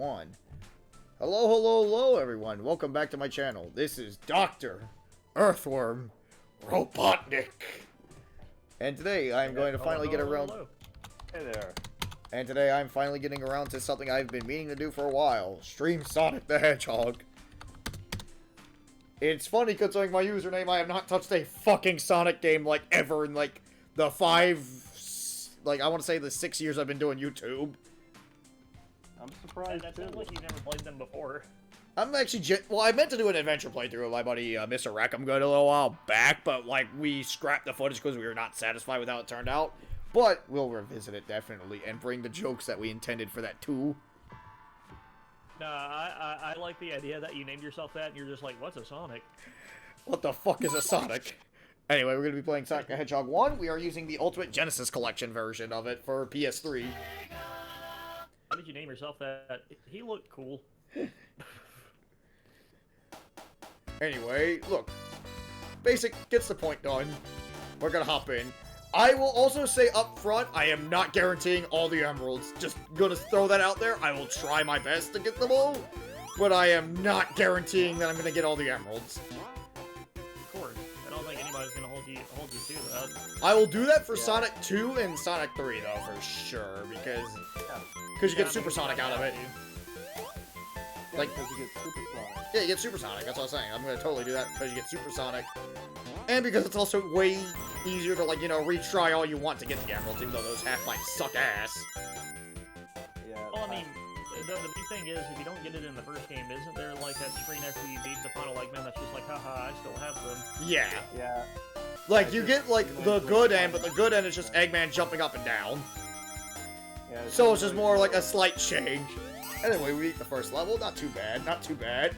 1. Hello, hello, hello, everyone. Welcome back to my channel. This is Dr. Earthworm Robotnik. And today I'm going to finally get around... Hello. Hey there. And today I'm finally getting around to something I've been meaning to do for a while. Stream Sonic the Hedgehog. It's funny considering my username, I have not touched a fucking Sonic game, like, ever in, like, the I want to say the 6 years I've been doing YouTube. I'm surprised, that sounds like you've never played them before. I'm actually well, I meant to do an adventure playthrough with my buddy, Mr. Rackham Good a little while back, but, like, we scrapped the footage because we were not satisfied with how it turned out. But we'll revisit it, definitely, and bring the jokes that we intended for that, too. Nah, I like the idea that you named yourself that, and you're just like, what's a Sonic? What the fuck is a Sonic? Anyway, we're going to be playing Sonic the Hedgehog 1. We are using the Ultimate Genesis Collection version of it for PS3. How did you name yourself that? He looked cool. Anyway, look. Basic gets the point done. We're going to hop in. I will also say up front, I am not guaranteeing all the emeralds. Just gonna throw that out there. I will try my best to get them all, but I am not guaranteeing that I'm gonna get all the emeralds. Of course. I don't think anybody's gonna hold you to that. I will do that for Sonic 2 and Sonic 3, though, for sure, because you get Supersonic out of it. Yeah, like, because you get Supersonic. Yeah, you get Supersonic, that's what I was saying. I'm gonna totally do that because you get Supersonic. And because it's also way easier to, like, you know, retry all you want to get the emeralds, even though those half-bites suck ass. Yeah. Well, I mean, the big thing is, if you don't get it in the first game, isn't there, like, that screen after you beat the final Eggman that's just like, haha, I still have them? Yeah. Yeah. Like, you get, like, the good end, but the good end is just Eggman jumping up and down. Yeah, So it's just more like a slight change. Anyway, we beat the first level. Not too bad. Not too bad.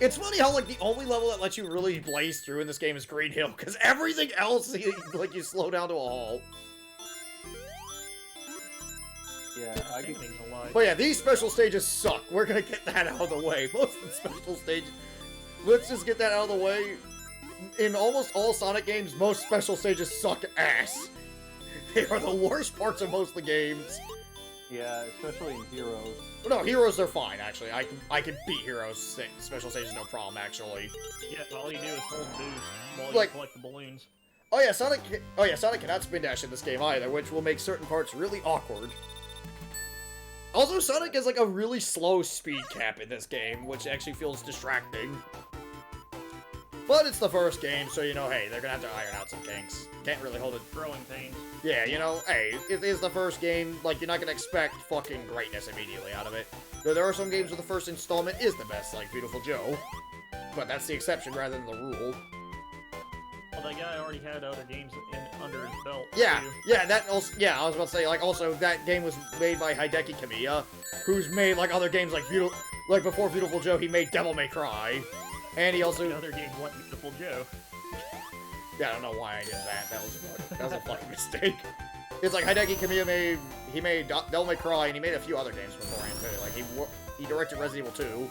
It's funny how, like, the only level that lets you really blaze through in this game is Green Hill, because everything else, like, you slow down to a halt. Yeah, I get things alive. But yeah, these special stages suck. We're gonna get that out of the way. Most of the special stages... Let's just get that out of the way. In almost all Sonic games, most special stages suck ass. They are the worst parts of most of the games. Yeah, especially in Heroes. No, Heroes are fine, actually. I can beat Heroes special stages no problem, actually. Yeah, all you do is hold boost while Like- you collect the balloons. Oh yeah, Sonic cannot spin dash in this game either, which will make certain parts really awkward. Also, Sonic has like a really slow speed cap in this game, which actually feels distracting. But it's the first game, so you know, hey, they're gonna have to iron out some kinks. Can't really hold it. Growing pains. Yeah, you know, hey, if it's the first game, like, you're not gonna expect fucking greatness immediately out of it. Though there are some games where the first installment is the best, like Beautiful Joe. But that's the exception rather than the rule. Well, that guy already had other games under his belt, Yeah, too. yeah, that also, yeah, I was about to say, like, also, that game was made by Hideki Kamiya, who's made, like, other games like before Beautiful Joe, he made Devil May Cry. And he also... Another game, What Beautiful Joe. Yeah, I don't know why I did that. That was a fucking mistake. It's like Hideki Kamiya made Devil May Cry, and he made a few other games beforehand too. Like he directed Resident Evil 2.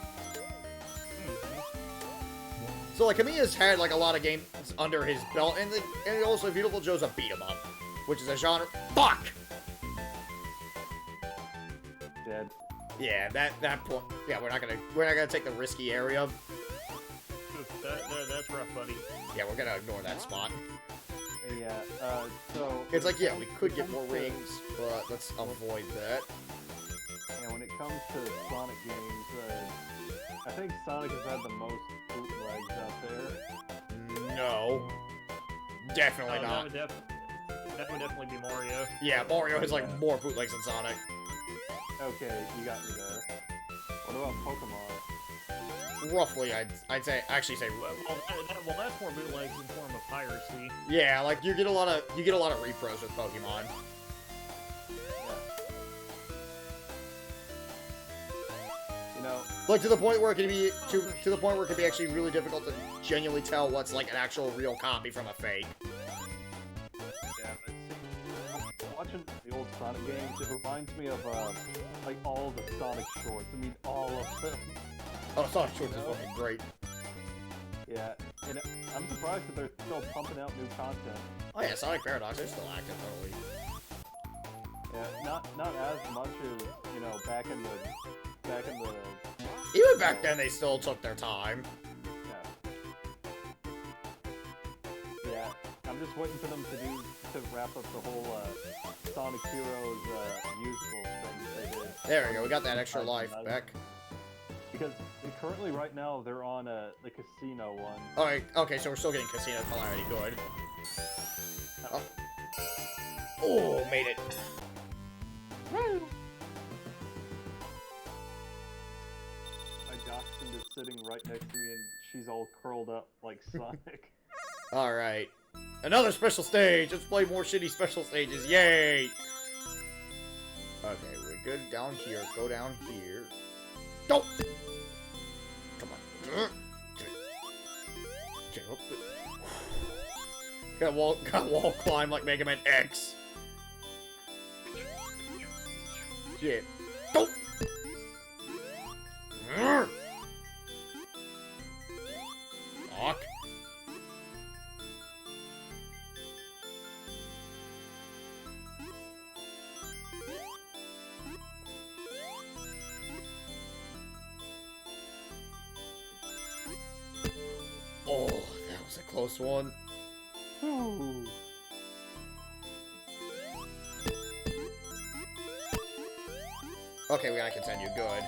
So like Kamiya's had like a lot of games under his belt, and also Beautiful Joe's a beat 'em up, which is a genre. Fuck. Dead. Yeah, that point. Yeah, we're not gonna take the risky area. That's rough, buddy. Yeah, we're gonna ignore that spot. Yeah, so... It's like, yeah, we could get more rings, but let's avoid that. Yeah, when it comes to Sonic games, I think Sonic has had the most bootlegs out there. No. Definitely Oh, not. that would definitely be Mario. Yeah, Mario has like more bootlegs than Sonic. Okay, you got me there. What about Pokemon? Roughly, I'd actually say. Well, that's more bootlegs in form of piracy. Yeah, like you get a lot of repros with Pokemon. Yeah. You know, Like to the point where it can be to the point where it can be actually really difficult to genuinely tell what's like an actual real copy from a fake. yeah, but see, watching the old Sonic games, it reminds me of like all the Sonic shorts. I mean, all of them. Oh, Sonic Shorts is fucking great. Yeah, and I'm surprised that they're still pumping out new content. Oh yeah, Sonic Paradox, they're still active, totally. Yeah, not as much as, you know, back in the Even back then, they still took their time. Yeah, I'm just waiting for them to wrap up the whole Sonic Heroes musical thing that they did. There we go, we got that extra life back. Because currently, right now, they're on the casino one. Alright, okay, so we're still getting casino polarity, good. Oh, made it. Woo! My dachshund is sitting right next to me, and she's all curled up like Sonic. Alright. Another special stage! Let's play more shitty special stages, yay! Okay, we're good down here. Go down here. Don't! Come on. Okay, Got wall climb like Mega Man X. Shit. Don't! Fuck. Oh, that was a close one. Ooh. Okay, we gotta continue. Good.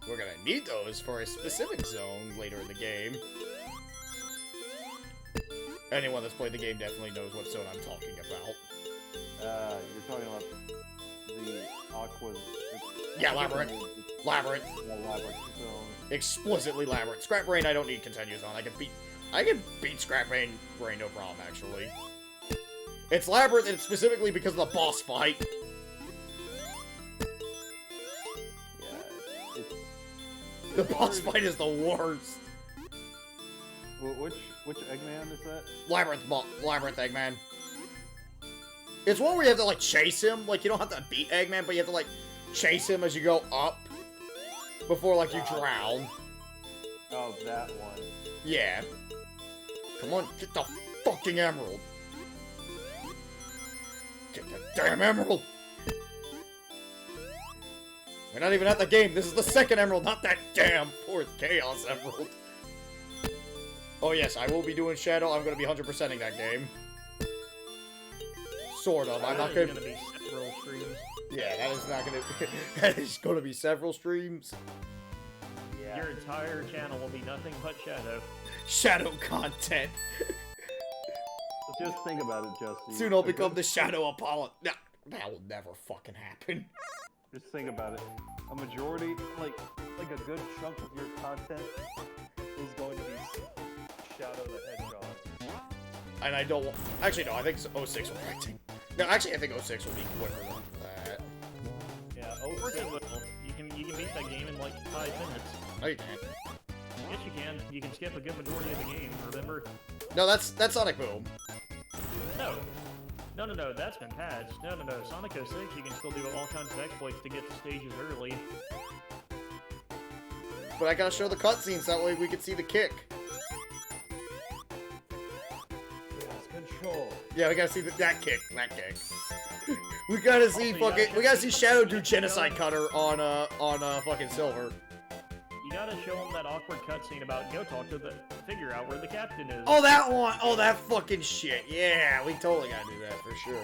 We're gonna need those for a specific zone later in the game. Anyone that's played the game definitely knows what zone I'm talking about. You're talking about the Aqua... Yeah, Labyrinth. Labyrinth. Yeah, Labyrinth zone. Explicitly Labyrinth. Scrap Brain I don't need continues on. I can beat Scrap Brain no problem, actually. It's Labyrinth, and it's specifically because of the boss fight. Yeah, The boss fight is the worst. Which Eggman is that? Labyrinth Eggman. It's one where you have to, like, chase him. Like, you don't have to beat Eggman, but you have to, like, chase him as you go up before, like, you drown. Oh, that one. Yeah. Come on, get the fucking emerald. Get the damn emerald. We're not even at the game. This is the second emerald, not that damn fourth Chaos Emerald. Oh yes, I will be doing Shadow. I'm going to be 100%ing that game. Sort of. I'm not going to be several streams. Yeah, that is not going to... That is going to be several streams. Yeah. Your entire channel will be nothing but Shadow. Shadow content. Just think about it, Jesse. Soon I'll become the Shadow Apollo. No, that will never fucking happen. Just think about it. A majority, like a good chunk of your content is going to be Shadow the Hedgehog. And I don't... Actually, no, I think 06 will be... No, actually, I think 06 will be quicker than that. Yeah, Of course it will. You can beat that game in like 5 minutes. No, you can't. Yes, you can. You can skip a good majority of the game, remember? No, that's Sonic Boom. No, that's been patched. No, Sonic 06, you can still do all kinds of exploits to get to stages early. But I gotta show the cutscenes, that way we can see the kick. Control. Yeah, we gotta see that kick. We gotta see we gotta see Shadow do Genocide Cutter on fucking Silver. You gotta show him that awkward cutscene about go talk to figure out where the captain is. Oh, that one! Oh, that fucking shit. Yeah, we totally gotta do that for sure.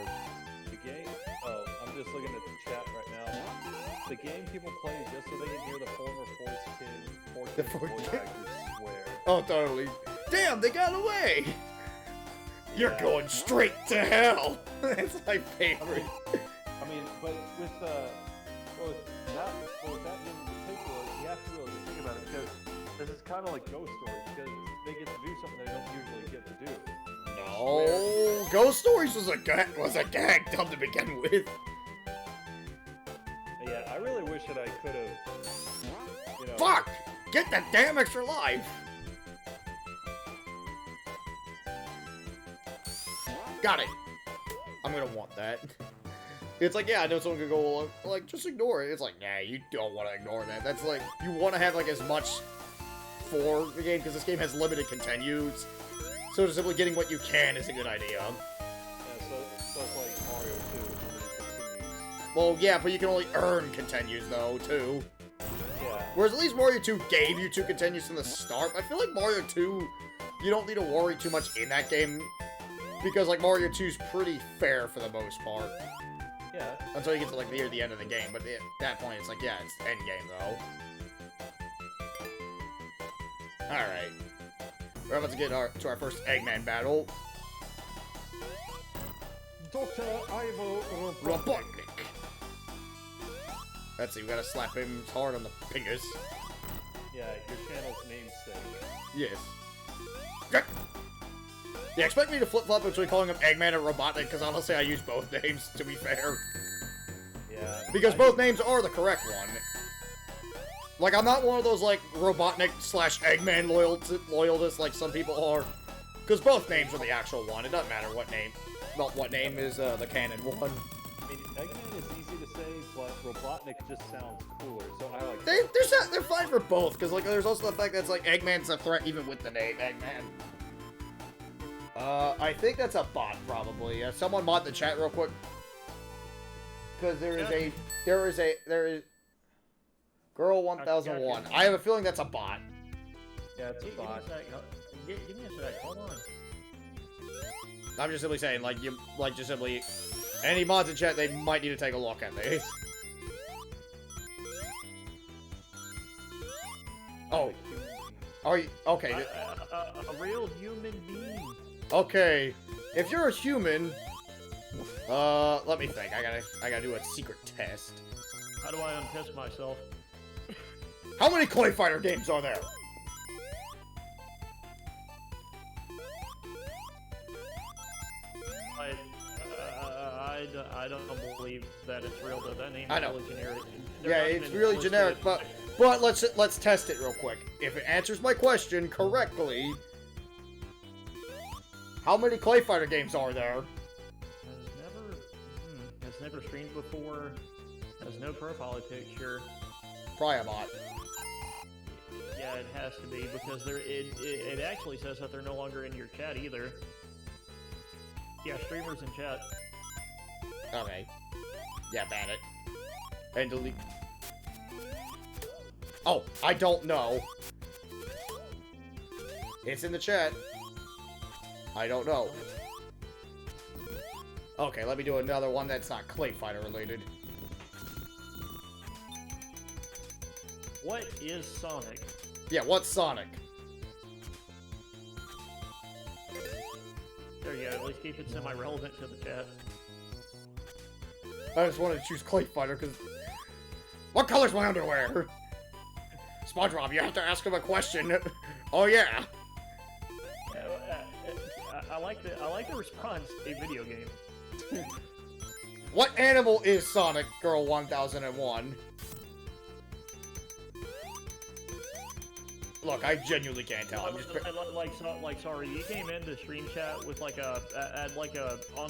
The game? Oh, I'm just looking at the chat right now. The game people play just so they can hear the former Force Kid voice actors swear. Oh, totally. Damn, they got away! You're going straight to hell! That's my favorite. I mean, but with that game in particular, you have to really think about it because this is kind of like Ghost Story because they get to do something they don't usually get to do. No, Ghost Stories was a gag dumb to begin with. Yeah, I really wish that I could have, you know... Fuck! Get that damn extra life! Got it! I'm gonna want that. It's like, yeah, I know someone could go, like, just ignore it. It's like, nah, you don't want to ignore that. That's like, you want to have, like, as much for the game, because this game has limited continues. So just simply getting what you can is a good idea. Yeah, so So it's like Mario 2, continues. Well, yeah, but you can only earn continues, though, too. Yeah. Whereas at least Mario 2 gave you 2 continues from the start. I feel like Mario 2, you don't need to worry too much in that game. Because, like, Mario 2's pretty fair for the most part. Yeah. Until you get to, like, near the end of the game. But at that point, it's like, yeah, it's end game, though. Alright. We're about to get to our first Eggman Battle. Dr. Ivo Robotnik. Let's see, we gotta slap him hard on the fingers. Yeah, your channel's namesake. Yes. Yeah, expect me to flip-flop between calling him Eggman and Robotnik, because honestly I use both names, to be fair. Yeah. Because both names are the correct one. Like, I'm not one of those, like, Robotnik / Eggman loyalists like some people are. Because both names are the actual one. It doesn't matter what name. Well, what name is the canon one. I mean, Eggman is easy to say, but Robotnik just sounds cooler, so I like They're fine for both, because, like, there's also the fact that it's, like, Eggman's a threat even with the name Eggman. I think that's a bot, probably. Someone mod the chat real quick. Because there is Girl 1001. I have a feeling that's a bot. Yeah, it's a Give me bot. a sec. Give me a sec. Hold on. I'm just simply saying, like, any mods in chat, they might need to take a look at these. Oh. Are you, okay. A real human being. Okay. If you're a human, let me think. I gotta do a secret test. How do I untest myself? How many Clay Fighter games are there? I don't believe that it's real, though. That name I is know. really generic. Yeah, it's really generic, but let's test it real quick. If it answers my question correctly, how many Clay Fighter games are there? Has never streamed before. Has no profile picture. Probably a bot. Yeah, it has to be because it actually says that they're no longer in your chat either. Yeah, streamers in chat. Okay. Yeah, ban it. And delete. Oh, I don't know. It's in the chat. I don't know. Okay, let me do another one that's not Clay Fighter related. What is Sonic? Yeah, what's Sonic? There you go, at least keep it semi-relevant to the chat. I just wanted to choose Clay Fighter because... What color's my underwear? SpongeBob, you have to ask him a question. Oh yeah. I like the response, a video game. What animal is Sonic Girl 1001? Look, I genuinely can't tell. I'm just... Sorry, you came into stream chat with on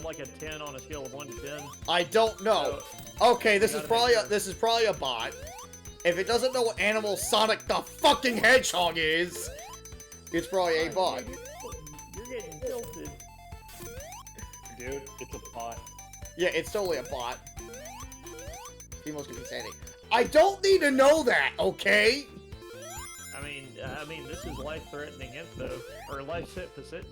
like a 10 on a scale of 1 to 10. I don't know. Okay, this is probably a bot. If it doesn't know what animal Sonic the fucking Hedgehog is, it's probably a bot. You're getting tilted. Dude, it's a bot. Yeah, it's totally a bot. Females can be sandy. I don't need to know that, okay? I mean, this is life-threatening info, or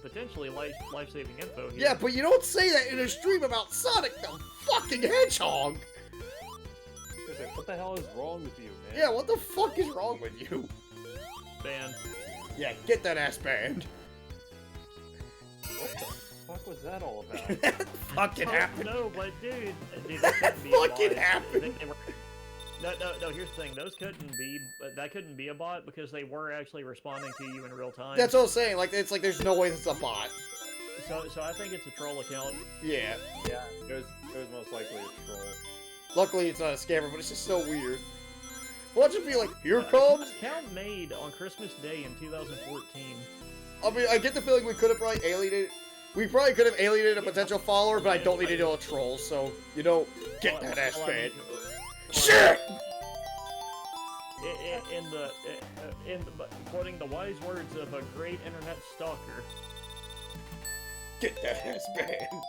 potentially life-saving info here. Yeah, but you don't say that in a stream about Sonic the fucking Hedgehog! What the hell is wrong with you, man? Yeah, what the fuck is wrong with you? Banned. Yeah, get that ass banned. What the fuck was that all about? Fucking happened. No, but dude, that couldn't be Fucking a bot. happened. No, here's the thing. That couldn't be a bot because they were actually responding to you in real time. That's what I'm saying. Like, it's like there's no way this is a bot. So I think it's a troll account. Yeah. Yeah, it was most likely a troll. Luckily, it's not a scammer, but it's just so weird. Watch it be like, here comes. Account made on Christmas Day in 2014. I mean, I get the feeling we could have probably alienated. We probably could have alienated a potential follower, but I don't need to do a troll. So, you know, get that ass banned. Shit! Quoting the wise words of a great internet stalker. Get that ass banned.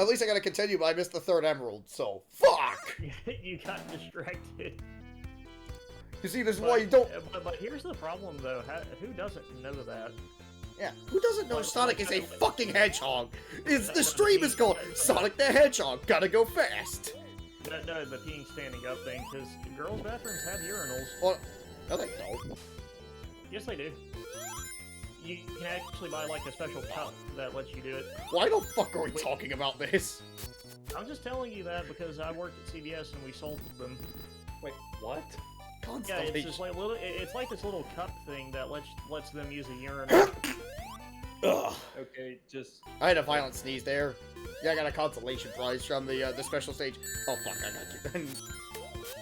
At least I gotta continue, but I missed the third emerald, so fuck! You got distracted. You see, this is why you don't... But here's the problem, though. Who doesn't know that? Yeah, who doesn't know Sonic is a fucking hedgehog? The stream is called But- Sonic the Hedgehog, gotta go fast! No, the peeing standing up thing, because girls' bathrooms have urinals. Well, no they don't. Yes, they do. You can actually buy, like, a special cup that lets you do it. Why the fuck are we talking about this? I'm just telling you that because I worked at CVS and we sold them. Wait, what? Yeah, Constantly. it's just like little. It's like this little cup thing that lets them use a urinal. Ugh. Okay, just I had a violent sneeze there. Yeah, I got a consolation prize from the special stage. Oh fuck, I got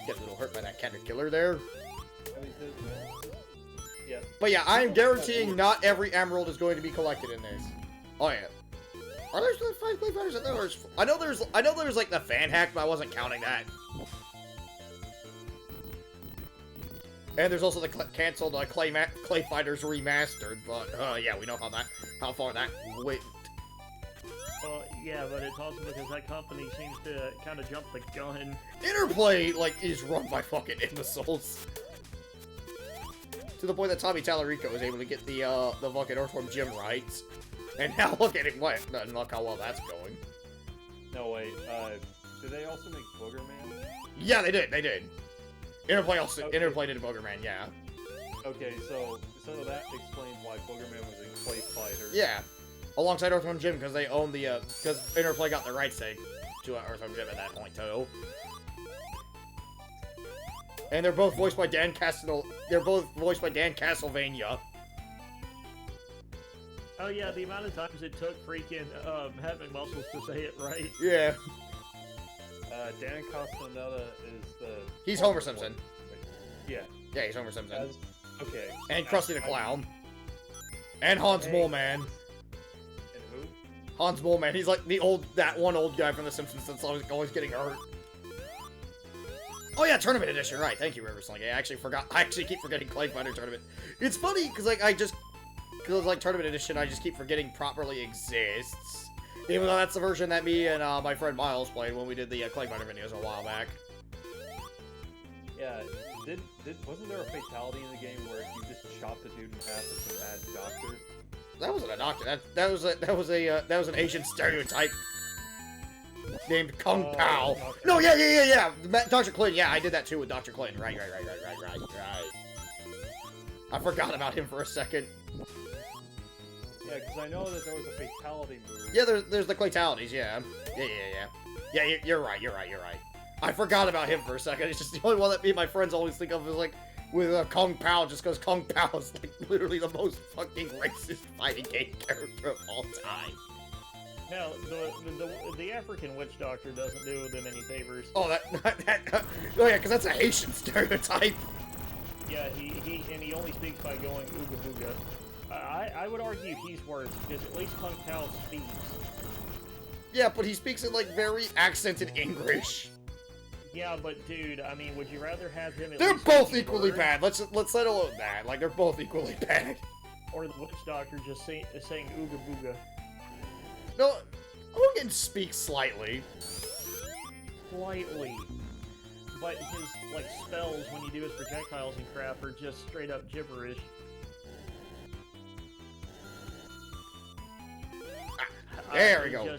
get a little hurt by that caterpillar there. I mean, yeah. But yeah, I am guaranteeing not every emerald is going to be collected in this. Oh yeah. Are there still 5 clay fighters? I know there's like the fan hack, but I wasn't counting that. And there's also the canceled Clay Fighters remastered, but yeah, we know how far that went. Yeah, but it's also because that company seems to kind of jump the gun. Interplay like is run by fucking imbeciles. To the point that Tommy Tallarico was able to get the fucking Earthworm Jim rights, and now look at it went. And look how well that's going. No wait. Did they also make Booger Man? Yeah, they did. They did. Interplay also Okay. Interplay did Booger Man. Yeah. Okay, so that explains why Booger Man was in Clay Fighter. Yeah. Alongside Earthworm Jim, because they own the because Interplay got the rights to Earthworm Jim at that point too. And they're both voiced by Dan Castlevania. Oh yeah, the amount of times it took freaking having muscles to say it right. Yeah. Dan Castellaneta is the. He's Homer Simpson. Yeah. Yeah, he's Homer Simpson. Okay. And Krusty the Clown. And Hans Moleman. And who? Hans Moleman. He's like that one old guy from The Simpsons that's always getting hurt. Oh yeah, Tournament Edition, right. Thank you, River Sling. I actually keep forgetting Clay Fighter Tournament. It's funny, because like Tournament Edition, I just keep forgetting properly exists. Even though that's the version that me and my friend Miles played when we did the Clay Fighter videos a while back. Yeah. Wasn't there a fatality in the game where you just chopped the dude in half with a mad doctor? That wasn't a doctor. That was an Asian stereotype named Kung Pao. Dr. No, yeah. Dr. Clinton. Yeah, I did that too with Dr. Clinton. Right. I forgot about him for a second. Yeah, because I know that there was a fatality move. Yeah, there's the Claytalities. Yeah. Yeah, you're right. I forgot about him for a second. It's just the only one that me and my friends always think of is like with Kung Pao, just because Kung Pao is like literally the most fucking racist fighting game character of all time. Now, the African witch doctor doesn't do them any favors. Oh, oh yeah, because that's a Haitian stereotype. Yeah, he only speaks by going ooga booga. I would argue he's worse, because at least Kung Pao speaks. Yeah, but he speaks in like very accented English. Yeah, but dude, I mean, would you rather have him at They're least both speak equally words, bad. Let's settle on that. Like they're both equally bad. or the witch doctor just saying ooga booga? No, Hogan speaks slightly. Slightly. But his, like, spells when you do his projectiles and crap are just straight up gibberish. There we go.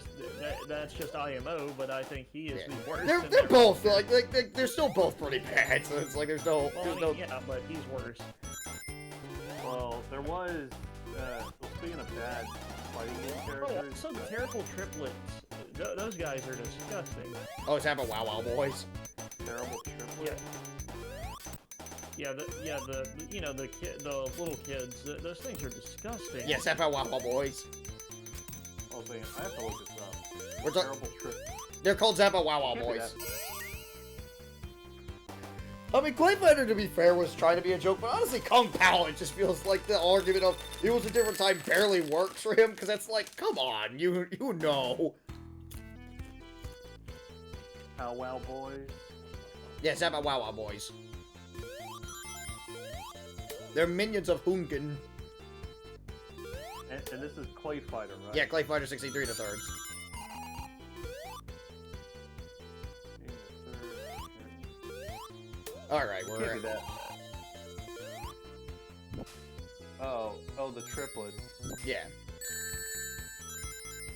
That's just IMO, but I think he is Yeah. the worst. They're both like they're still both pretty bad. So it's like there's no. Yeah, but he's worse. Well, there was, well, speaking of bad fighting game Oh, characters, some terrible triplets. Those guys are disgusting. Oh, it's happened. Wow, wow, boys. terrible triplets. Yeah, the little kids. Those things are disgusting. Yes, happened. Wow, wow, boys. I was saying, I have to look this up. We're talk- Terrible triplets. They're called Zappa Wow Wow Can't be Boys. that- I mean, Clay Fighter, to be fair, was trying to be a joke, but honestly, Kung Pao, it just feels like the argument of it was a different time barely works for him, because that's like, come on, you know. Pow Wow Boys. Yeah, Zappa Wow Wow Boys. They're minions of Hunkin. And this is Clay Fighter, right? Yeah, Clay Fighter 63 2/3. Alright, Can't we're be that. Oh, the triplets. yeah.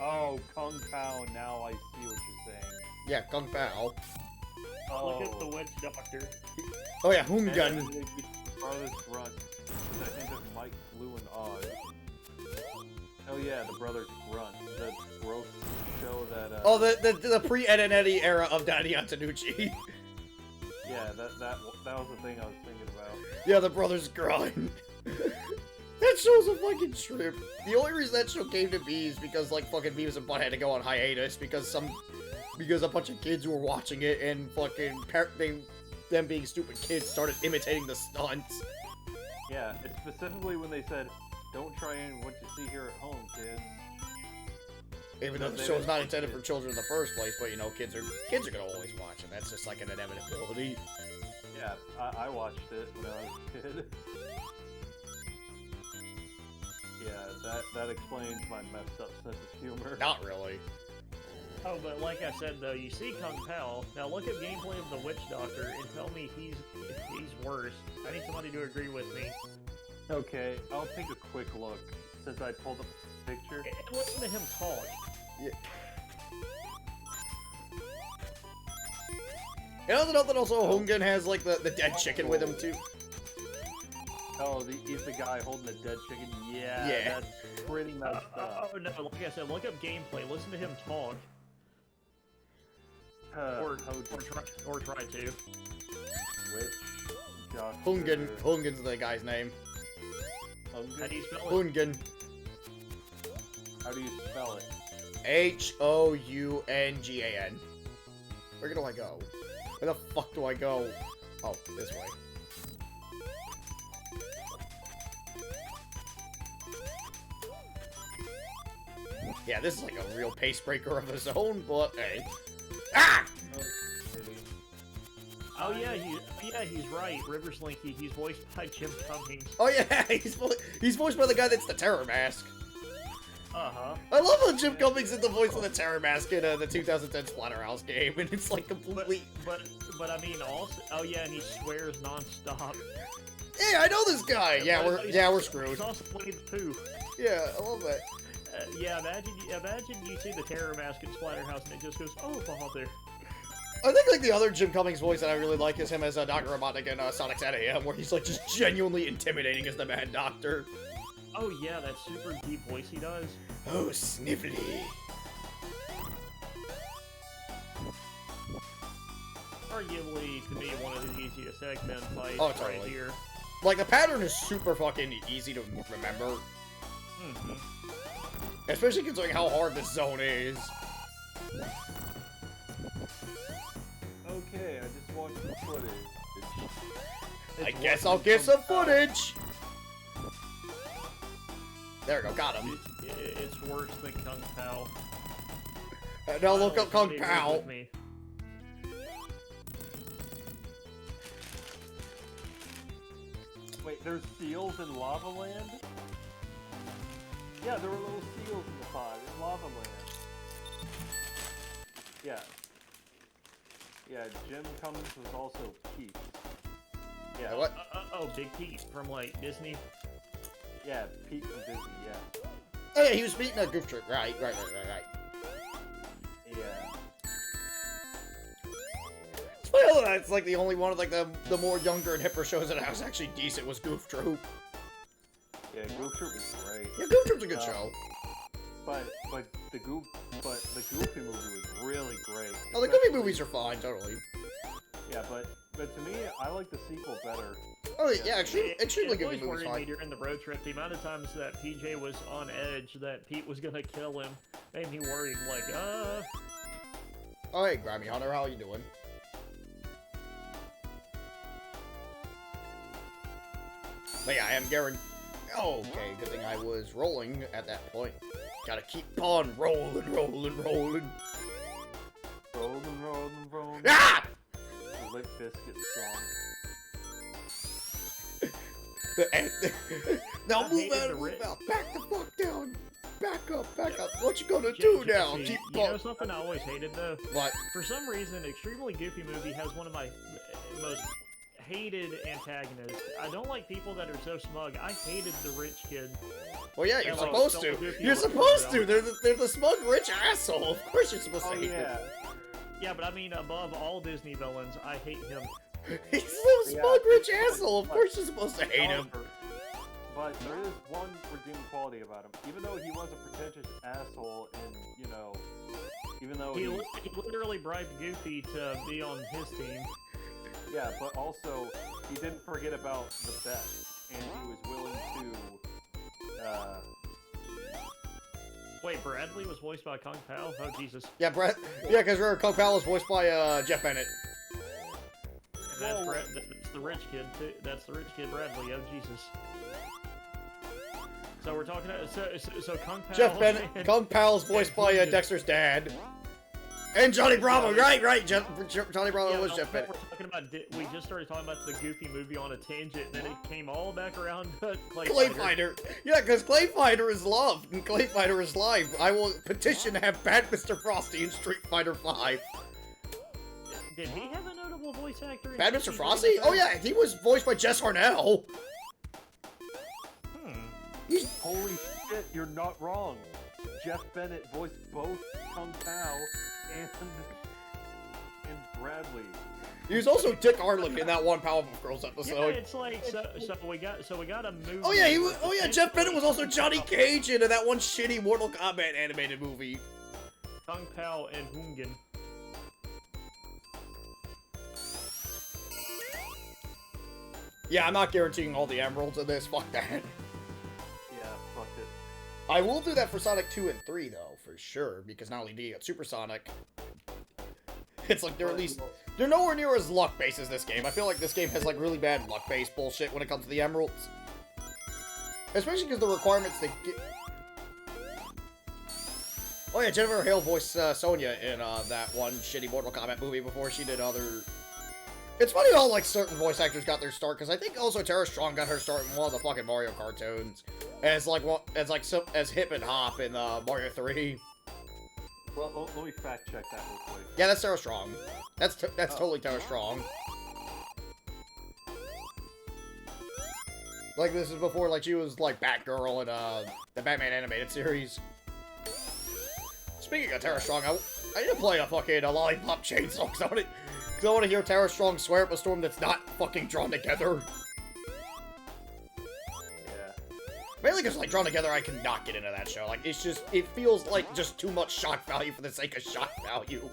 Oh, Kung Pao. Now I see what you're saying. Yeah, Kung Pao. Oh. Look at the witch doctor. Oh yeah, And Hungun. the farthest grunt. I think of Mike, Blue, and Og. Oh yeah, the brothers Grunt. The gross show that. Oh, the pre-Ed and Eddie era of Daddy Antonucci. Yeah, that was the thing I was thinking about. Yeah, the brothers Grunt. That show's a fucking trip. The only reason that show came to be is because like fucking Beavis and Butt had to go on hiatus because a bunch of kids who were watching it and fucking them being stupid kids started imitating the stunts. Yeah, it's specifically when they said, "Don't try and what you see here at home, kids." Even though the They show's didn't not push intended it. for children in the first place, but you know, kids are gonna always watch it. That's just like an inevitability. Yeah, I watched it when I was a kid. Yeah, that explains my messed up sense of humor. Not really. Oh, but like I said though, you see Kung Pao. Now look at gameplay of the Witch Doctor and tell me he's worse. I need somebody to agree with me. Okay, I'll take a quick look since I pulled up the picture. And listen to him talk. Yeah. You know that also Hungun has like the dead chicken with him too. Oh, he's the guy holding the dead chicken. Yeah, Yeah. that's pretty messed up. Oh no, like I said, look up gameplay, listen to him talk, or try to. Which doctor? Hungun's the guy's name. How do Hungun? you spell it? Hungun. How do you spell it? Houngan. Where do I go? Where the fuck do I go? Oh, this way. Yeah, this is like a real pace breaker of his own, but hey. Ah! Oh yeah, he's right. River Slinky, he's voiced by Jim Cummings. Oh yeah, he's voiced by the guy that's the Terror Mask. Uh-huh. I love how Jim Cummings is the voice of the Terror Mask in the 2010 Splatterhouse game, and it's like completely... But I mean also, oh yeah, and he swears non-stop. Hey, I know this guy! Yeah, we're screwed. He's also Winnie the Pooh. Yeah, I love that. Yeah, imagine you see the Terror Mask in Splatterhouse and it just goes, oh, Father. I think like the other Jim Cummings voice that I really like is him as Dr. Robotnik in Sonic 10 AM, where he's like just genuinely intimidating as the Mad Doctor. Oh yeah, that super deep voice he does. Oh, sniffly. Arguably, to me, one of the easiest Eggman fights Oh, right totally. here. Like, the pattern is super fucking easy to remember. Mm-hmm. Especially considering how hard this zone is. Okay, I just watched the footage. I guess I'll get some footage! There we go, got him. It's worse than Kung Pao. Now look up Kung Somebody Pao. agree with me. Wait, there's seals in Lava Land? Yeah, there were little seals in the pod in Lava Land. Yeah. Yeah, Jim Cummings was also Pete. Yeah. What? Oh, Big Pete from, like, Disney? Yeah, Pete from Disney, yeah. Oh yeah, he was beating a goof trick. Right. Yeah. It's funny how that's like the only one of like the more younger and hipper shows that was actually decent was Goof Troop. Yeah, Goof Troop was great. Yeah, Goof Troop's a good show. But the Goofy movie was really great. Oh, the Goofy movies are fine, totally. Yeah, but to me, I like the sequel better. Oh yeah, extremely It Goofy always movies worried me fine. during the road trip. The amount of times that PJ was on edge that Pete was gonna kill him made me worried. Like, Oh hey, Grammy Hunter, how you doing? But yeah, I am guaranteed. Oh, okay, good thing I was rolling at that point. Gotta keep on rolling. Rolling. Ah! The Limp Bizkit song. Now I move hated out, the move ri- out. Back the fuck down. Back up. What you gonna do now? Jesse, Keep you know on. something I always hated though? What? For some reason, Extremely Goofy Movie has one of my most hated antagonists. I don't like people that are so smug. I hated the rich kid. Well, yeah, you're Yeah, like, supposed don't to. do You're people supposed to. around. They're the smug rich asshole. Of course you're supposed to Oh hate yeah. Yeah, but I mean, above all Disney villains, I hate him. him. He's the Yeah. smug rich asshole. Of course you're supposed to hate him. However, but there is one redeeming quality about him. Even though he was a pretentious asshole, and you know, even though He literally bribed Goofy to be on his team. yeah, but also he didn't forget about the bet, and he was willing to. Wait, Bradley was voiced by Kung Pao? Oh, Jesus. Yeah, Brett. Yeah, because remember, Kung Pao was voiced by Jeff Bennett. And that's, that's the rich kid, too. That's the rich kid, Bradley. Oh, Jesus. So we're talking about... So Kung Pao... Jeff Bennett. Kung Pao's voiced by Dexter's dad. And Johnny Bravo. Right. Johnny Bravo Yeah, was no, Jeff Bennett. we're talking about... We just started talking about the Goofy movie on a tangent, and then it came all back around to Clay Fighter. Yeah, because Clay Fighter is love, and Clay Fighter is life. I will petition to have Bad Mr. Frosty in Street Fighter V. Did he have a notable voice actor? In Bad Mr. Street Frosty? Fighter? Oh yeah, he was voiced by Jess Harnell. Holy shit, you're not wrong. Jeff Bennett voiced both Kung Pao and Bradley. He was also Dick Arlick in that one Powerpuff Girls Yeah, episode. it's like so we got a movie. Oh yeah, Jeff Bennett was also Johnny Cage in that one shitty Mortal Kombat animated movie. Kung Pao and Hungen. Yeah, I'm not guaranteeing all the emeralds in this. Fuck that. Yeah, fuck it. I will do that for Sonic 2 and 3 though, for sure, because not only do you get Supersonic, it's like they're nowhere near as luck-based as this game. I feel like this game has like really bad luck-based bullshit when it comes to the emeralds. Especially because the requirements to get... Oh yeah, Jennifer Hale voiced Sonya in that one shitty Mortal Kombat movie before she did other... It's funny how like certain voice actors got their start, because I think also Tara Strong got her start in one of the fucking Mario cartoons. As Hip and Hop in Mario 3. Well, let me fact check that real quick. Yeah, that's Tara Strong. That's totally Tara Strong. Like, this is before, like, she was, like, Batgirl in, the Batman animated series. Speaking of Tara Strong, I need to play a fucking Lollipop Chainsaw, because I want to hear Tara Strong swear up a storm that's not fucking drawn together. Yeah. Mainly because, like, Drawn Together, I cannot get into that show. Like, it's just, it feels like just too much shock value for the sake of shock value.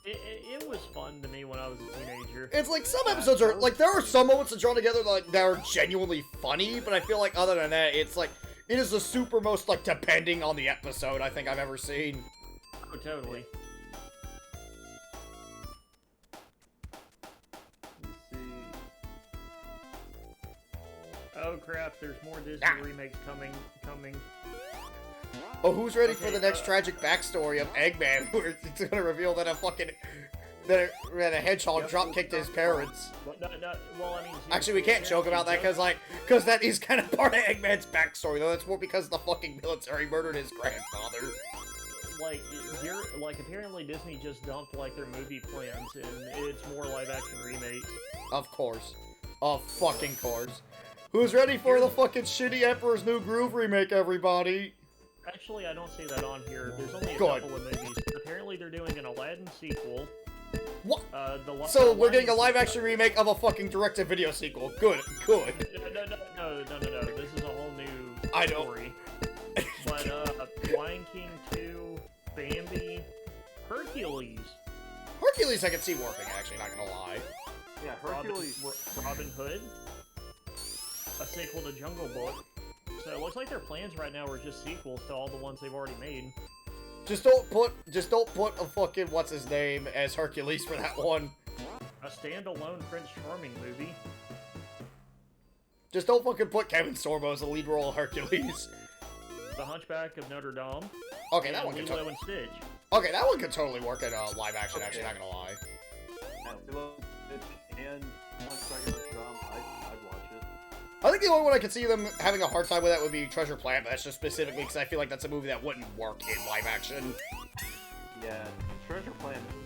It was fun to me when I was a teenager. It's like, some episodes are, like, there are some moments of Drawn Together, like, that are genuinely funny, but I feel like, other than that, it's like, it is the super most, like, depending on the episode I think I've ever seen. Oh, totally. Let me see. Oh crap, there's more Disney remakes coming. Oh, who's ready for Okay, the next tragic backstory of Eggman, where it's gonna reveal that that a hedgehog drop-kicked his parents? No, well, I mean... Actually, we can't joke about that, because that is kind of part of Eggman's backstory, though. That's more because the fucking military murdered his grandfather. Like, apparently Disney just dumped, like, their movie plans, and it's more live-action remakes. Of course. Of fucking course. Who's ready for the fucking shitty Emperor's New Groove remake, everybody? Actually, I don't see that on here. There's only a Good. couple of movies. Apparently, they're doing an Aladdin sequel. What? So we're getting a live-action remake of a fucking direct-to-video sequel. Good. No. This is a whole new story. But, Lion King 2, Bambi, Hercules. Hercules I can see working, actually, not gonna lie. Yeah, Hercules. Robin Hood. A sequel to Jungle Book. So it looks like their plans right now are just sequels to all the ones they've already made. Just don't put a fucking what's his name as Hercules for that one. A standalone Prince Charming movie. Just don't fucking put Kevin Sorbo as the lead role of Hercules. The Hunchback of Notre Dame. Okay, that one could Lilo and Stitch. Okay, that one could totally work in live action. Actually, not gonna lie. Lilo and Hunchback of Notre Dame, I'd watch it. I think the only one I could see them having a hard time with that would be Treasure Planet, but that's just specifically because I feel like that's a movie that wouldn't work in live action. Yeah, Treasure Planet was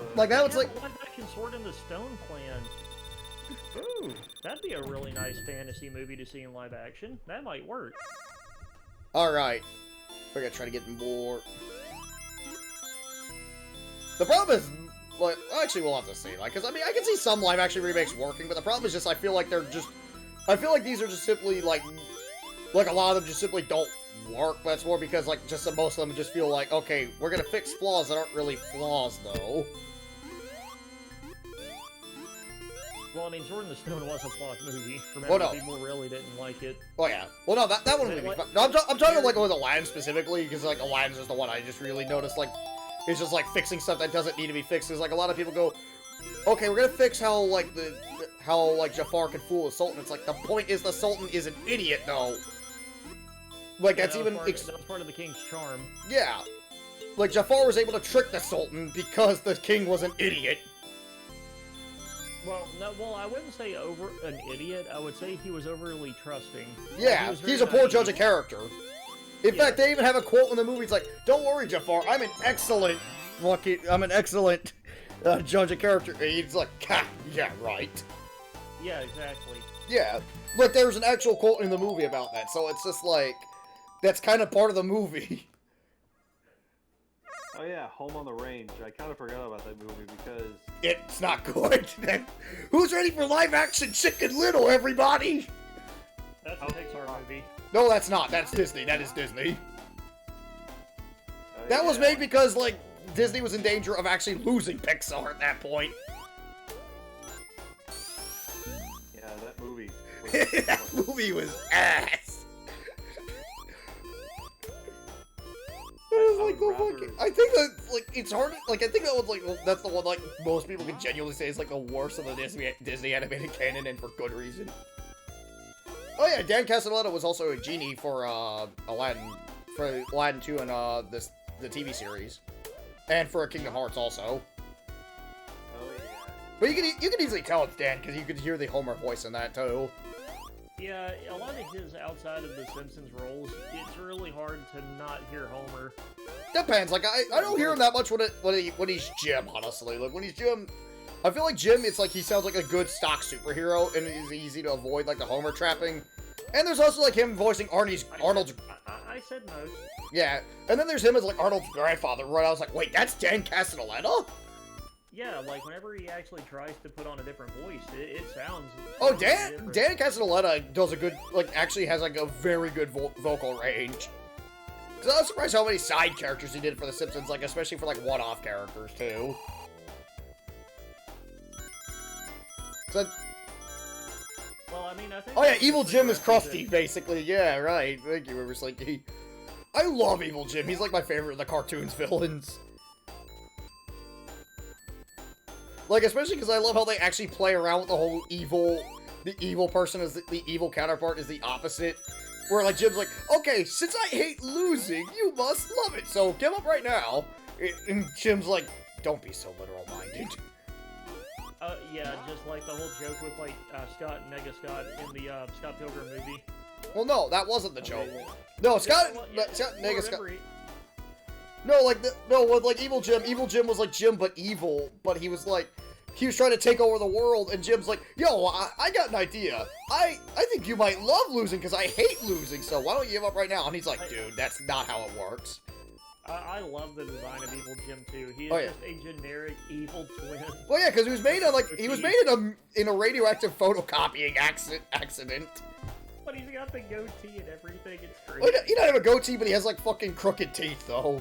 good. Like that was like live action Sword in the Stone plan. Ooh, that'd be a really nice fantasy movie to see in live action. That might work. Alright. We're gonna try to get more. The problem is, like, actually, we'll have to see. Like, because, I mean, I can see some live action remakes working, but the problem is just I feel like they're just. I feel like these are just simply, like a lot of them just simply don't work, but it's more because, like, just most of them just feel like, okay, we're gonna fix flaws that aren't really flaws, though. Well, I mean, Sword in the Stone was a flawed movie. Well, no. People really didn't like it. Oh, yeah. Well, no, that one would be fun. No, I'm talking, like, with Aladdin specifically, because, like, Aladdin's just the one I just really noticed, like, it's just, like, fixing stuff that doesn't need to be fixed, because, like, a lot of people go, okay, we're gonna fix how, like, Jafar can fool the Sultan. It's like, the point is the Sultan is an idiot, though. Like, Yeah, that's even... that was part of the king's charm. Yeah. Like, Jafar was able to trick the Sultan because the king was an idiot. Well, no, I wouldn't say an idiot. I would say he was overly trusting. Yeah, he's a poor judge of character. In fact, they even have a quote in the movie. It's like, "Don't worry, Jafar. I'm an excellent judge of character." And he's like, "Ha, yeah, right." Yeah, exactly. Yeah, but there's an actual quote in the movie about that, so it's just like, that's kind of part of the movie. Oh yeah, Home on the Range. I kind of forgot about that movie because... It's not good. Who's ready for live-action Chicken Little, everybody? That's a Pixar movie. No, that's not. That's Disney. That is Disney. That was yeah. made because, like, Disney was in danger of actually losing Pixar at that point. Yeah, that movie. That movie was ass. I think that, like, it's hard, like, I think that was, like, that's the one, like, most people can genuinely say is, like, the worst of the Disney animated canon, and for good reason. Oh yeah, Dan Castellaneta was also a genie for, Aladdin 2 and, the TV series. And for Kingdom Hearts also. Oh yeah. But you can easily tell it's Dan, because you could hear the Homer voice in that, too. Yeah, a lot of his outside of the Simpsons roles, it's really hard to not hear Homer. Depends. Like I don't hear him that much when he's Jim. Honestly, like when he's Jim, I feel like Jim. It's like he sounds like a good stock superhero, and it's easy to avoid like the Homer trapping. And there's also like him voicing Arnold's. I said most. Yeah, and then there's him as like Arnold's grandfather. Right? I was like, wait, that's Dan Castellaneta? Yeah, like whenever he actually tries to put on a different voice, it sounds. Oh, different. Dan Castellaneta does a good, like, actually has like a very good vocal range. Cause I was surprised how many side characters he did for The Simpsons, like especially for like one-off characters too. Well, I mean, I think. Oh yeah, Evil Jim is Krusty, basically. Yeah, right. Thank you, River Slinky. I love Evil Jim. He's like my favorite of the cartoons villains. Like, especially because I love how they actually play around with the whole the evil person is the evil counterpart is the opposite. Where, like, Jim's like, okay, since I hate losing, you must love it, so give up right now. And Jim's like, don't be so literal-minded. Yeah, just like the whole joke with, like, Scott and Nega Scott in the Scott Pilgrim movie. Well, no, that wasn't the joke. No, Scott, Scott and Nega Scott... No, like, with, like, Evil Jim was, like, Jim, but evil, but he was, like, he was trying to take over the world, and Jim's like, yo, I got an idea. I think you might love losing, because I hate losing, so why don't you give up right now? And he's like, dude, that's not how it works. I love the design of Evil Jim, too. He is just a generic evil twin. Well, yeah, because he was made in a radioactive photocopying accident. But he's got the goatee and everything, it's great. Well, he doesn't have a goatee, but he has, like, fucking crooked teeth, though.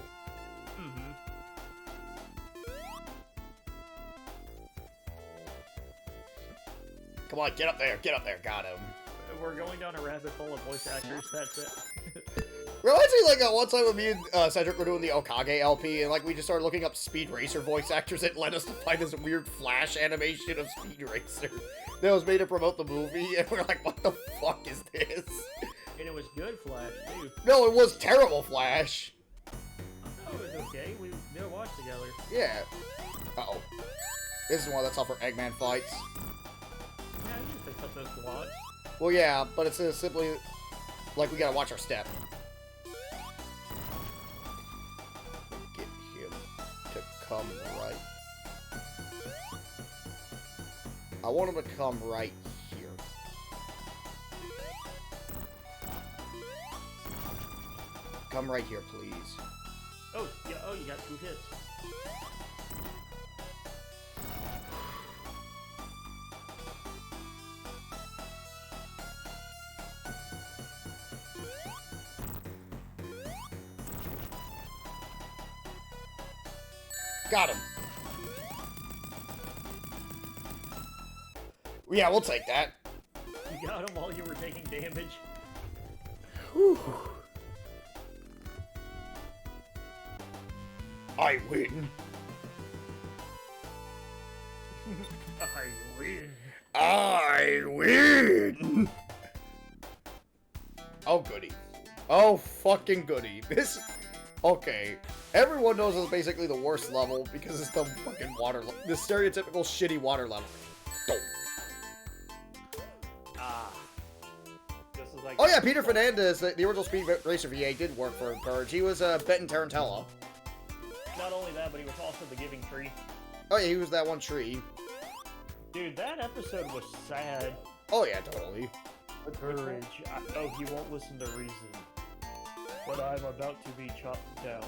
Come on, get up there, got him. We're going down a rabbit hole of voice actors, that's it. Reminds me, like, one time when me and Cedric were doing the Okage LP, and, like, we just started looking up Speed Racer voice actors, it led us to find this weird Flash animation of Speed Racer that was made to promote the movie, and we're like, what the fuck is this? And it was good Flash, too. No, it was terrible Flash. Oh, it was okay, we never watched together. Yeah. Uh-oh. This is one that's all for Eggman fights. Yeah, I used to cut those to watch. Well, yeah, but it's simply, like, we gotta watch our step. Get him to come right. I want him to come right here. Come right here, please. Oh, yeah, oh, you got 2 hits. Got him. Yeah, we'll take that. You got him while you were taking damage. Whew. I win. I win. I win. Oh, goody. Oh, fucking goody. This... Okay. Everyone knows it's basically the worst level because it's the fucking water... The stereotypical shitty water level. Don't. This is like. Oh yeah, Peter Fernandez, the original Speed Racer VA, did work for Courage. He was Benton Tarantella. Not only that, but he was also the Giving Tree. Oh yeah, he was that one tree. Dude, that episode was sad. Oh yeah, totally. Courage. I know he won't listen to reason, but I'm about to be chopped down.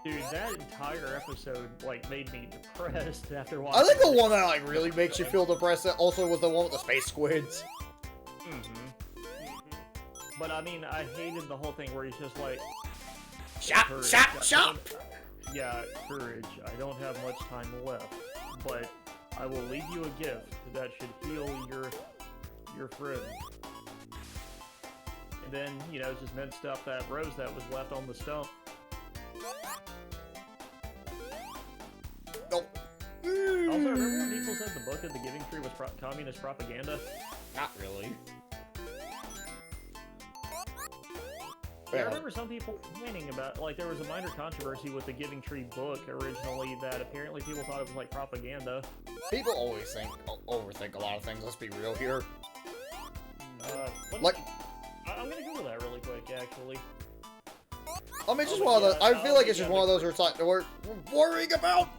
Dude, that entire episode, like, made me depressed after watching I think the it. one that like really makes you feel depressed also was the one with the space squids. But I mean, I hated the whole thing where he's just like, Shop, Courage, shop, I shop! don't- Yeah, Courage, I don't have much time left, but I will leave you a gift that should heal your friend. And then, you know, just minced up that rose that was left on the stump. No. Also, remember when people said the book of the Giving Tree was communist propaganda? Not really. Yeah, I remember some people complaining about, like, there was a minor controversy with the Giving Tree book originally that apparently people thought it was like propaganda. People always overthink a lot of things. Let's be real here. Like, I'm gonna Google that really quick, actually. I mean, it's just one of those. I feel like it's just one of those where it's like we're worrying about.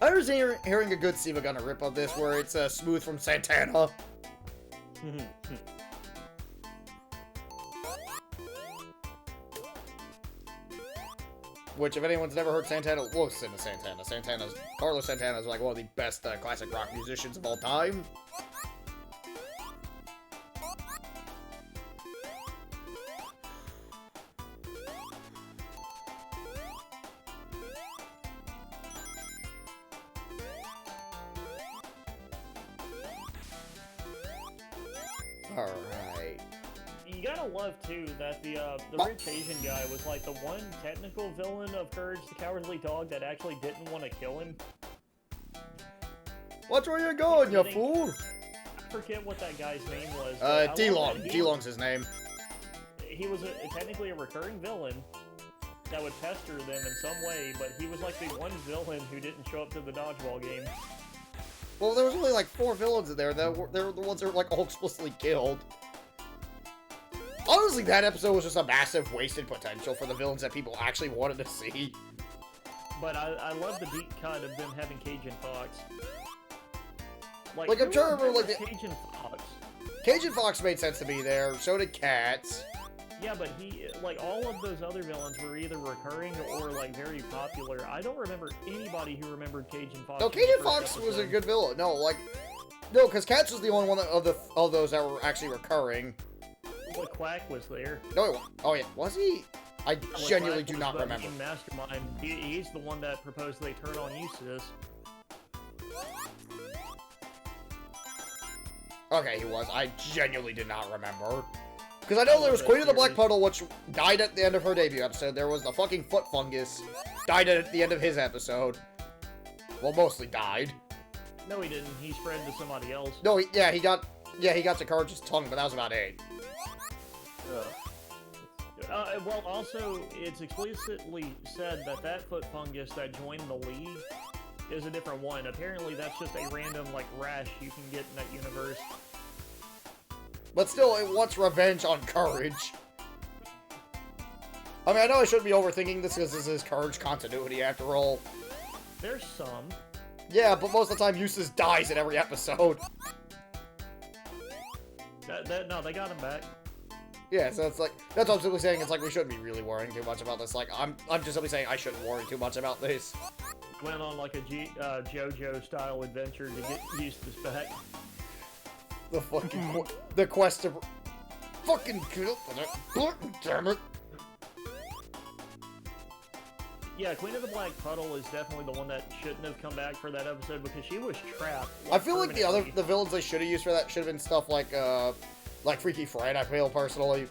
I was hearing a good Siva Gunner rip of this where it's Smooth from Santana. Which, if anyone's never heard Santana, listen to Santana. Carlos Santana is like one of the best classic rock musicians of all time. Alright. You gotta love, too, that the rich Asian guy was, like, the one technical villain of Courage the Cowardly Dog that actually didn't want to kill him. Watch where you're going, you fool! I forget what that guy's name was. D-Long. D-Long's his name. He was technically a recurring villain that would pester them in some way, but he was, like, the one villain who didn't show up to the dodgeball game. Well, there was only like 4 villains in there. They were the ones that were like all explicitly killed. Honestly, that episode was just a massive wasted potential for the villains that people actually wanted to see. But I love the deep cut of them having Cajun Fox. Like, I'm trying to remember, like, the... Cajun Fox. Cajun Fox made sense to me there. So did Cats. Yeah, but he, like, all of those other villains were either recurring or, like, very popular. I don't remember anybody who remembered Cajun Fox. No, Cajun Fox was a good villain. No, like... No, because Cats was the only one of those that were actually recurring. Well, Quack was there. No, oh yeah, was he? I Well, genuinely Quack do was not the remember. main mastermind. He's the one that proposed they turn on Eustace. Okay, he was. I genuinely did not remember. Because I know there was Queen of the Black Puddle, which died at the end of her debut episode. There was the fucking Foot Fungus, died at the end of his episode. Well, mostly died. No, he didn't. He spread to somebody else. No, he got to Courage's tongue, but that was about it. Well, also, it's explicitly said that that Foot Fungus that joined the League is a different one. Apparently, that's just a random, like, rash you can get in that universe. But still, it wants revenge on Courage. I mean, I know I shouldn't be overthinking this because this is Courage continuity after all. There's some. Yeah, but most of the time Eustace dies in every episode. No, they got him back. Yeah, so it's like, that's what I'm simply saying, it's like we shouldn't be really worrying too much about this. Like, I'm just simply saying I shouldn't worry too much about this. Went on like a JoJo-style adventure to get Eustace back. The fucking, the quest to fucking kill, damn it. Yeah, Queen of the Black Puddle is definitely the one that shouldn't have come back for that episode because she was trapped. I feel like the villains they should have used for that should have been stuff like Freaky Fred, I feel, personally.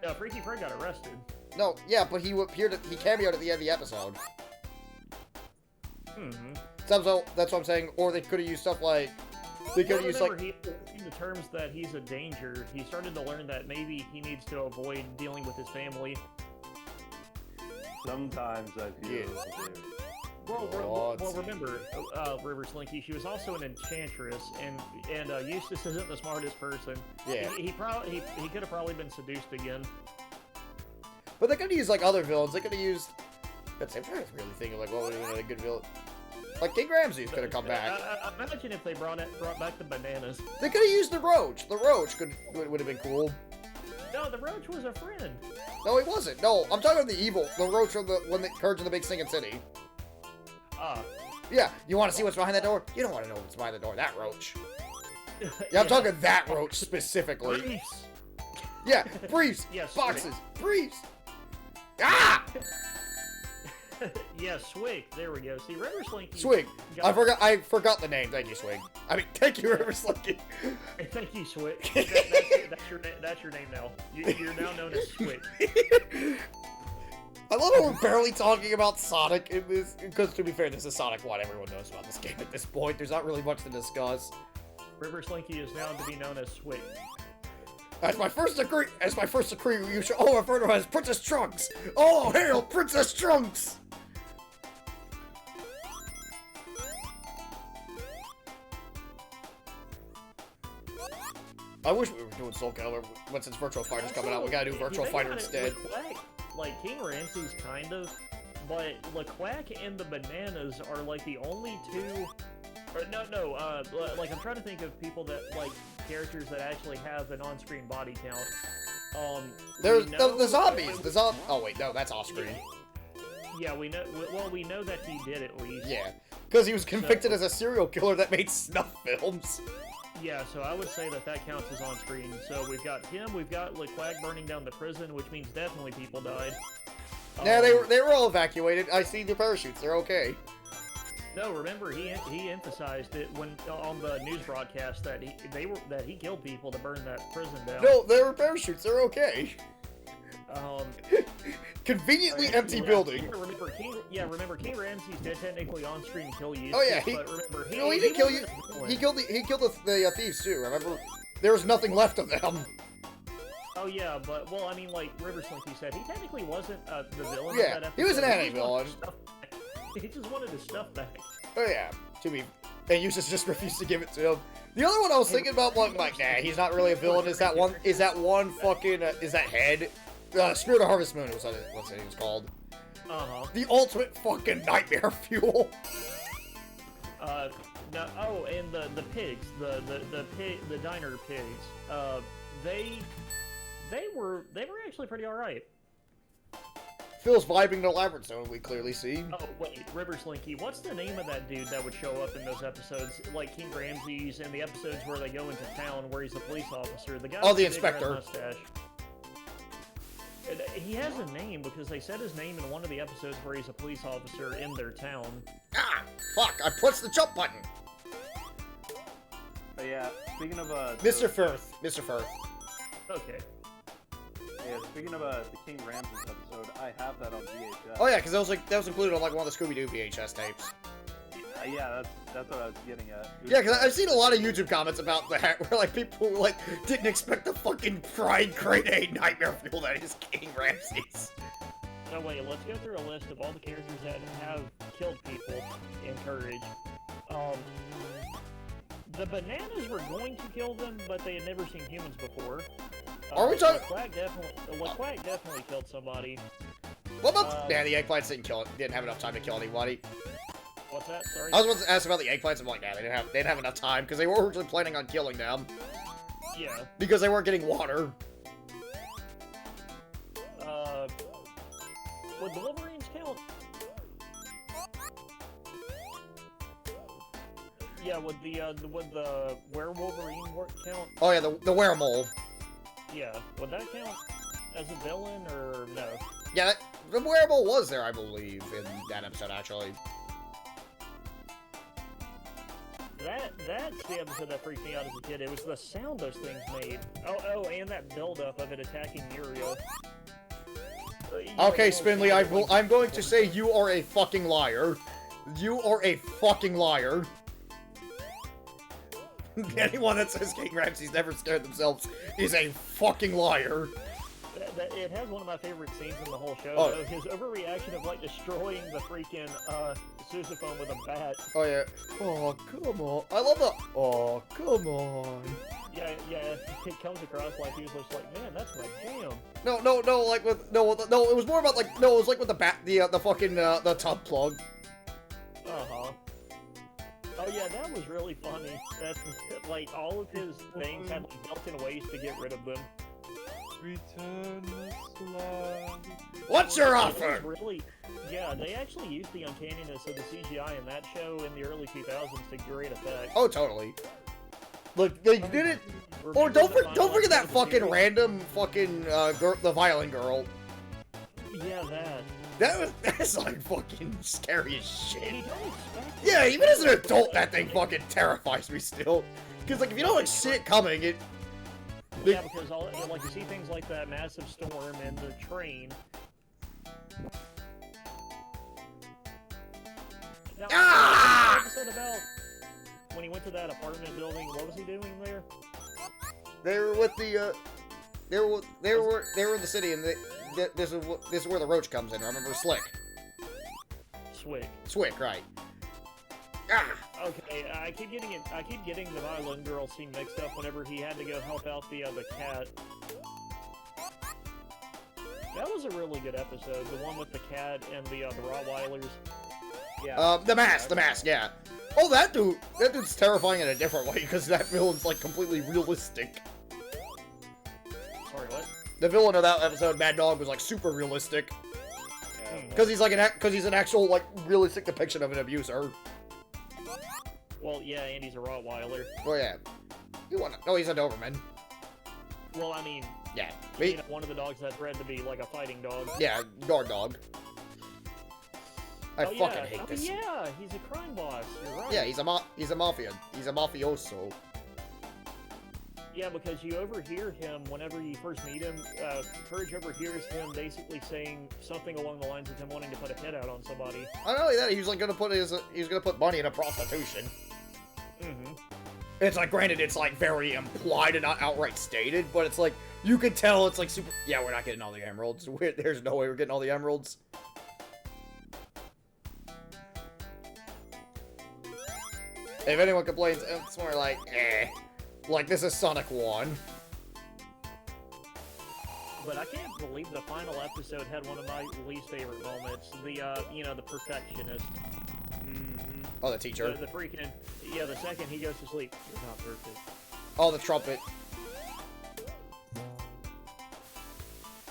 No, Freaky Fred got arrested. No, yeah, but he appeared, he cameoed at the end of the episode. So that's what I'm saying, or they could have used stuff like, they could have used like... He came to terms that he's a danger. He started to learn that maybe he needs to avoid dealing with his family. Sometimes I feel. Well, remember, River Slinky, she was also an enchantress, and Eustace isn't the smartest person. Yeah. He could have probably been seduced again. But they could have used like other villains. They could have used. I'm trying to really think of like what would have been a good villain. Like King Ramses could have come back. Imagine if they brought back the bananas. They could have used the Roach. The Roach would have been cool. No, the Roach was a friend. No, he wasn't. No, I'm talking about the evil. The Roach from the one that Courage in the Big Singing City. Yeah, you want to see what's behind that door? You don't want to know what's behind the door. That Roach. Yeah, I'm talking that Roach specifically. Briefs. Yeah, briefs. Yes, boxes. Briefs. Ah! Yeah, Swig. There we go. See, River Slinky. Swig. I forgot the name. Thank you, Swig. I mean, thank you, River Slinky. Thank you, Swig. That's your name now. You're now known as Swig. I love how we're barely talking about Sonic in this, because to be fair, this is Sonic 1. Everyone knows about this game at this point. There's not really much to discuss. River Slinky is now to be known as Swig. As my first decree, you should all refer to her as Princess Trunks. Oh, hail Princess Trunks! I wish we were doing Soul Calibur, but since Virtual Fighter's coming out, we gotta do Virtual Fighter instead. Like, King Ramses, kind of, but LeQuack and the Bananas are, like, the only two... like, I'm trying to think of people that, like, characters that actually have an on-screen body count. There's the zombies! Oh, wait, no, that's off-screen. Yeah, we know... Well, we know that he did at least. Yeah, because he was convicted as a serial killer that made snuff films. Yeah, so I would say that counts as on-screen. So we've got him, we've got LeQuack burning down the prison, which means definitely people died. Yeah, they were all evacuated. I see the parachutes. They're okay. No, remember he emphasized it when on the news broadcast that he killed people to burn that prison down. No, they were parachutes. They're okay. Conveniently empty building. Remember King Ramses did technically on-screen kill you. Oh yeah, but remember, he didn't kill you. He killed the thieves too. Remember, there was nothing left of them. Oh yeah, but well, I mean, like River Slinky said, he technically wasn't the villain. Yeah, of that episode. he was an anti-villain. He just wanted his stuff back. Oh yeah, and Eustace just refused to give it to him. The other one I was thinking about, like, nah, he's not really a villain. Is that one fucking is that Head? Spirit of Harvest Moon was what's it was called. The ultimate fucking nightmare fuel. No, oh, and the pigs, the diner pigs. They were actually pretty alright. Phil's vibing the Labyrinth Zone, we clearly see. Oh, wait, River Slinky, what's the name of that dude that would show up in those episodes? Like King Ramses and the episodes where they go into town where he's a police officer. The guy with the big red inspector. Mustache. He has a name because they said his name in one of the episodes where he's a police officer in their town. Ah, fuck, I pressed the jump button. But yeah, speaking of Mr. Firth. Okay. Yeah, speaking of the King Ramses episode, I have that on VHS. Oh yeah, because that was included on like one of the Scooby-Doo VHS tapes. Yeah, that's what I was getting at. Yeah, because I've seen a lot of YouTube comments about that, where like people like didn't expect the fucking fried grade A nightmare fuel that is King Ramses. So wait, let's go through a list of all the characters that have killed people in Courage. The Bananas were going to kill them, but they had never seen humans before. Are we talking? Quack definitely killed somebody. What about? Yeah, the eggplants didn't have enough time to kill anybody. What's that? Sorry. I was about to ask about the eggplants. I'm like, nah, they didn't have enough time because they were originally planning on killing them. Yeah. Because they weren't getting water. Would the Wolverines count? Yeah, would the Were-Wolverine count? Oh yeah, the weremole. Yeah, would that count as a villain or no? Yeah, the weremole was there, I believe, in that episode actually. That's the episode that freaked me out as a kid. It was the sound those things made. Oh, and that buildup of it attacking Muriel. Okay, Spindly, I'm going to say you are a fucking liar. You are a fucking liar. Anyone that says King Ramses never scared themselves is a fucking liar. It has one of my favorite scenes in the whole show, Oh. though. His overreaction of, like, destroying the freaking, sousaphone with a bat. Oh, yeah. Oh, come on. I love the... Oh, come on. Yeah, it comes across like he was just like, man, that's my jam. No, like with... No, it was more about, like... No, it was like with the bat... The fucking, the tub plug. Uh-huh. Oh, yeah, that was really funny. That's, like, all of his things had, like, built-in ways to get rid of them. Return the slug. What's your It offer? was really, yeah, they actually used the uncanniness of the CGI in that show in the early 2000s to great effect. Oh, totally. Look, they did it... Or don't forget that fucking random fucking, the violin girl. Yeah, that. That's like fucking scary as shit. And you don't expect it. Yeah, even as an adult, that thing fucking terrifies me still. Because, like, if you don't, like, see it coming, it... Yeah, because like you see things like that massive storm and the train. Now, Ah! episode about when he went to that apartment building. What was he doing there? They were with the, they were in the city, and this is where the roach comes in. Remember Slick? Swick, right? Ah! Okay, I keep getting the violin girl scene mixed up whenever he had to go help out the cat. That was a really good episode, the one with the cat and the Rottweilers. Yeah. The mask, yeah. Oh, that dude's terrifying in a different way because that villain's like completely realistic. Sorry, what? The villain of that episode, Mad Dog, was like super realistic because he's like he's an actual like realistic depiction of an abuser. Well, yeah, and he's a Rottweiler. Oh yeah. No, he's a Doberman. Well, I mean, Yeah. you know, one of the dogs that's bred to be like a fighting dog. Yeah, guard dog. I Oh, fucking yeah. hate this. Yeah, he's a crime boss. You're right. Yeah, he's a mafia. He's a mafioso. Yeah, because you overhear him whenever you first meet him. Courage overhears him basically saying something along the lines of him wanting to put a hit out on somebody. Not only that, he was gonna put money into prostitution. Mm-hmm. It's like, granted, it's like very implied and not outright stated, but it's like you could tell it's like super. Yeah, we're not getting all the emeralds. There's no way we're getting all the emeralds. If anyone complains, it's more like, eh. Like, this is Sonic 1. But I can't believe the final episode had one of my least favorite moments. The, you know, the perfectionist. Mm-hmm. Oh, the teacher. The freaking, yeah, the second he goes to sleep, you're not perfect. Oh, the trumpet.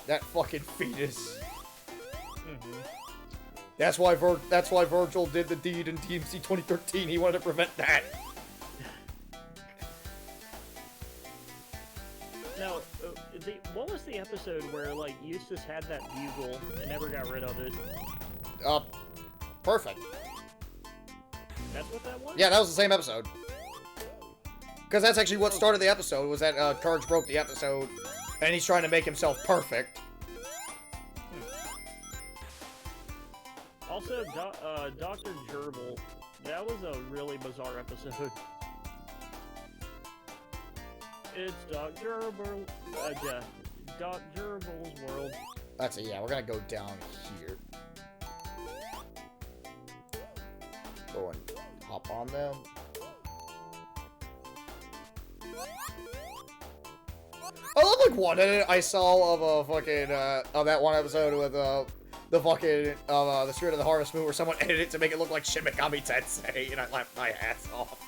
That fucking fetus. Mm-hmm. That's why Virgil did the deed in DMC 2013. He wanted to prevent that. Now, what was the episode where, like, Eustace had that bugle and never got rid of it? Perfect. That's what that was? Yeah, that was the same episode. Because that's actually what started the episode, was that Courage broke the episode, and he's trying to make himself perfect. Also, Dr. Gerbil, that was a really bizarre episode. It's Dr. Gerbil's world. That's it, yeah, we're gonna go down here. Go and hop on them. I love like one edit I saw of a fucking of that one episode with the fucking the Spirit of the Harvest Moon where someone edited it to make it look like Shin Megami Tensei, and I laughed my ass off.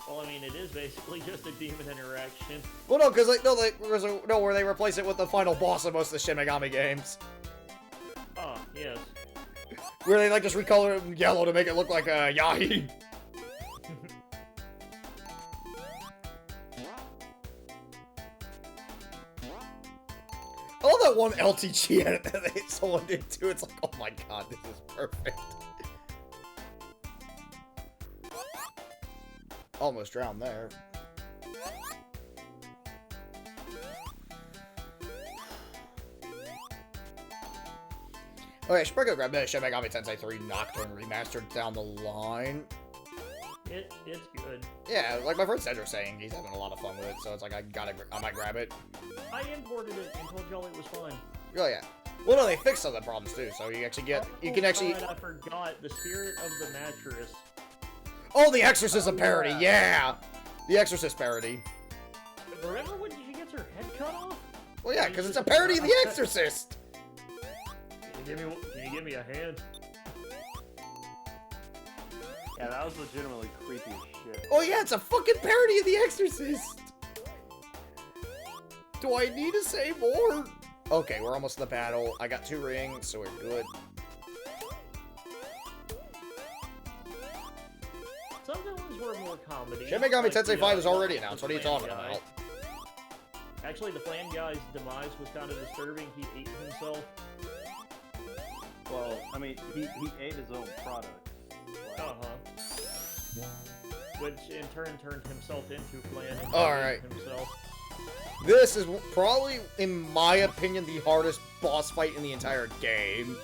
Well, I mean, it is basically just a demon interaction. Well, no, because like no, where they replace it with the final boss of most of the Shin Megami games, Ah, yes. where they like just recolor it in yellow to make it look like a Yahi. I love that one LTG edit that someone did too. It's like, oh my god, this is perfect. Almost drowned there. Okay, I should probably go grab the Shin Megami Tensei 3 Nocturne Remastered down the line. It's good. Yeah, like my friend Cedric saying, he's having a lot of fun with it, so it's like I might grab it. I imported it and told y'all it was fun. Oh yeah. Well, no, they fixed some of the problems too, so you actually get, you can actually. God, I forgot the Spirit of the Mattress. Oh, the Exorcism parody, yeah. The Exorcist parody. Remember when she gets her head cut off? Well, yeah, because it's a parody of The Exorcist. Can you give me a hand? Yeah, that was legitimately creepy as shit. Oh yeah, it's a fucking parody of The Exorcist. Do I need to say more? Okay, we're almost in the battle. I got 2 rings, so we're good. Some villains were more comedy. Shin Megami like Tensei the, 5 is already the announced. What are you Flan talking guy. about? Actually, the Flan guy's demise was kind of disturbing. He ate himself. Well, I mean, he ate his own product. Like, Uh-huh. Which in turn turned himself into Flan and Alright. himself. This is probably, in my opinion, the hardest boss fight in the entire game.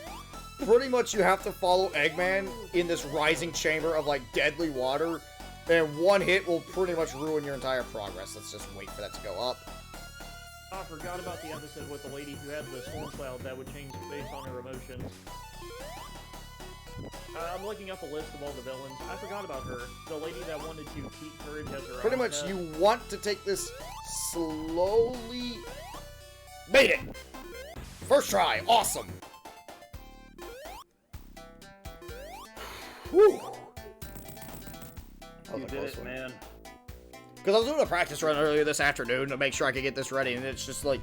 Pretty much you have to follow Eggman in this rising chamber of, like, deadly water, and one hit will pretty much ruin your entire progress. Let's just wait for that to go up. Oh, I forgot about the episode with the lady who had the storm cloud that would change based on her emotions. I'm looking up a list of all the villains. I forgot about her. The lady that wanted to keep courage as her Pretty own much pet. you want to take this slowly... Made it! First try, awesome! Whew. you did it, man. Because I was doing a practice run earlier this afternoon to make sure I could get this ready, and it's just like...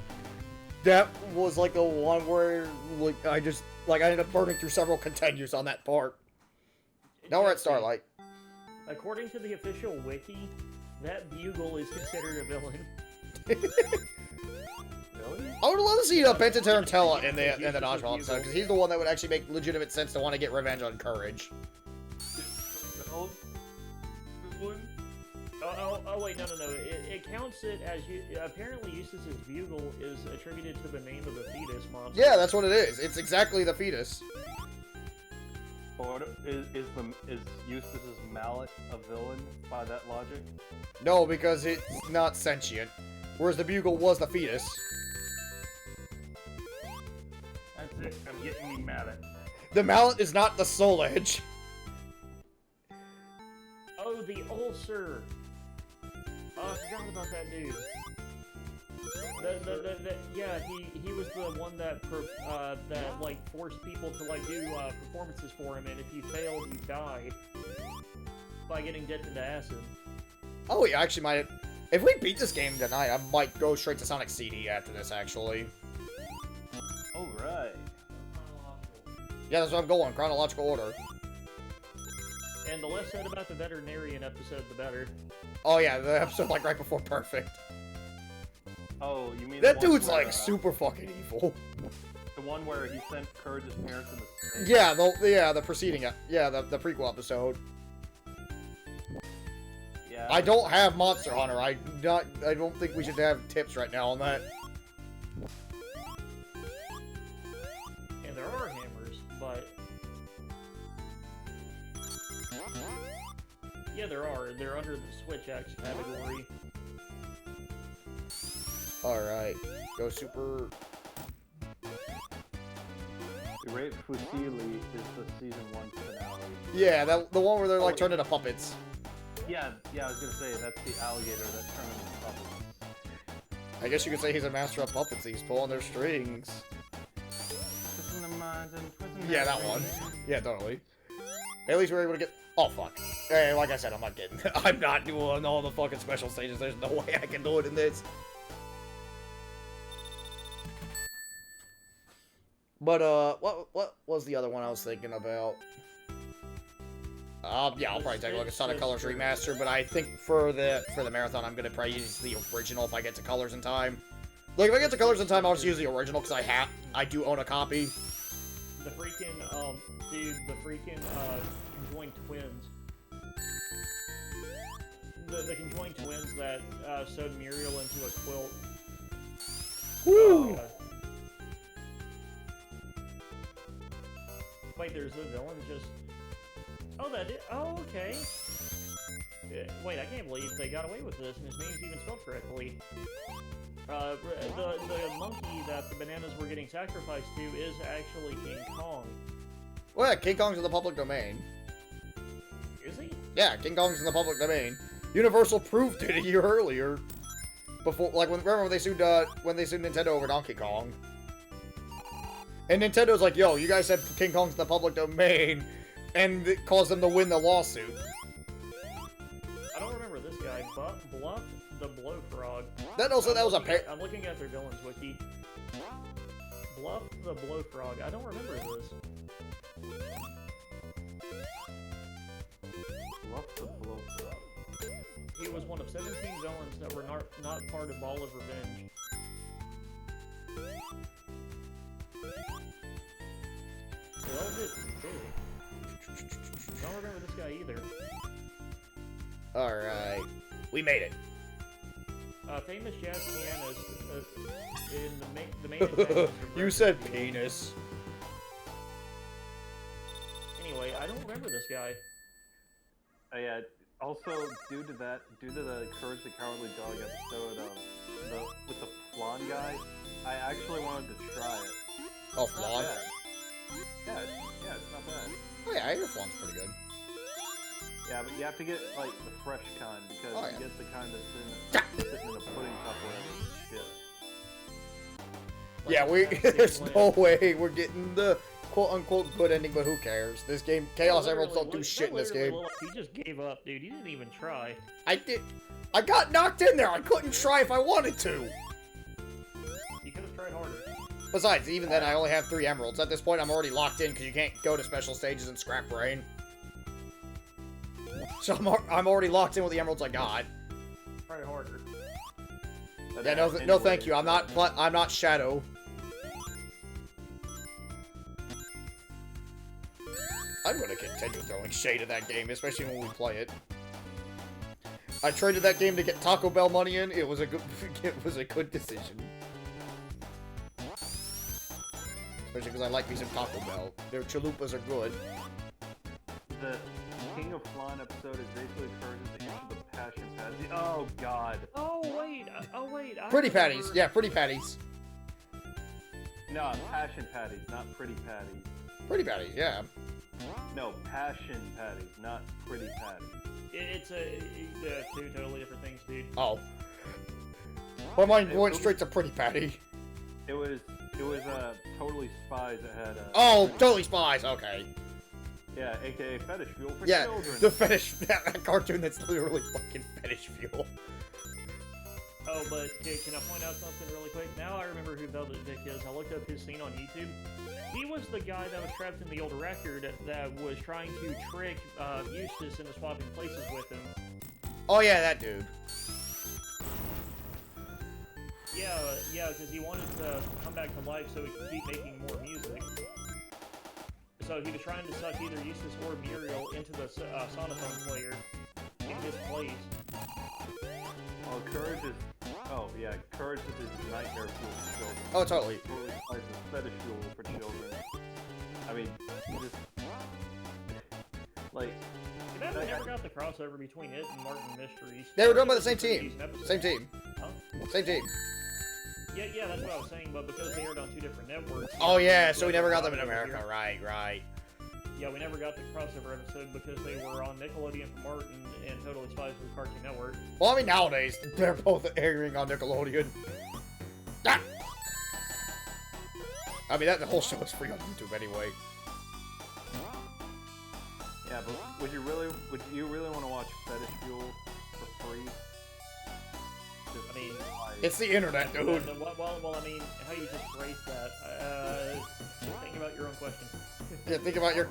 That was like the one where, like, I ended up burning through several continues on that part. Now we're at Starlight. According to the official wiki, that bugle is considered a villain. Really? I would love to see Penta Tarantella in the Uses Dodgeball episode, because he's the one that would actually make legitimate sense to want to get revenge on Courage. Oh wait, no. It counts it as apparently Eustace's bugle is attributed to the name of the fetus monster. Yeah, that's what it is. It's exactly the fetus. Or is Eustace's mallet a villain by that logic? No, because it's not sentient. Whereas the bugle was the fetus. That's it. I'm getting me mallet. The mallet is not the soul edge. Oh, the ulcer. Oh, I forgot about that dude. Yeah, he was the one that like forced people to like do performances for him, and if you failed, you die by getting dipped into acid. Oh, yeah, actually might. If we beat this game tonight, I might go straight to Sonic CD after this, actually. Alright. Yeah, that's what I'm going, chronological order. And the less said about the veterinarian episode, the better. Oh yeah, the episode like right before Perfect. Oh, you mean That the one dude's where, like super fucking evil. the one where he sent Courage's parents in the snake? Yeah, the preceding, the prequel episode. Yeah. I don't have Monster Hunter. I don't think we should have tips right now on that. And there are hammers, but yeah, there are. They're under the Switch X category. Alright. Go super... The Rape Fusili is the season 1 finale. Yeah, the one where they're like turned into puppets. Yeah, I was gonna say, that's the alligator that turned into puppets. I guess you could say he's a master of puppets. He's pulling their strings. Yeah, that one. Yeah, totally. At least we're able to get... Oh, fuck. Hey, like I said, I'm not getting... I'm not doing all the fucking special stages. There's no way I can do it in this. But, what was the other one I was thinking about? Yeah, I'll probably take a look at Sonic Colors Remaster, but I think for the marathon, I'm gonna probably use the original if I get to Colors in time. Like, if I get to Colors in time, I'll just use the original, because I do own a copy. The freaking, dude, the freaking, conjoined twins. The conjoined twins that, sewed Muriel into a quilt. Woo! Wait, there's the villain just... Oh, that did... Oh, okay. Wait, I can't believe they got away with this, and his name's even spelled correctly. The monkey that the bananas were getting sacrificed to is actually King Kong. Well, yeah, King Kong's in the public domain. Is he? Yeah, King Kong's in the public domain. Universal proved it a year earlier. Before, like, remember when they sued Nintendo over Donkey Kong? And Nintendo's like, yo, you guys said King Kong's in the public domain, and it caused them to win the lawsuit. I don't remember this guy, but Bluff the Blowfrog. That was a I'm looking at their villains wiki. Bluff the Blowfrog. I don't remember this. Bluff the Blowfrog. He was one of 17 villains that were not part of Ball of Revenge. Velvet Big. I don't remember this guy either. Alright. We made it. Famous jazz pianist in the main antagonist. You said penis. Anyway, I don't remember this guy. Yeah. Also, due to the Courage the Cowardly Dog episode, with the Flan guy, I actually wanted to try it. Oh, Flan? Yeah, it's not bad. Oh yeah, I hear Flan's pretty good. Yeah, but you have to get, like, the fresh kind, because Oh, yeah. you get the kind that's sitting in a pudding cup or shit. Yeah, there's no way we're getting the quote-unquote good ending, but who cares? This game, Chaos Emeralds don't do shit in this game. He just gave up, dude. He didn't even try. I got knocked in there! I couldn't try if I wanted to! You could have tried harder. Besides, even then, I only have 3 emeralds. At this point, I'm already locked in, because you can't go to special stages and scrap brain. So I'm already locked in with the emeralds I got. Try harder. Yeah, no, thank you. I'm not Shadow. I'm gonna continue throwing shade at that game, especially when we play it. I traded that game to get Taco Bell money in. It was a good decision. Especially because I like me some Taco Bell. Their chalupas are good. The King of Flan episode is basically Courage's against the Passion Patsy. Oh god. Oh wait. Pretty patties. Yeah, pretty patties. No, Passion Patties, not Pretty Patties. Pretty patties, yeah. No, Passion Patties, not Pretty Patties. It's two totally different things, dude. Oh. My mind went straight to Pretty Patty. It was Totally Spies that had Oh, Totally Spies, okay. Yeah, aka Fetish Fuel for Yeah, Children. the fetish, that cartoon that's literally fucking fetish fuel. Oh, but can I point out something really quick? Now I remember who Velvet Vic is. I looked up his scene on YouTube. He was the guy that was trapped in the old record that was trying to trick Eustace into swapping places with him. Oh yeah, that dude. Yeah, because he wanted to come back to life so he could keep making more music. So he was trying to suck either Eustace or Muriel into the sonophone player in his place. Oh, Courage is... Oh, yeah, Courage is his nightmare fuel for children. Oh, totally. Totally Spies is Fetish Fuel for children. I mean, just... Like... You know, we never got the crossover between it and Martin Mysteries. They were done by the same team. Same team. Huh? Same team. Yeah, that's what I was saying, but because they aired on 2 different networks... Oh yeah, so we never got them in America. Right. Yeah, we never got the crossover episode because they were on Nickelodeon for Martin and Totally Spies for Cartoon Network. Well, I mean, nowadays, they're both airing on Nickelodeon. Ah! I mean, the whole show is free on YouTube anyway. Yeah, but would you really want to watch Fetish Fuel for free? I mean, It's the internet, dude. well, I mean, how you just phrase that? Think about your own question. Yeah, think about your...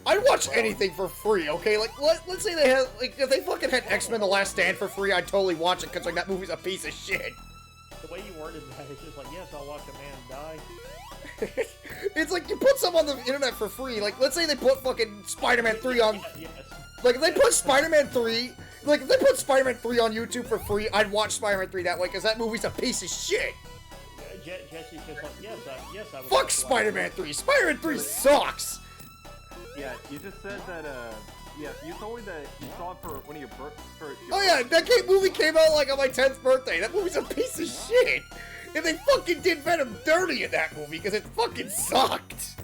I'd watch anything for free, okay? Like, let's say they had... Like, if they fucking had X-Men The Last Stand for free, I'd totally watch it, because, like, that movie's a piece of shit. The way you worded that is just like, yes, I'll watch a man die. It's like, you put some on the internet for free. Like, let's say they put fucking Spider-Man 3 on... Yes. Like, if they put Spider-Man 3... Like, if they put Spider-Man 3 on YouTube for free, I'd watch Spider-Man 3 that way, because that movie's a piece of shit. Jesse's just like, yes, I would. Fuck Spider-Man 3. Spider-Man 3 sucks. Yeah, you just said that, yeah, you told me that you saw it for one of your Oh yeah, that movie came out, like, on my 10th birthday. That movie's a piece of shit. And they fucking did Venom dirty in that movie, because it fucking sucked.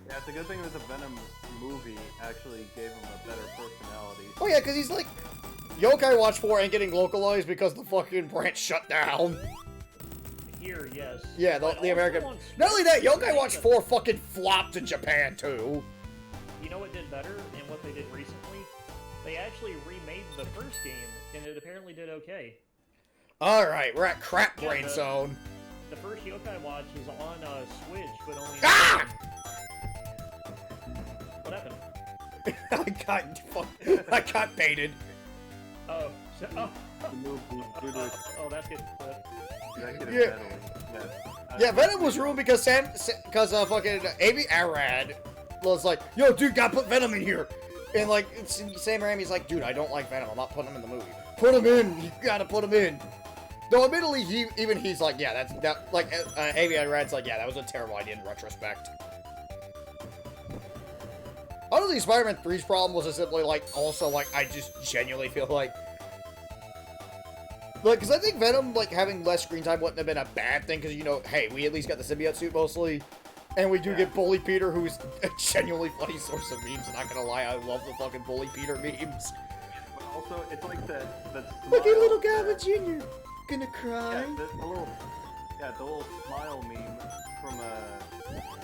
Yeah, it's a good thing it was a Venom movie, actually gave him a better personality. Oh yeah, because he's like... Yokai Watch 4 ain't getting localized because the fucking branch shut down. Here, yes. Yeah, the American... Not only that, Yokai Watch 4 fucking flopped in Japan, too. You know what did better and what they did recently? They actually remade the first game, and it apparently did okay. Alright, we're at crap brain Yeah, zone. The first Yokai Watch is on Switch, but only... Ah! What happened? I got baited. Oh, so... Oh, The movie, due to that's good. executive Yeah. meddling. Yeah. Yeah, Venom was ruined because fucking Amy Arad was like, yo, dude, gotta put Venom in here. And, like, Sam Raimi's like, dude, I don't like Venom. I'm not putting him in the movie. Put him in. You gotta put him in. Though, admittedly, he's like, yeah, Amy Arad's like, yeah, that was a terrible idea in retrospect. Honestly, Spider-Man 3's problem was simply, like, also, like, I just genuinely feel like... Like, because I think Venom, like, having less screen time wouldn't have been a bad thing, because, you know, hey, we at least got the symbiote suit, mostly. And we do get Bully Peter, who's a genuinely funny source of memes, not gonna lie, I love the fucking Bully Peter memes. But also, it's like that Look at little smile Gavin Jr. Gonna cry. Yeah, the little smile meme from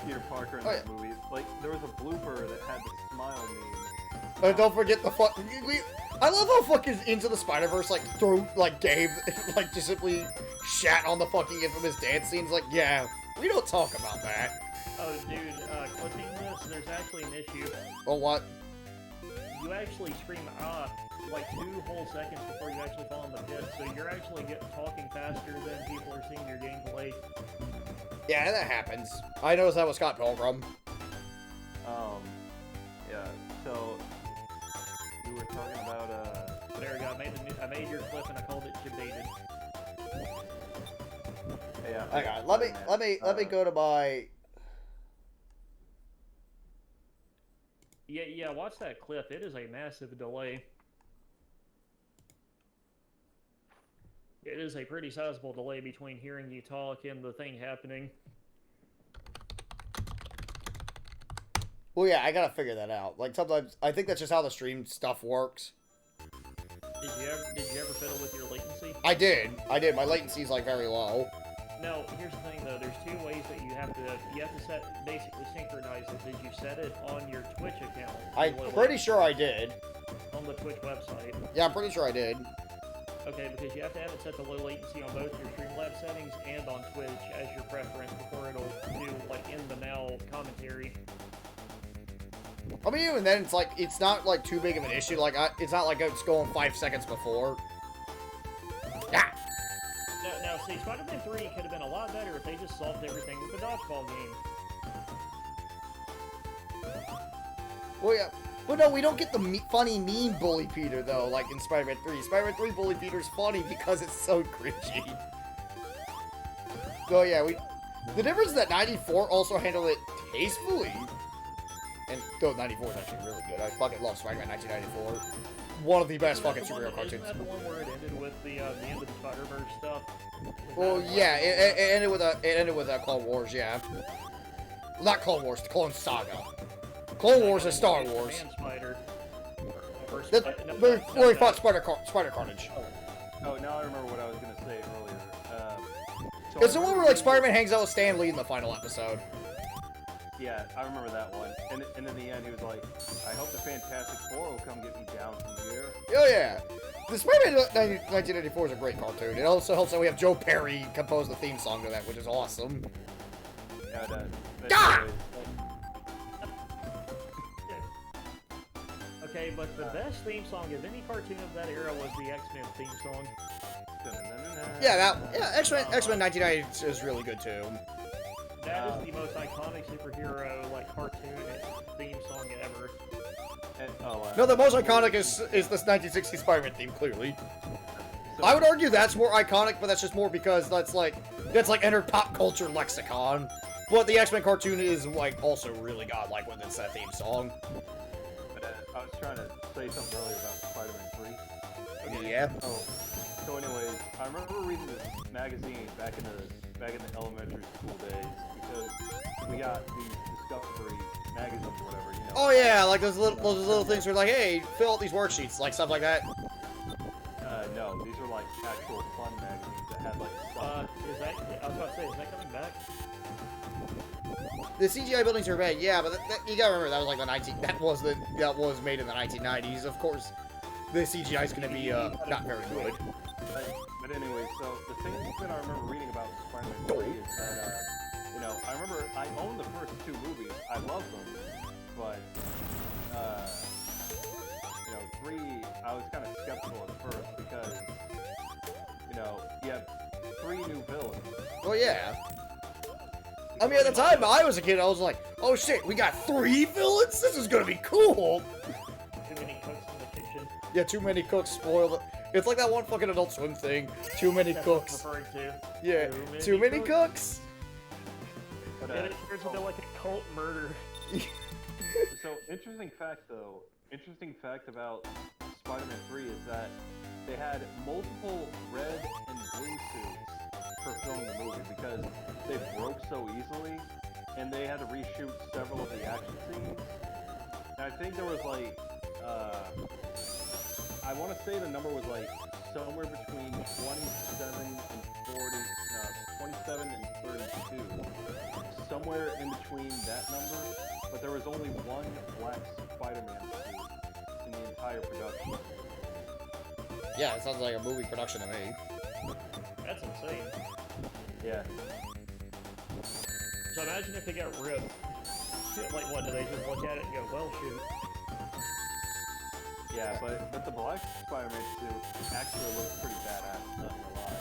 Peter Parker in Oh, that yeah. movie. Like, there was a blooper that had the smile meme. Don't forget the I love how fucking Into the Spider-Verse, like, gave, like, just simply shat on the fucking infamous dance scenes. Like, yeah, we don't talk about that. Oh, dude, clipping this, there's actually an issue. Oh, what? You actually scream, like 2 whole seconds before you actually fall in the pit, so you're actually talking faster than people are seeing your gameplay. Yeah, that happens. I noticed that with Scott Pilgrim. Yeah, so we were talking about, There we go, I made your clip and I called it debated. yeah. Hang on, let me go to my... Yeah, watch that clip. It is a massive delay. It is a pretty sizable delay between hearing you talk and the thing happening. Well, yeah, I gotta figure that out. Like, sometimes, I think that's just how the stream stuff works. Did you ever fiddle with your latency? I did. My latency's, like, very low. No, here's the thing though, there's 2 ways that you have to set, basically synchronize it. Did you set it on your Twitch account? I'm pretty sure I did. On the Twitch website. Yeah, I'm pretty sure I did. Okay, because you have to have it set to low latency on both your Streamlabs settings and on Twitch as your preference before it'll do, like, in the now commentary. I mean, even then, it's not, like, too big of an issue. Like, it's not like it's going 5 seconds before. Yeah. Now, see, Spider-Man 3 could have been a lot better if they just solved everything with the dodgeball game. Well, yeah. But no, we don't get the funny meme Bully Peter, though, like in Spider-Man 3. Spider-Man 3 Bully Peter's funny because it's so cringy. So, yeah, the difference is that 94 also handled it tastefully. And, though 94 is actually really good. I fucking love Spider-Man 1994. One of the best fucking superhero cartoons. Isn't that the one where it ended with the end of the Spider-Verse stuff? Well, yeah, it ended with Clone Wars, yeah. Not Clone Wars, the Clone Saga. Clone Wars is Star Wars. Spider. Where he fought Spider Carnage. Oh, now I remember what I was gonna say earlier. So It's the one where like Spider-Man hangs out with Stan Lee in the final episode. Yeah, I remember that one. And in the end, he was like, I hope the Fantastic Four will come get me down from here. Oh yeah. The Spider-Man 1984 is a great cartoon. It also helps that we have Joe Perry compose the theme song to that, which is awesome. Yeah, Gah! Okay, but the best theme song of any cartoon of that era was the X-Men theme song. Yeah, X-Men 1990 is really good too. That is the most iconic superhero like cartoon theme song ever. No, the most iconic is this 1960 Spider-Man theme, clearly. So, I would argue that's more iconic, but that's just more because that's like entered pop culture lexicon. But the X-Men cartoon is like also really godlike when it's that theme song. But I was trying to say something earlier about Spider-Man 3. Okay. Yeah. Oh, so anyways, I remember reading this magazine back in the elementary school days because we got these Discovery magazines or whatever, you know. Oh yeah, like those little things where like, hey, fill out these worksheets, like stuff like that. No, these are like actual fun magazines that had like stuff. I was about to say, is that coming back? The CGI buildings are bad, yeah, but you gotta remember that was like that was made in the 1990s. Of course, the CGI is gonna be not very good. But anyway, so the thing that I remember reading about Spider-Man 3 is that, you know, I remember I owned the first two movies. I loved them, but, you know, 3, I was kind of skeptical at first because, you know, you have 3 new villains. Well, yeah. I mean, at the time I was a kid, I was like, oh shit, we got 3 villains? This is gonna be cool! Too many cooks in the kitchen. Yeah, too many cooks spoil it. It's like that one fucking Adult Swim thing. Too many That's what I'm cooks. referring to. Yeah, too many cooks. But, And it turns into like a cult murder. so, interesting fact about Spider-Man 3 is that they had multiple red and blue suits for filming the movie because they broke so easily, and they had to reshoot several of the action scenes. And I think there was like, I want to say the number was like somewhere between 27 and 27 and 32. Somewhere in between that number, but there was only one black Spider-Man suit in the entire production. Yeah, it sounds like a movie production to me. That's insane. Yeah. So imagine if they got ripped. Like, what, do they just look at it and go, well, shoot? Yeah, but the black Spider-Man suit actually looks pretty badass, not gonna lie.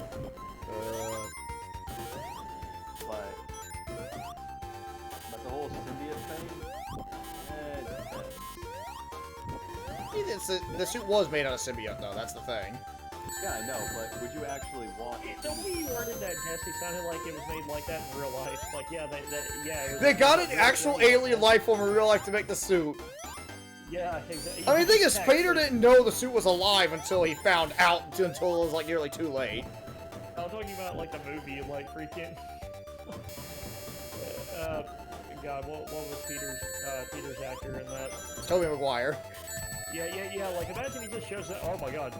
But the whole symbiote thing, The suit was made out of symbiote, though, that's the thing. yeah, I know, but would you actually want it The way you worded that, Jesse, sounded like it was made like that in real life. Like, yeah, it was They got an like actual alien life form in real life to make the suit. Yeah, exactly. I mean, the thing is, Peter didn't know the suit was alive until he found out, until it was, like, nearly too late. I'm talking about, like, the movie, like, freaking... God, what was Peter's actor in that? Tobey Maguire. Yeah, like, imagine he just shows up... Oh, my God.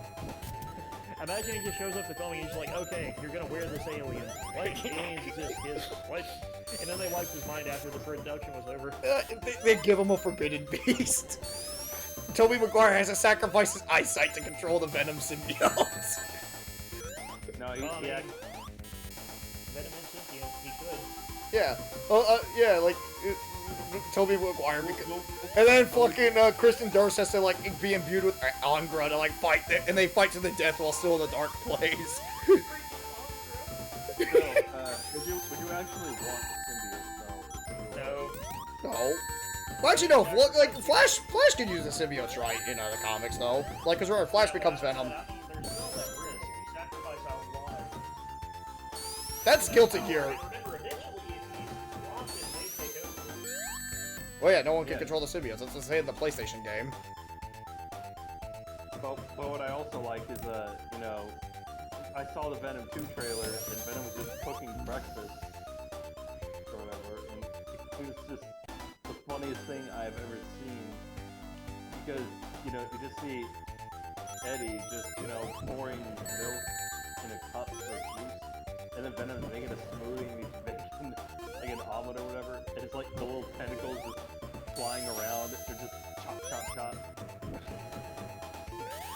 Imagine he just shows up to film and he's like, okay, you're gonna wear this alien. Like, aliens exist, kids. What? And then they wiped his mind after the production was over. They give him a forbidden beast. Tobey Maguire has to sacrifice his eyesight to control the Venom symbiote. No, Venom is sentient, he could. Yeah. Yeah, like, Tobey Maguire. And then fucking Kristen Dunst has to, like, be imbued with Angra to, like, fight, and they fight to the death while still in the dark place. So, would you actually want the symbiote, though? No. No. Well, actually, no. Like, Flash can use the symbiotes, right, in the comics, though. Like, because remember, Flash becomes Venom. There's still that risk. You sacrifice our lives. That's Guilty Gear. Remember, eventually, if he's lost it, they take over. Well, yeah, no one can Yeah. control the symbiotes. That's the same in the PlayStation game. But what I also like is, you know, I saw the Venom 2 trailer, and Venom was just cooking breakfast, or whatever, and it was just the funniest thing I've ever seen, because, you know, you just see Eddie just, you know, pouring milk in a cup for juice, and then Venom's making a smoothie and he's making like an omelet or whatever, and it's like the little tentacles just flying around. They're just chop, chop, chop.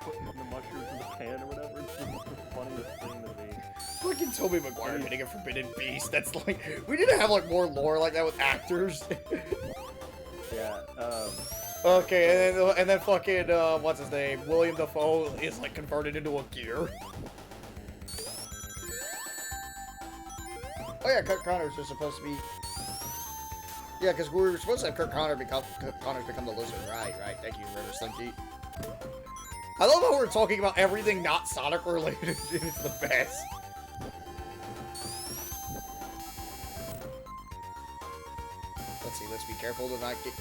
Putting the mushrooms in the pan or whatever. It's just the funniest thing to me. Fucking Tobey Maguire getting a forbidden beast. That's like, we need to have like more lore like that with actors. Yeah. Okay, and then fucking what's his name? William Dafoe is like converted into a gear. Oh yeah, Kurt Connors was supposed to be. Yeah, because we were supposed to have Kurt Connors become the lizard. Right. Thank you, River Slinky. I love how we're talking about everything not Sonic related. It's the best. Let's see. Let's be careful to not get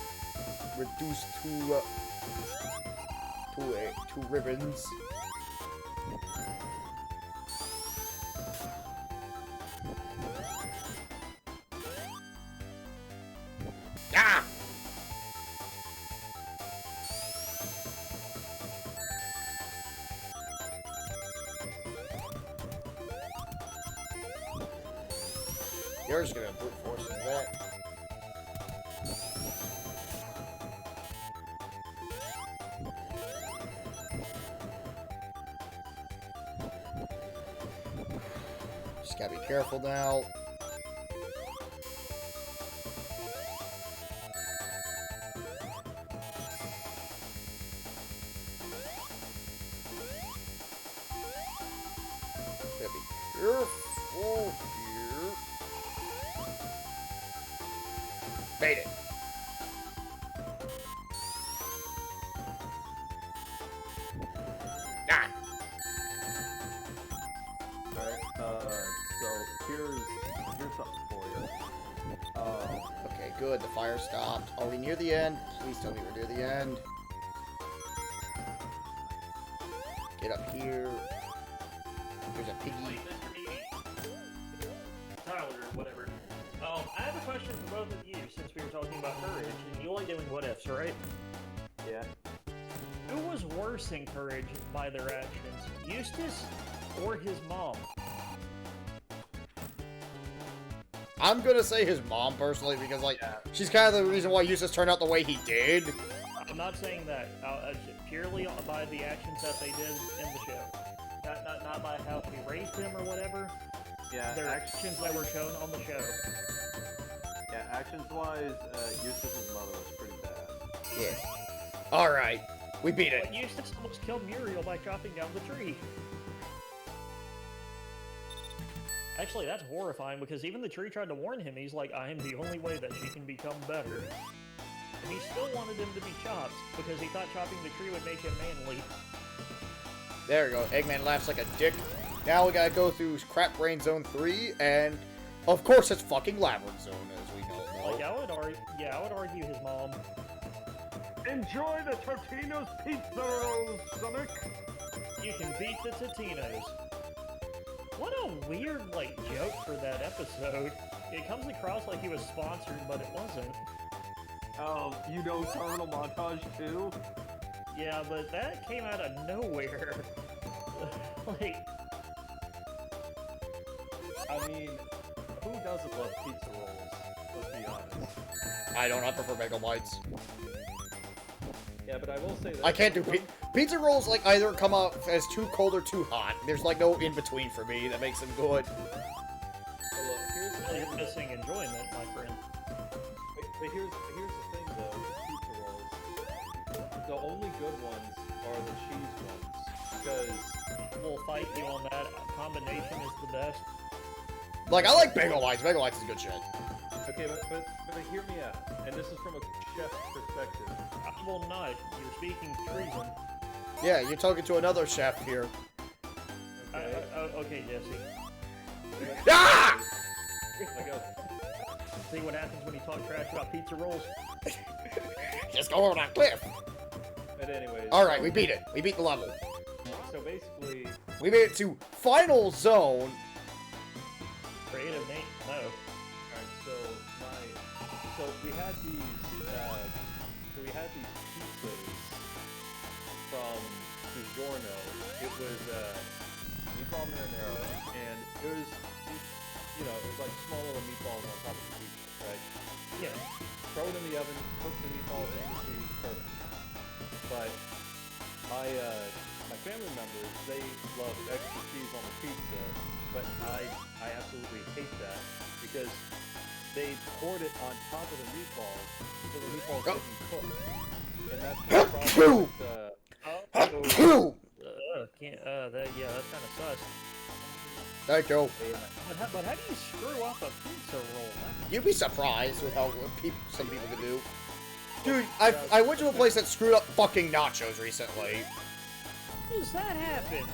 reduced to ribbons. Ah! You're just gonna brute force that. Just gotta be careful now. Gotta be careful here. Bait it. Ah! Alright, so here's something for you. Okay, good. The fire stopped. Are we near the end? Please tell me we're near the end. Get up here. There's a piggy. Tyler, or whatever. I have a question for both of you, since we were talking about courage, and you like doing what ifs, right? Yeah. Who was worse in courage by their actions, Eustace or his mom? I'm gonna say his mom personally because, like, she's kind of the reason why Eustace turned out the way he did. I'm not saying that purely by the actions that they did in the show, not by how he raised him or whatever. Yeah. Their actions that were shown on the show. Yeah, actions-wise, Eustace's mother was pretty bad. Yeah. All right, we beat it. But Eustace almost killed Muriel by chopping down the tree. Actually, that's horrifying because even the tree tried to warn him. He's like, I am the only way that she can become better. And he still wanted him to be chopped because he thought chopping the tree would make him manly. There we go. Eggman laughs like a dick. Now we gotta go through Crap Brain Zone 3, and of course it's fucking Labyrinth Zone, as we know. Like, I would argue his mom. Enjoy the Totino's pizza rolls, Sonic! You can beat the Totinos. What a weird, like, joke for that episode. It comes across like he was sponsored, but it wasn't. Oh, you know Terminal Montage too? Yeah, but that came out of nowhere. Like... I mean, who doesn't love pizza rolls? Let's be honest. I don't. I prefer bagel bites. Yeah, but I will say that I can't do pizza rolls. Like either come out as too cold or too hot. There's like no in between for me that makes them good. Well, look, here's the You're thing. missing enjoyment, my friend. But here's the thing though, with pizza rolls. The only good ones are the cheese ones. Because We'll fight you on that. Combination is the best. Like I like bagel bites. Bagel bites is good shit. okay, but hear me out. And this is from a chef's perspective. I will not. You're speaking treason. Yeah, you're talking to another chef here. Okay. Okay, Jesse. Ah! I got See what happens when you talk trash about pizza rolls? Just go over that cliff. But anyways. All right, we beat it. We beat the level. So basically, We made it to Final Zone. Creative name? No. alright, so we had these pizzas from DiGiorno. It was meatball marinara, and it was you know, it's like small little meatballs on top of the pizza, right? Yeah. Throw it in the oven, cook the meatballs and the cheese, perfect. But my family members, they love extra cheese on the pizza, but I absolutely hate that because they poured it on top of the meatballs, so the meatballs didn't cook. And that's the problem with, That's kind of sus. Thank you. But how do you screw up a pizza roll? You'd be surprised with how some people can do. Dude, I went to a place that screwed up fucking nachos recently. How does that happen?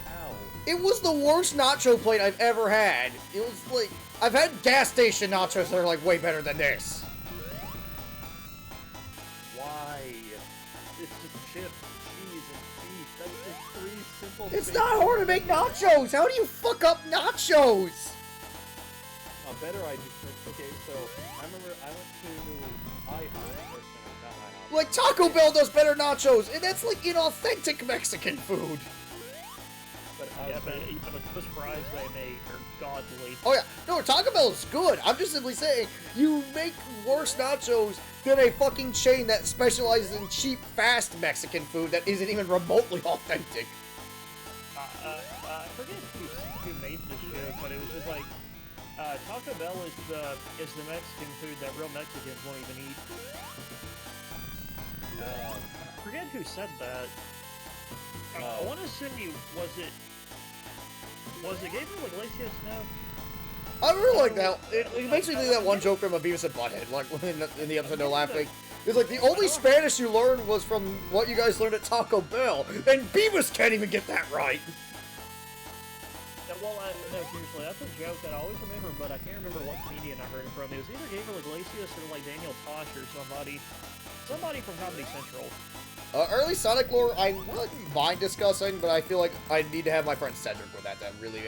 How? It was the worst nacho plate I've ever had. It was like, I've had gas station nachos that are like way better than this. Why? It's just chips, cheese, and beef. That's just 3 simple It's things. not hard to make nachos. How do you fuck up nachos? Better I just, okay, so I remember I went to IHOP, or not IHOP. Like Taco Bell does better nachos, and that's like inauthentic Mexican food. But But those fries they make are godly. Oh yeah, no, Taco Bell is good. I'm just simply saying, you make worse nachos than a fucking chain that specializes in cheap, fast Mexican food that isn't even remotely authentic. I forget who made this joke, but it was just like, Taco Bell is the Mexican food that real Mexicans won't even eat. I forget who said that. I want to say, was it Gabriel Iglesias? No. I really like that. It makes me think of that one joke from a Beavis and Butthead, like in the episode No Laughing. It's like the only Spanish you learned was from what you guys learned at Taco Bell, and Beavis can't even get that right. Well, no, seriously, that's a joke that I always remember, but I can't remember what comedian I heard it from. It was either Gabriel Iglesias or like Daniel Tosh or somebody from Comedy Central. Early Sonic lore, I wouldn't mind discussing, but I feel like I need to have my friend Cedric with that to really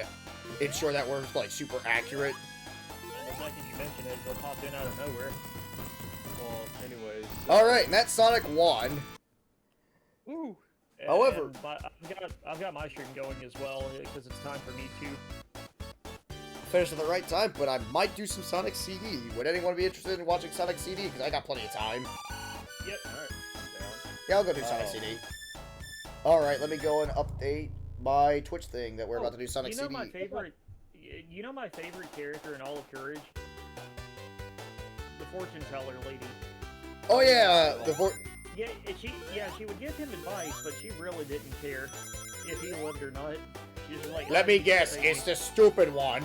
ensure that we're like super accurate. And the second you mention it, it'll pop in out of nowhere. well, anyways. All right, and that's Sonic 1. Woo! However- I've got my stream going as well because it's time for me to. Finish at the right time, but I might do some Sonic CD. Would anyone be interested in watching Sonic CD? Because I got plenty of time. Yep. Alright, down. Yeah, I'll go do Sonic CD. Alright, let me go and update my Twitch thing that we're about to do Sonic CD. You know my favorite character in all of Courage? The fortune teller lady. Oh yeah, She would give him advice, but she really didn't care if he lived or not. She was like, let me guess, it's the stupid one.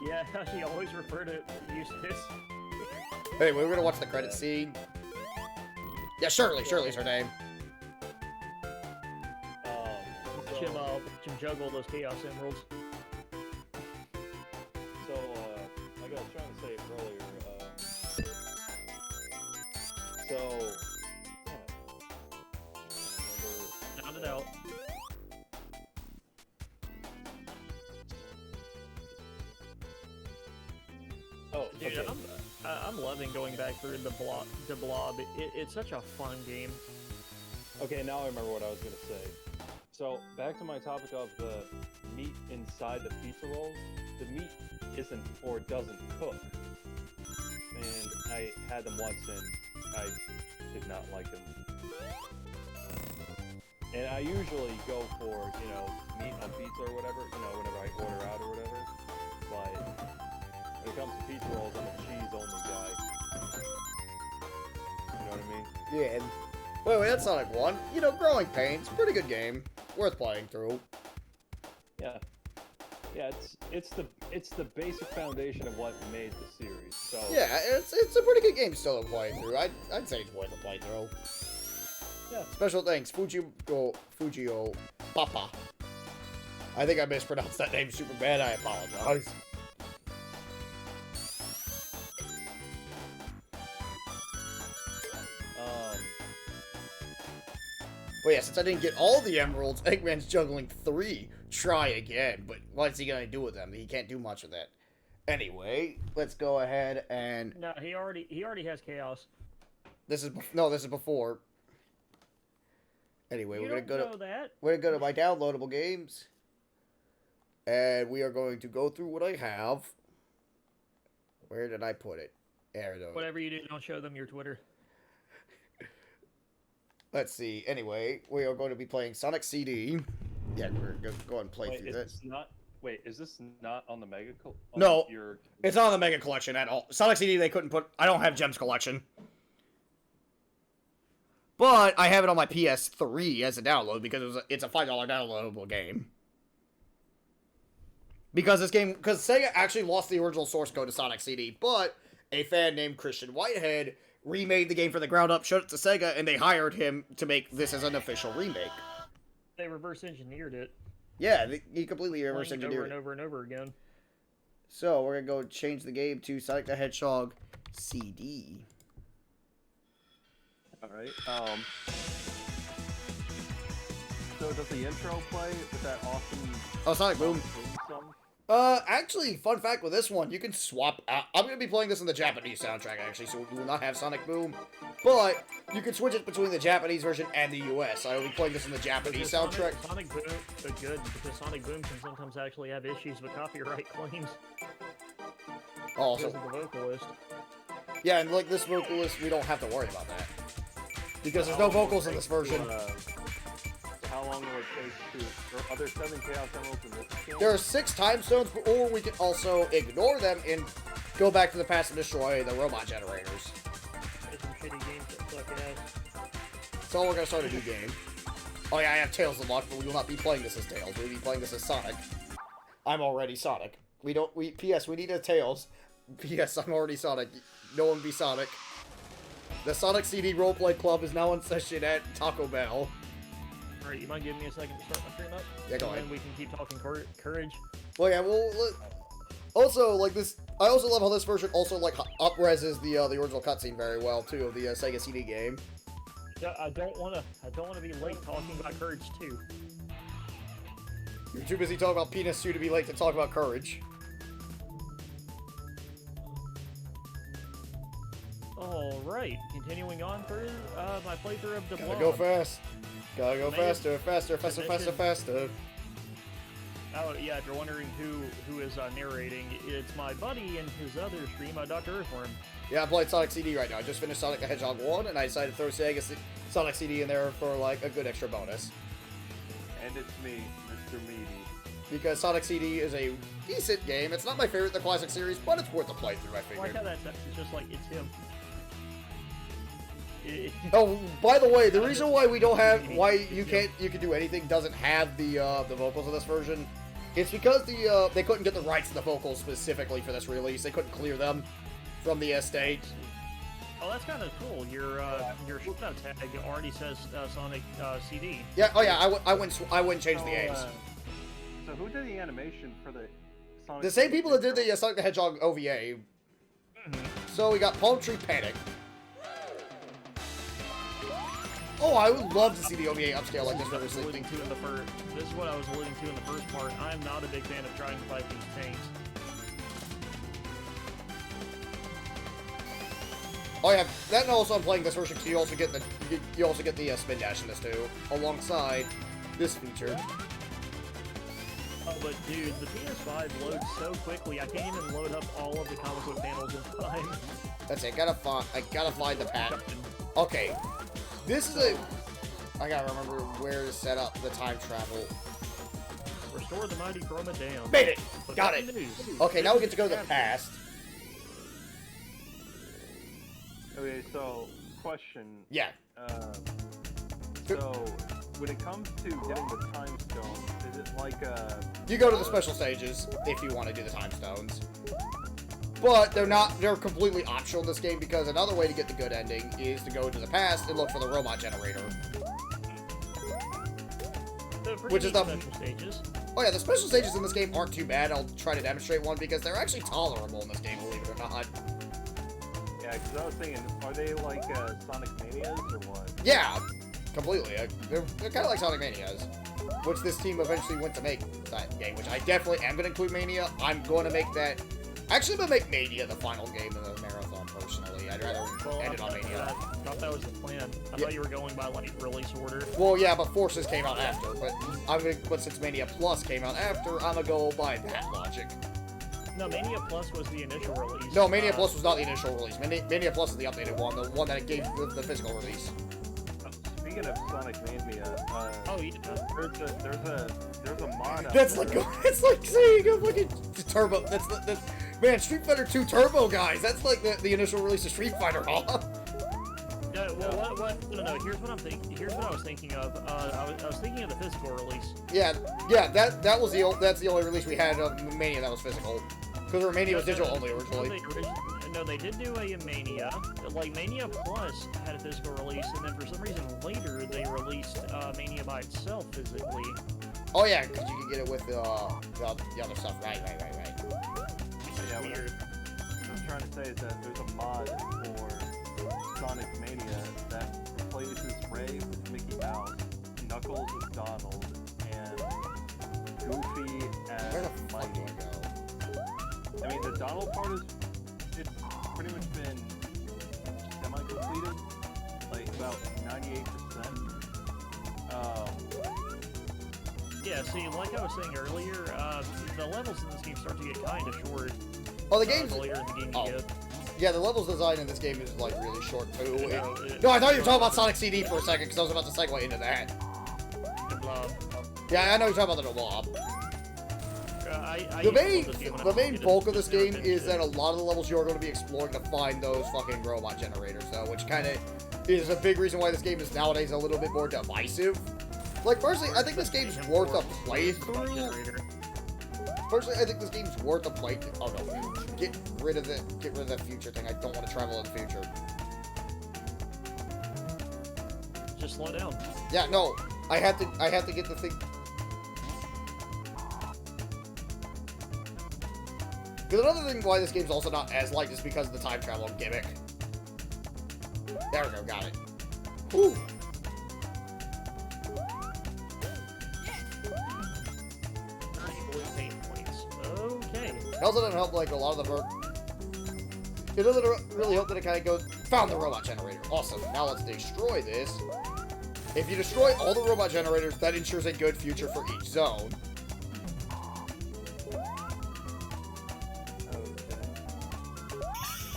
Yeah, she always referred to Eustace. Anyway, we're gonna watch the credit scene. Yeah, Shirley's her name. Jim juggle those Chaos Emeralds. So, like I was trying to say earlier, so, yeah. Sound it out. Oh, Dude, okay. I'm loving going back through the blob. It's such a fun game. Okay, now I remember what I was going to say. So, back to my topic of the meat inside the pizza rolls. The meat isn't or doesn't cook. And I had them once and I did not like them. And I usually go for, you know, meat on pizza or whatever, you know, whenever I order out or whatever. But when it comes to pizza rolls, I'm a cheese-only guy. You know what I mean? Yeah, and wait, that's Sonic 1. You know, Growing Pains, pretty good game. Worth playing through. Yeah. Yeah, it's the basic foundation of what made the series. So Yeah, it's a pretty good game still to play through. I'd say it's worth a playthrough. Yeah. Special thanks, Fujio Papa. I think I mispronounced that name super bad. I apologize. But yeah, since I didn't get all the emeralds, Eggman's juggling 3. Try again, but what's he gonna do with them? He can't do much with that. Anyway, let's go ahead and No, he already has Chaos. this is before. Anyway, You we're don't gonna know that. go to my downloadable games. And we are going to go through what I have. Where did I put it? There it is. Whatever you do, don't show them your Twitter. Let's see. Anyway, we are going to be playing Sonic CD. Yeah, we're going to go and play through this. Wait, is this not on the Mega? No, it's not on the Mega Collection at all. Sonic CD, they couldn't put... I don't have Gems Collection. But I have it on my PS3 as a download because it's a $5 downloadable game. Because Sega actually lost the original source code to Sonic CD, but a fan named Christian Whitehead remade the game from the ground up, showed it to Sega, and they hired him to make this as an official remake. They reverse engineered it. Yeah, he completely reverse engineered it. Over and over again. So, we're going to go change the game to Sonic the Hedgehog CD. Alright, so does the intro play with that awesome... Oh, Sonic Boom. Song? Actually, fun fact with this one, you can swap out. I'm going to be playing this in the Japanese soundtrack, actually, so we will not have Sonic Boom. But, you can switch it between the Japanese version and the US. I will be playing this in the Japanese soundtrack. Sonic Boom, good, because Sonic Boom can sometimes actually have issues with copyright claims. Also, Because of the vocalist. yeah, and like this vocalist, we don't have to worry about that. Because there's no vocals in this version. How long will it take to... Are there 7 Chaos Emeralds in this game? There are 6 time stones, or we can also ignore them and go back to the past and destroy the robot generators. There's some shitty games that suck ass. So we're gonna start a new game. Oh yeah, I have Tails unlocked, but we will not be playing this as Tails. We'll be playing this as Sonic. I'm already Sonic. P.S. We need a Tails. P.S. I'm already Sonic. No one be Sonic. The Sonic CD Roleplay Club is now in session at Taco Bell. Alright, you mind giving me a second to start my stream up? Yeah, go and ahead. then we can keep talking courage. Well, yeah, also, like this, I also love how this version also, like, up-reses the original cutscene very well, too, of the Sega CD game. Yeah, I don't wanna be late talking about Courage 2. You're too busy talking about Penis 2 to be late to talk about Courage. Alright, continuing on through my playthrough of the Gotta go fast. Gotta go faster, faster, faster, faster, faster. Oh yeah, if you're wondering who is narrating, it's my buddy in his other stream, Dr. Earthworm. Yeah, I'm playing Sonic CD right now. I just finished Sonic the Hedgehog 1, and I decided to throw Sonic CD in there for, like, a good extra bonus. And it's me, Mr. Meaty. Because Sonic CD is a decent game. It's not my favorite in the classic series, but it's worth a playthrough, I I like figured. how that's just like, it's him. Oh, by the way, the reason why we don't have, why you can do anything doesn't have the vocals in this version, it's because they couldn't get the rights to the vocals specifically for this release. They couldn't clear them from the estate. Oh, that's kind of cool. Your shoutout tag already says Sonic CD. Yeah. Oh yeah. I wouldn't change the games. So who did the animation for the Sonic? The same people that did the Sonic the Hedgehog OVA. So we got Palm Tree Panic. Oh, I would love to see the OVA upscale like this for this thing. This is what I was alluding to in the first part. I'm not a big fan of trying to fight these tanks. Oh yeah, that and also I'm playing this version because you also get the spin dash in this too, alongside this feature. Oh, but dude, the PS5 loads so quickly. I can't even load up all of the comic book panels in time. That's it. I gotta find the pattern. Okay, this is I gotta remember where to set up the time travel. Restore the mighty Chroma Dam. Made it. But Got that's it. the news. Okay, now we get to go to the past. Okay, so question. Yeah. So when it comes to getting the time stone, is it like You go to the special stages if you want to do the time stones. But they're completely optional in this game because another way to get the good ending is to go to the past and look for the robot generator. Which is the special stages. Oh yeah, the special stages in this game aren't too bad. I'll try to demonstrate one because they're actually tolerable in this game, believe it or not. Yeah, because I was thinking, are they like Sonic Manias or what? Yeah, completely. They're kind of like Sonic Manias, which this team eventually went to make that game, which I definitely am going to include Mania. I'm going to make that Actually, I'm gonna make Mania the final game of the marathon, personally. I'd rather end it on I Mania. thought that was the plan. I Yeah. thought you were going by, like, release order. Well, yeah, but Forces came out after. But since Mania Plus came out after, I'm gonna go by that logic. No, Mania Plus was the initial release. No, Mania Plus was not the initial release. Mania Plus is the updated one, the one that it gave the physical release. Speaking of Sonic Mania, Oh, yeah. there's a mod out That's there. like it's like saying a fucking Turbo. That's man, Street Fighter 2 Turbo, guys. That's like the initial release of Street Fighter, huh? No, well, no, here's what I'm thinking. Here's what I was thinking of. I was thinking of the physical release. Yeah. That was that's the only release we had of Mania that was physical. Because Mania was digital only originally. No, they did do a Mania. Like, Mania Plus had a physical release, and then for some reason later they released Mania by itself physically. Oh yeah, because you could get it with the other stuff. Right. Yeah, what I was trying to say is that there's a mod for Sonic Mania that replaces Ray with Mickey Mouse, Knuckles with Donald, and Goofy Where the as fuck do Mighty. I go? I mean, the Donald part it's pretty much been semi-completed, like about 98%. Yeah, see, like I was saying earlier, the levels in this game start to get kind of short. Oh, the game's the later in the game oh. you get. Yeah, the levels design in this game is like really short too. No, No, I thought you were talking about Sonic CD for a second because I was about to segue into that. Yeah, I know you're talking about the blob. The main bulk of this game is that a lot of the levels you're going to be exploring to find those fucking robot generators, though, which kind of is a big reason why this game is nowadays a little bit more divisive. Like, personally, I think this game's worth a playthrough. Personally, I think this game's worth a playthrough. Oh no, get rid of the future thing. I don't want to travel in the future. Just slow down. Yeah, no, I have to get the thing. Because another thing why this game's also not as light is because of the time travel gimmick. There we go, got it. Whew. 30 blue paint points. Okay. It also doesn't help, like, a lot of the it doesn't really help that it kind of goes, found the robot generator. Awesome. Now let's destroy this. If you destroy all the robot generators, that ensures a good future for each zone.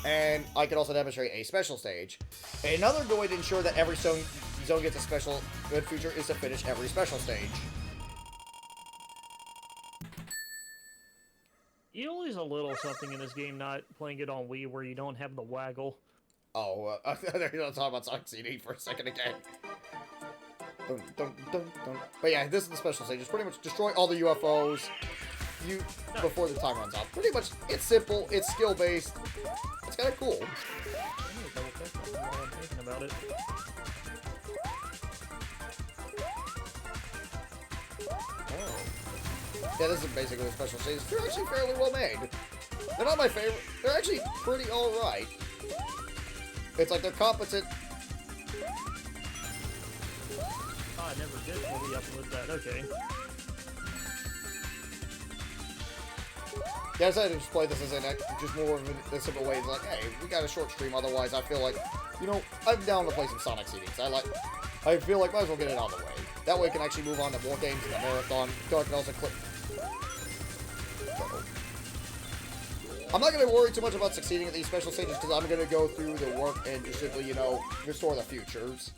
And I can also demonstrate a special stage. Another good way to ensure that every zone gets a special good feature is to finish every special stage. You lose a little something in this game not playing it on Wii where you don't have the waggle. Oh, I thought you were talking about Sonic CD for a second again. Dun, dun, dun, dun. But yeah, this is the special stage. Just pretty much destroy all the UFOs before the time runs out. Pretty much, it's simple, it's skill-based. It's kind of cool. I need to double check something while I'm thinking about it. Oh. Yeah, this is basically the special stage. They're actually fairly well made. They're not my favorite. They're actually pretty alright. It's like they're competent. Oh, I never did fully upload that. Okay. Yeah, I decided to just play this as just more of a simple way. It's like, hey, we got a short stream. Otherwise, I feel like, you know, I'm down to play some Sonic CDs. I feel like might as well get it out of the way. That way, I can actually move on to more games in the marathon. So I can also click. I'm not going to worry too much about succeeding at these special stages because I'm going to go through the work and just simply, you know, restore the futures.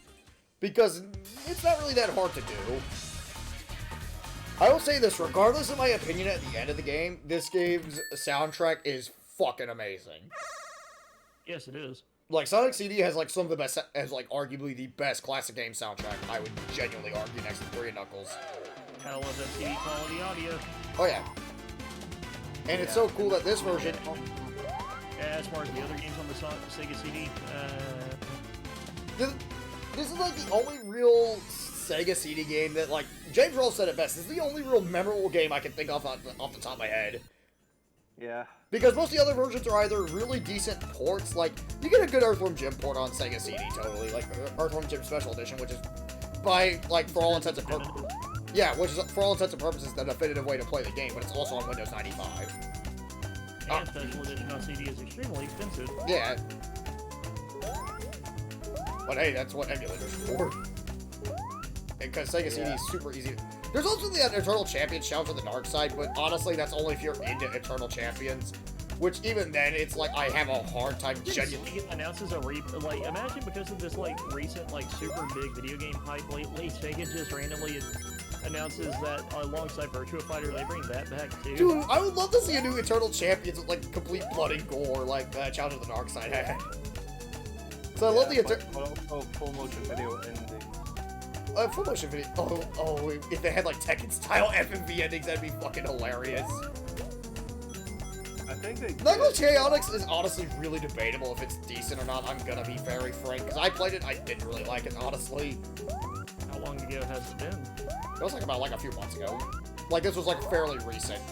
Because it's not really that hard to do. I will say this, regardless of my opinion at the end of the game, this game's soundtrack is fucking amazing. Yes, it is. Like, Sonic CD has, like, some of the best, has, like, arguably the best classic game soundtrack, I would genuinely argue, next to 3 and Knuckles. Gotta love that CD quality audio. Oh, yeah. And it's so cool that this version... Yeah, as far as the other games on the Sega CD, This is, like, the only real Sega CD game that, like, James Rolfe said it best. This is the only real memorable game I can think of off the top of my head. Yeah. Because most of the other versions are either really decent ports, like, you get a good Earthworm Jim port on Sega CD, totally, like, Earthworm Jim Special Edition, which is, by, like, for all intents and purposes, yeah, which is, for all intents and purposes, the definitive way to play the game, but it's also on Windows 95. And special edition on CD is extremely expensive. Yeah. But hey, that's what emulators for. Because Sega CD is super easy. There's also the Eternal Champions Challenge on the dark side, but honestly, that's only if you're into Eternal Champions. Which even then, it's like I have a hard time genuinely. Announces a like imagine because of this like recent like super big video game hype lately, Sega just randomly announces that alongside Virtua Fighter they bring that back too. Dude, I would love to see a new Eternal Champions with like complete blood and gore like Challenge of the Dark Side had. So I love the full motion video ending. Full motion video. Oh, if they had like Tekken style FMV endings, that'd be fucking hilarious. I think they. Knuckles Chaotix is honestly really debatable if it's decent or not. I'm gonna be very frank, because I played it, I didn't really like it, honestly. How long ago has it been? It was like about like a few months ago. Like this was like fairly recent.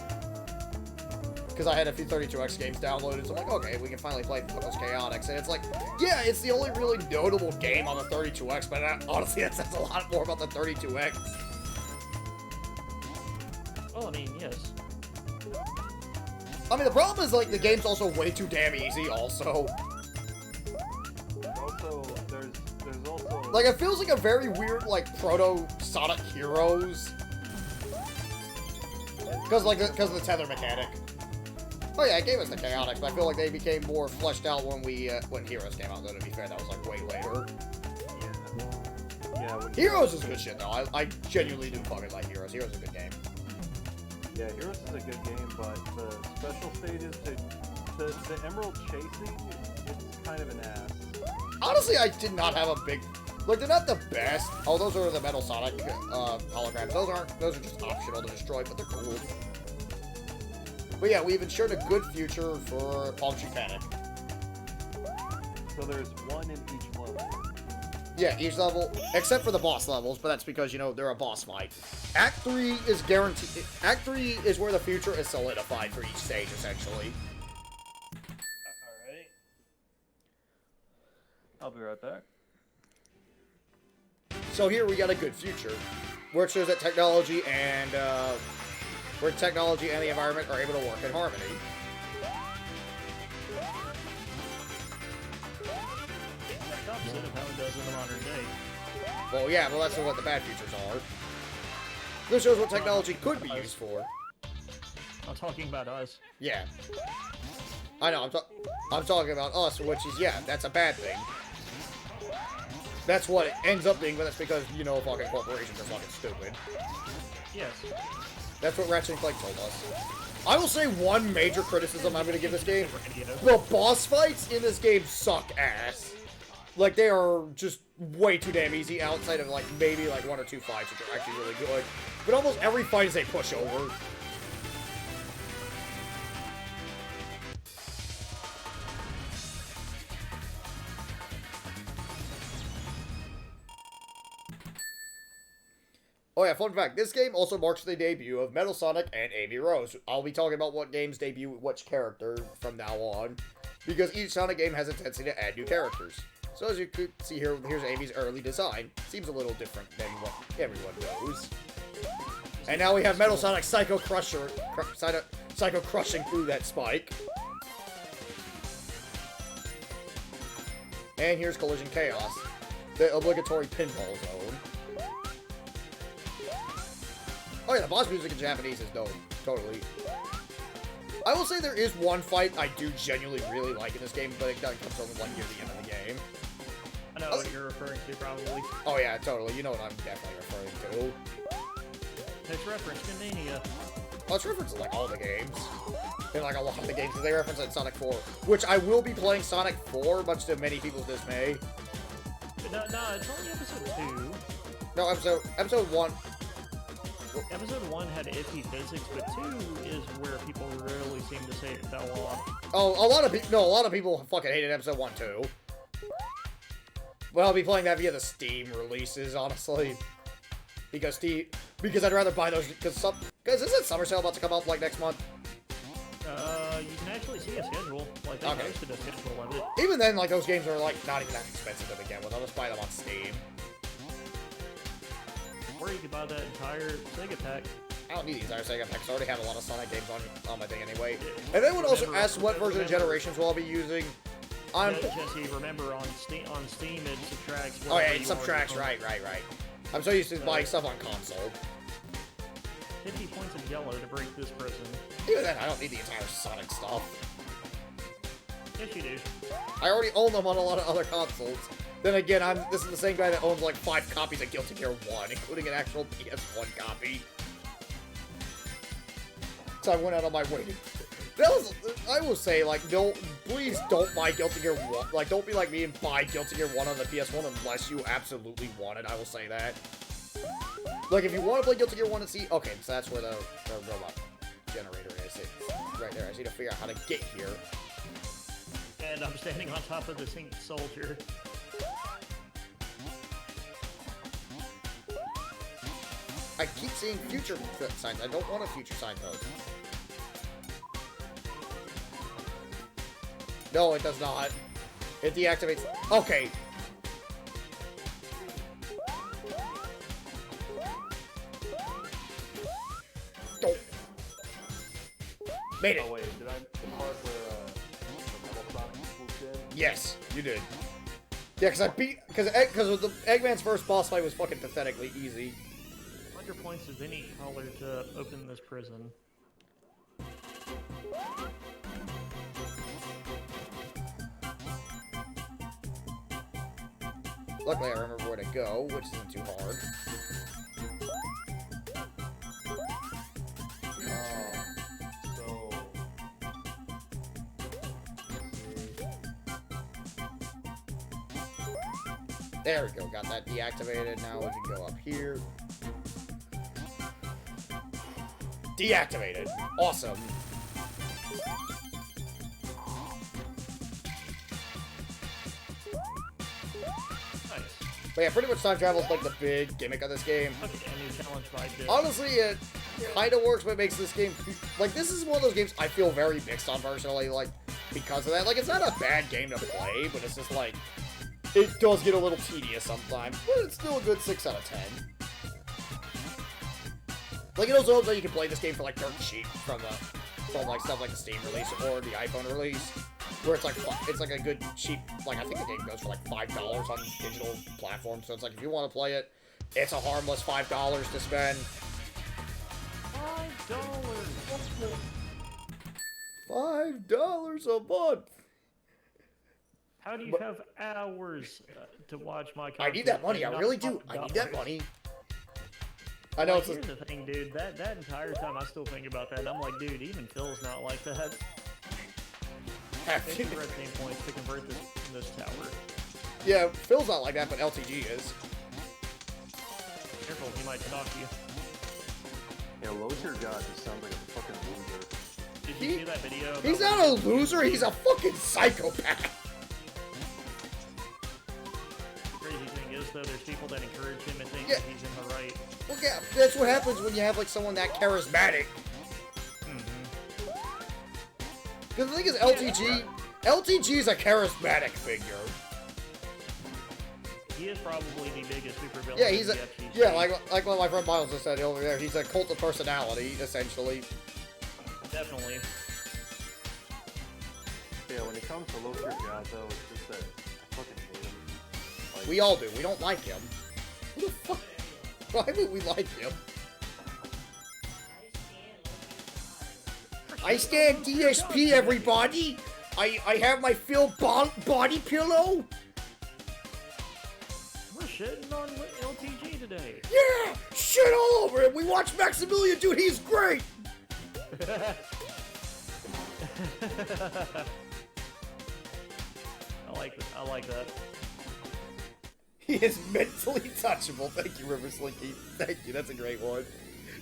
Because I had a few 32X games downloaded, so I'm like, okay, we can finally play Knuckles Chaotix. And it's like, yeah, it's the only really notable game on the 32X, but honestly, that says a lot more about the 32X. Well, I mean, yes. I mean, the problem is, like, the game's also way too damn easy, also. Also, there's also... Like, it feels like a very weird, like, proto-Sonic Heroes. Because of the tether mechanic. Oh yeah, it gave us the Chaotix, but I feel like they became more fleshed out when when Heroes came out, though, to be fair. That was, like, way later. Yeah. Heroes is good shit, though. I genuinely do fucking like Heroes. Heroes is a good game. Yeah, Heroes is a good game, but the special stages, the Emerald chasing, it's kind of an ass. Honestly, I did not have a big... Like, they're not the best. Oh, those are the Metal Sonic holograms. Those are just optional to destroy, but they're cool. But yeah, we've ensured a good future for Palm Tree Panic. So there's one in each level. Yeah, each level, except for the boss levels, but that's because, you know, they're a boss fight. Act 3 is guaranteed. Act 3 is where the future is solidified for each stage, essentially. Alright. I'll be right back. So here we got a good future, where it shows that technology and, where technology and the environment are able to work in harmony. That's opposite of how it does in the modern day. Well, yeah, well, that's what the bad futures are. This shows what technology could be used for. I'm talking about us. Yeah. I know, I'm talking about us, which is, yeah, that's a bad thing. That's what it ends up being, but that's because, you know, fucking corporations are fucking stupid. Yes. That's what Ratchet & Clank told us. I will say one major criticism I'm gonna give this game. The boss fights in this game suck ass. Like, they are just way too damn easy outside of, like, maybe, like, one or two fights, which are actually really good. But almost every fight is a pushover. Oh yeah, fun fact, this game also marks the debut of Metal Sonic and Amy Rose. I'll be talking about what games debut which character from now on, because each Sonic game has a tendency to add new characters. So as you can see here, here's Amy's early design. Seems a little different than what everyone knows. And now we have Metal Sonic Psycho Crusher, Psycho crushing through that spike. And here's Collision Chaos, the obligatory pinball zone. Oh yeah, the boss music in Japanese is dope. Totally. I will say there is one fight I do genuinely really like in this game, but it comes over like near the end of the game. I know what you're referring to, probably. Oh yeah, totally. You know what I'm definitely referring to. It's referenced in Mania. Well, it's referenced in like all the games. In like a lot of the games, because they reference it in Sonic 4. Which I will be playing Sonic 4, much to many people's dismay. No, it's only episode 2. No, episode 1. Episode 1 had iffy physics, but 2 is where people really seem to say it fell off. Oh, a lot of people fucking hated episode 1 too. But I'll be playing that via the Steam releases, honestly. Because I'd rather buy those, because isn't Summer Sale about to come out like next month? You can actually see a schedule. Like, they posted a schedule of it. Even then, like, those games are, like, not even that expensive to begin with. I'll just buy them on Steam. Or you could buy that entire Sega pack. I don't need the entire Sega pack, because I already have a lot of Sonic games on my thing anyway. And then would also ask what version of Generations will I be using. Jesse, remember on Steam it subtracts. Oh yeah, it subtracts, right. I'm so used to buying stuff on console. 50 points of yellow to break this prison. Even then, I don't need the entire Sonic stuff. Yes, you do. I already own them on a lot of other consoles. Then again, this is the same guy that owns like 5 copies of Guilty Gear 1, including an actual PS1 copy. So I went out on my way to... I will say, like, please don't buy Guilty Gear 1. Like, don't be like me and buy Guilty Gear 1 on the PS1 unless you absolutely want it, I will say that. Like, if you want to play Guilty Gear 1 and see... Okay, so that's where the robot generator is. It's right there. I just need to figure out how to get here. And I'm standing on top of the Ink Soldier. I keep seeing future signs. I don't want a future signpost. No, it does not. It deactivates... Okay. Don't. Made it. Oh wait, did I the part where the Metal Sonic swooped in? Yes, you did. Yeah, because the Eggman's first boss fight was fucking pathetically easy. 100 points of any color to open this prison. Luckily, I remember where to go, which isn't too hard. So There we go, got that deactivated. Now we can go up here. Deactivated. Awesome. Nice. But yeah, pretty much time travel is like the big gimmick of this game. Okay, a new challenge by Dick. Honestly, it kind of works, but it makes this game... Like, this is one of those games I feel very mixed on personally, like, because of that. Like, it's not a bad game to play, but it's just like... It does get a little tedious sometimes, but it's still a good 6 out of 10. Like, it also helps that you can play this game for, like, dirt cheap from like, stuff like the Steam release or the iPhone release, where it's like a good cheap, like, I think the game goes for, like, $5 on digital platforms, so it's like, if you want to play it, it's a harmless $5 to spend. $5 a month! How do you have hours to watch my content? I need that money, I and really not do. I need $5? that money. I know Like, it's here's the thing, dude. That entire time I still think about that, and I'm like, dude, even Phil's not like that. Thank you for at points to convert this tower. Yeah, Phil's not like that, but LTG is. Careful, he might stalk you. yeah, Loser God just sounds like a fucking loser. Did you see that video? He's not a loser, he's a fucking psychopath. The crazy thing is, though, there's people that encourage him and think Yeah. that he's in the right. Well, yeah, that's what happens when you have, like, someone that charismatic. Because the thing is, LTG is a charismatic figure. He is probably the biggest supervillain. Yeah, he's in a, the FGC. yeah, like what my friend Miles just said over there, he's a cult of personality, essentially. Definitely. Yeah, when it comes to Loser God though, it's just that I fucking hate him. Like, We all do, we don't like him. Who the fuck? Why would we like him? I stand DSP, everybody! I have my Phil body pillow! We're shitting on LTG today. Yeah! Shit all over him! We watched Maximilian, dude, he's great! I like that. He is mentally touchable. Thank you, River Slinky. Thank you, that's a great one.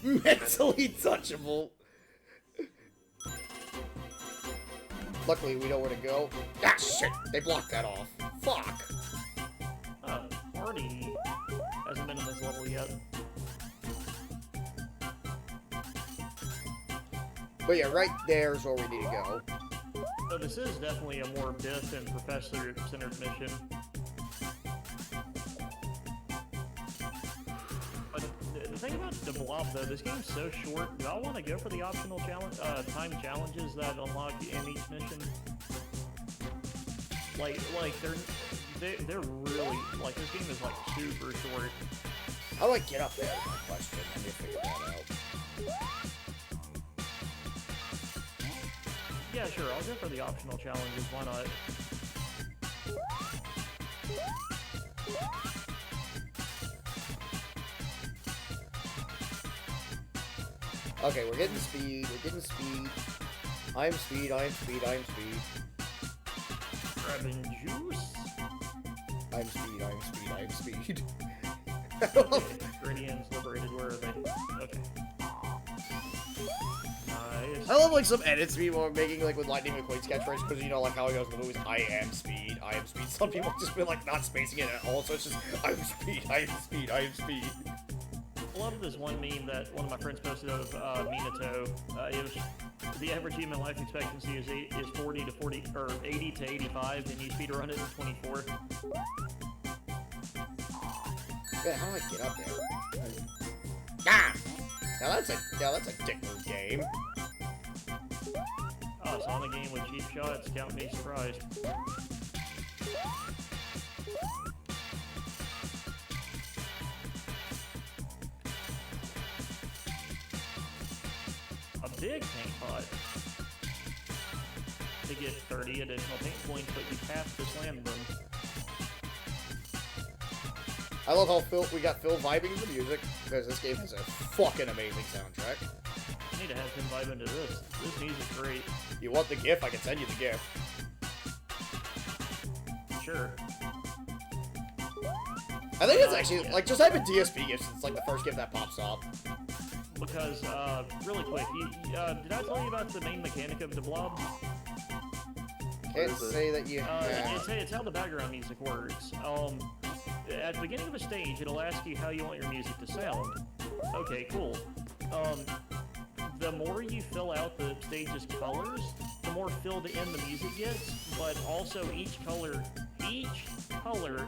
Mentally touchable. Luckily, we know where to go. Ah, shit! They blocked that off. Fuck! Artie hasn't been in this level yet. But yeah, right there is where we need to go. So this is definitely a more Biff and Professor-centered mission. But the thing about the blob though. This game's so short. Do I want to go for the optional challenge, time challenges that unlock in each mission? Like they're really like this game is like super short. How do I get up there? Is my question. I need to figure that out. Yeah, sure. I'll go for the optional challenges. Why not? Okay, we're getting speed. We're getting speed. I'm speed. I'm speed. I'm speed. Grabbing juice. I'm speed. I'm speed. I'm speed. Gradients liberated. Where are they? Okay. Nice. I love like some edits people are making like with Lightning McQuaid's catchphrase because you know like how it goes in the movies. I am speed. I am speed. Some people just been like not spacing it at all, so it's just I'm speed. I am speed. I am speed. I love this one meme that one of my friends posted of Minato. It was the average human life expectancy is 40 to 40 or 80 to 85, and you speedrun it in 24. Yeah, how do I get up there? Ah! Now that's a dick move game. Oh, it's on a game with cheap shots. Count me surprised. A big paint pot. To get 30 additional paint points, but you have to slam them. I love how we got Phil vibing to the music because this game has a fucking amazing soundtrack. I need to have him vibe into this. This music's great. You want the GIF? I can send you the GIF. Sure. I think it's actually like just type in DSP GIFs. It's like the first GIF that pops up. Because, really quick, did I tell you about the main mechanic of the blob? Can't say that you have. It's how the background music works. At the beginning of a stage, it'll ask you how you want your music to sound. Okay, cool. The more you fill out the stage's colors, the more filled in the music gets, but also each color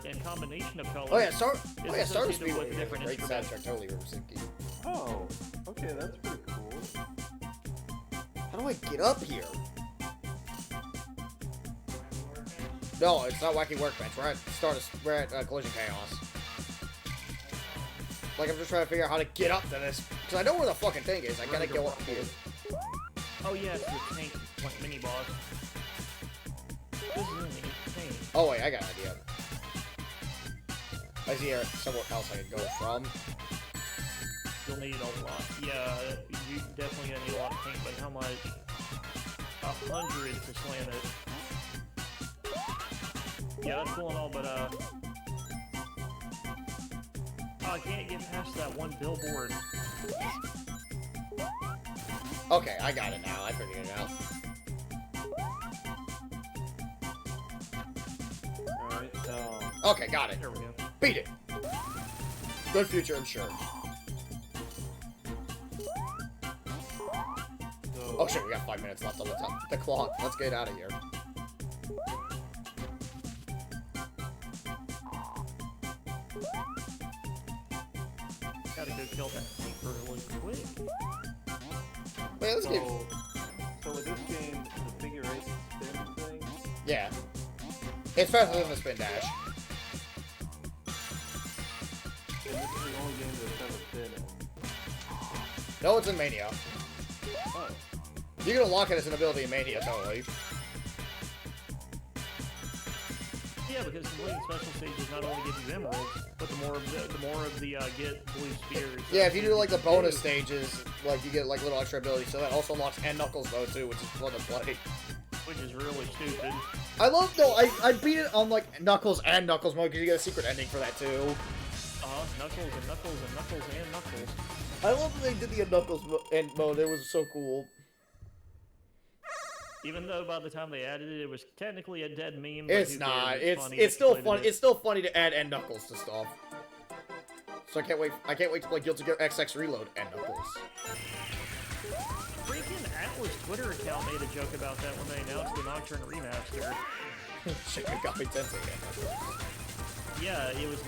and combination of colors. Star associated with Speedway different great instruments. soundtrack. Totally Riverside. Oh, okay, that's pretty cool. How do I get up here? No, it's not Wacky Workbench. We're at Collision Chaos. Like, I'm just trying to figure out how to get up to this. Because I know where the fucking thing is. I gotta go up here. Oh yeah, it's the tank like, mini boss. This is in the tank. Oh wait, I got an idea. I see somewhere else I could go from. You'll need a lot. Yeah, you definitely gonna need a lot of paint, but how much? 100 to slam it. Yeah, that's cool and all, but I can't get past that one billboard. Okay, I got it now. I figured it out. Alright, Okay, got it. There we go. Beat it. Good future, I'm sure. so, Oh shit, we got 5 minutes left on the clock. Let's get out of here. Gotta go kill that tank really quick. Wait, let's get. so with this game, the figure 8 spin thing, Yeah. It's faster than the spin dash. and this is the only game that's ever spin in. No, it's in Mania. Oh, You can unlock it as an ability in Mania, totally. Yeah, because completing special stages not only give you emeralds, but the more of the get blue spears. Yeah, if you do like the bonus stages, like you get like little extra abilities. So that also unlocks N Knuckles mode too, which is fun to play. Which is really stupid. I beat it on like Knuckles and Knuckles mode because you get a secret ending for that too. Knuckles and Knuckles and Knuckles and Knuckles. I love that they did the Knuckles end mode. It was so cool. Even though by the time they added it, it was technically a dead meme. It's not. It's still fun. It's still funny to add N Knuckles to stuff. So I can't wait to play Guilty Gear XX Reload N Knuckles. Freaking Atlas Twitter account made a joke about that when they announced the Nocturne remaster. Shit, Megami Tensei N Knuckles. Yeah, it was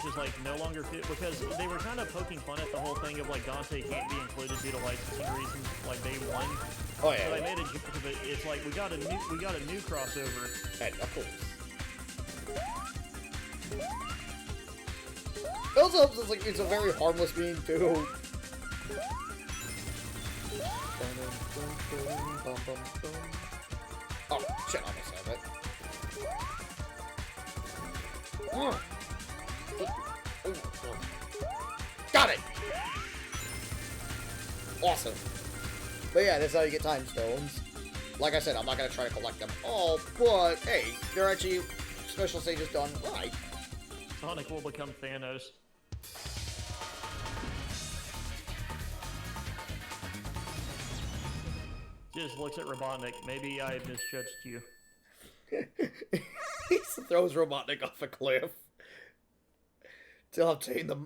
just like no longer fit because they were kind of poking fun at the whole thing of like Dante can't be included due to licensing reasons, like day one. Oh yeah. So they made a joke of it. It's like we got a new crossover. And of course. It also helps it's like it's a very harmless being too. Oh shit! I almost have it. Got it! Awesome. But yeah, that's how you get time stones. Like I said, I'm not gonna try to collect them all, but hey, they're actually special stages done right. Sonic will become Thanos. Just looks at Robotnik. Maybe I misjudged you. He throws Robotnik off a cliff. To obtain the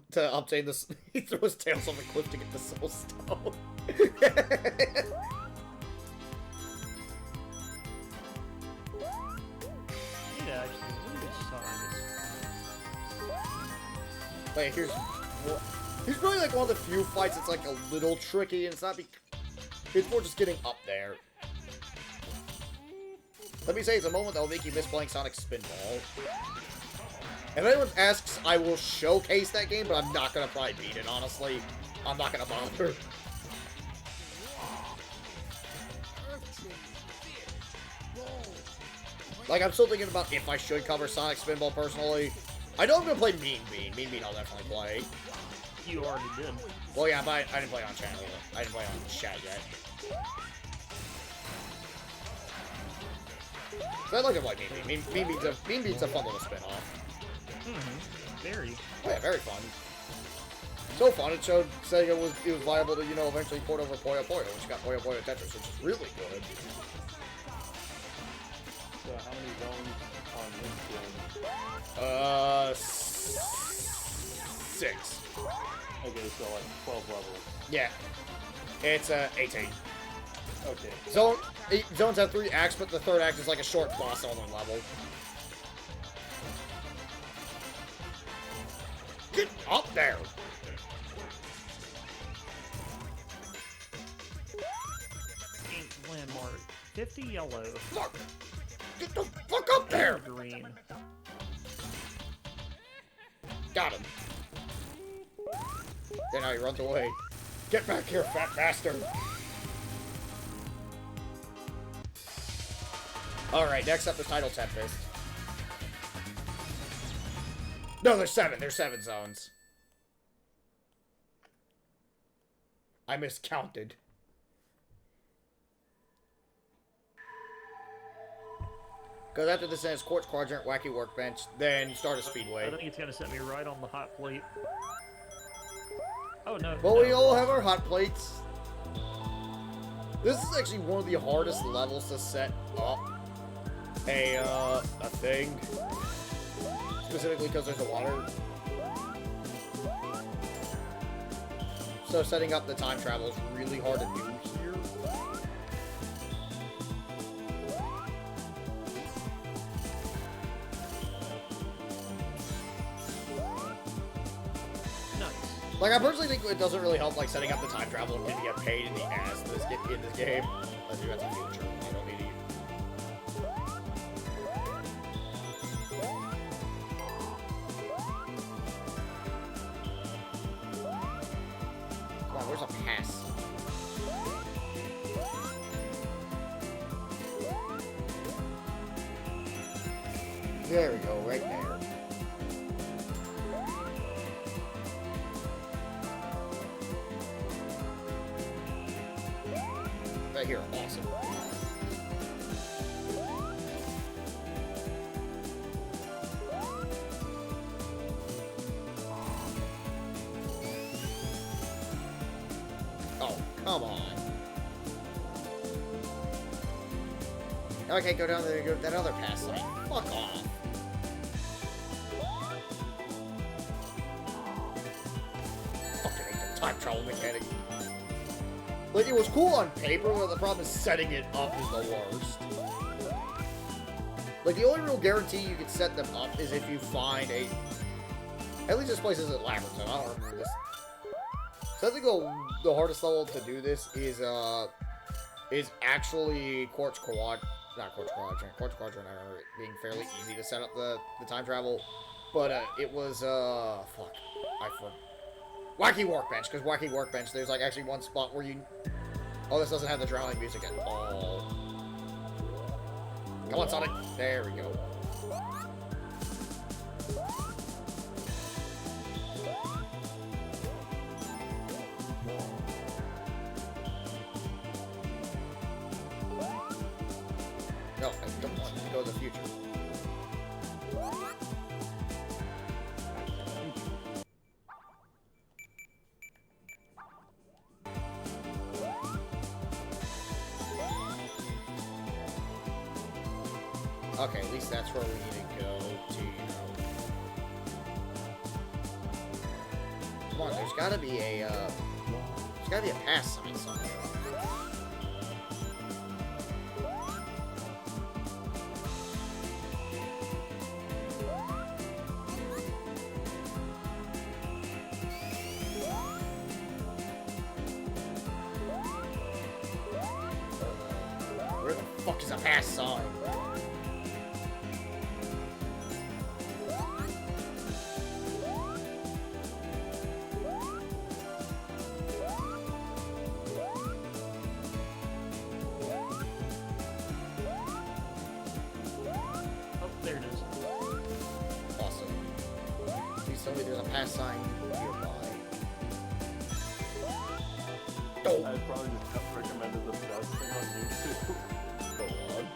he throws Tails off a cliff to get the Soul Stone. Yeah, actually, what is Sonic? Wait, here's really like one of the few fights that's like a little tricky, and it's not it's more just getting up there. Let me say, it's a moment that will make you miss playing Sonic Spinball. If anyone asks, I will showcase that game, but I'm not gonna probably beat it, honestly. I'm not gonna bother. Like, I'm still thinking about if I should cover Sonic Spinball personally. I know I'm gonna play Mean Bean. Mean Bean I'll definitely play. You already did. Well, yeah, but I didn't play on channel. I didn't play on chat yet. So I'd like to play Mean Bean. Mean Bean's a fun little spin-off. Very. Oh yeah, very fun. So fun, it showed saying it was viable to, you know, eventually port over Puyo Puyo, which got Puyo Puyo Tetris, which is really good. So how many zones on this game? 6. Okay, so like 12 levels. Yeah. It's 18. Okay. Zones have 3 acts, but the 3rd act is like a short boss only level. Get up there! Pink landmark. 50 yellow. Fuck! Get the fuck up there! Green. Got him. Then now he runs away. Get back here, fat bastard! Alright, next up is Tidal Tempest. No, there's 7. There's 7 zones. I miscounted. Because after this ends Quartz Quadrant, Wacky Workbench, then start a I Speedway. think it's gonna set me right on the hot plate. Oh no. But no. we all have our hot plates. This is actually one of the hardest levels to set up a thing. Specifically because there's a water. So setting up the time travel is really hard to do here. Nice. Like, I personally think it doesn't really help, like, setting up the time travel and getting a pain in the ass in this game. Unless you got the future. You don't need to. Come on, where's a pass? There we go, right there. Right here, awesome. Oh, come on. Okay, go down there and go to that other pass lane. Fuck off. Fucking hate the time travel mechanic. Like, it was cool on paper, but the problem is setting it up is the worst. Like, the only real guarantee you can set them up is if you find a... At least this place isn't Labyrinth, so I don't remember this. So I think the hardest level to do this is actually Quartz Quadrant. Not Quartz Quadrant. Quartz Quadrant, I remember it being fairly easy to set up the time travel. But it was, fuck. I forgot. Wacky Workbench, because Wacky Workbench, there's like actually one spot where you... Oh, this doesn't have the drowning music at all. Come on, Sonic. There we go. No, I don't want to go to the future. Okay, at least that's where we need to go to, you know. Come on, there's gotta be a pass sign somewhere. Where the fuck is a pass sign? There it is. Awesome. Please tell me there's a pass sign nearby. Oh! I'd probably just have recommended the best thing on YouTube. Go on.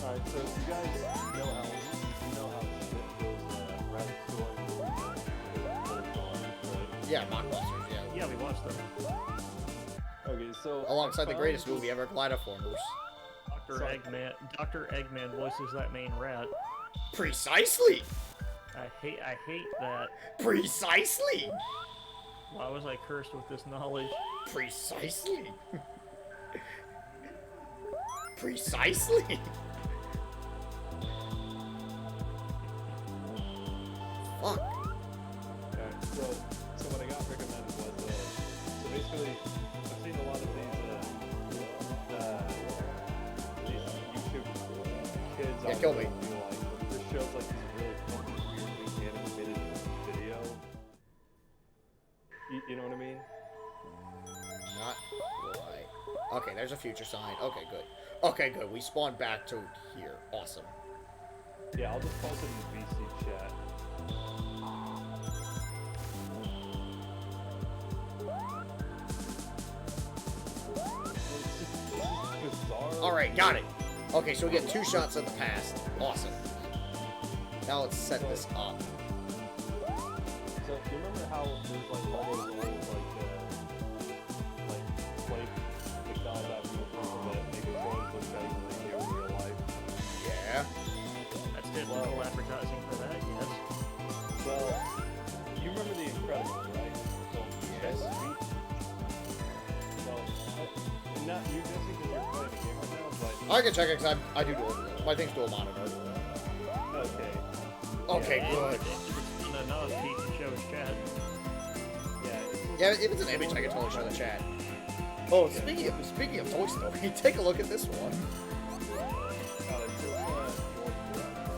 Alright, so you guys know how shit those rabbit stories right? Yeah, Mockbusters, yeah. Yeah, we watched them. Okay, so Alongside the I greatest found movie ever, Glidoformers. Dr. Eggman voices that main rat. Precisely! I hate that. Precisely! Why was I cursed with this knowledge? Precisely! Precisely! Fuck. Alright, so what I got recommended was, so basically, I've seen a lot of these YouTube kids Yeah, out kill there me. who do like, this shows like this really funky, weirdly animated video. You know what I mean? Not quite. Okay, there's a future sign. Okay, good. Okay, good. We spawned back to here. Awesome. Yeah, I'll just post it in the VC chat. It's just bizarre. Alright, got it. Okay, so we get 2 shots at the past. Awesome. Now let's set this up. So, do you remember how there's like all those old like flake McDonald's advertisements that make the toys look better than they do in real life? Yeah. That's digital advertising for that, yes. Well, you remember The Incredibles, right? So, Yes. Well, not you just because you're playing the game right now, but I can check it because I do dual. My thing's dual monitor. okay. Okay, Yeah, good. If it's fun enough, he can show his chat. Yeah, it's just, Yeah, if it's an image, I can totally show the chat. Oh, speaking of Toy Story, take a look at this one. it's just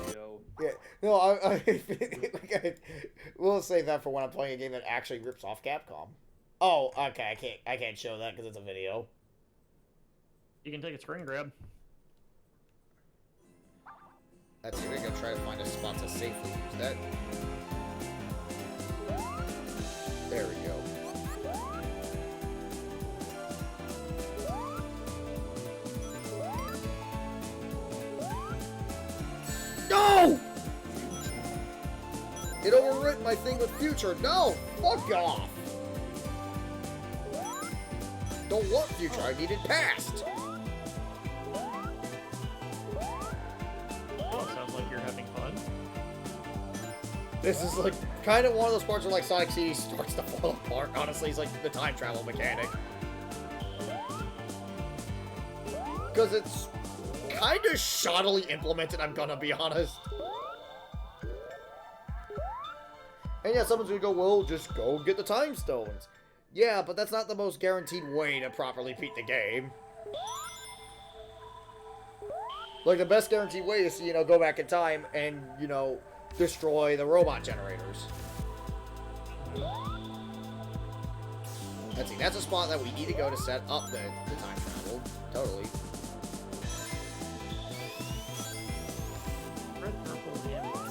video. Yeah, no, we'll save that for when I'm playing a game that actually rips off Capcom. Oh, okay, I can't show that because it's a video. You can take a screen grab. Let's see, we're gonna try to find a spot to safely use that. There we go. No! It overwritten my thing with future. No! Fuck off! Don't want future, I needed past! Oh, sounds like you're having fun. This is like kind of one of those parts where like Sonic CD starts to fall apart. Honestly, it's like the time travel mechanic. Because it's kind of shoddily implemented, I'm gonna be honest. And yeah, someone's gonna go, well, just go get the time stones. Yeah, but that's not the most guaranteed way to properly beat the game. Like, the best guaranteed way is to, you know, go back in time and, you know, destroy the robot generators. Let's see, that's a spot that we need to go to set up the time travel. Totally. Red, purple, yellow.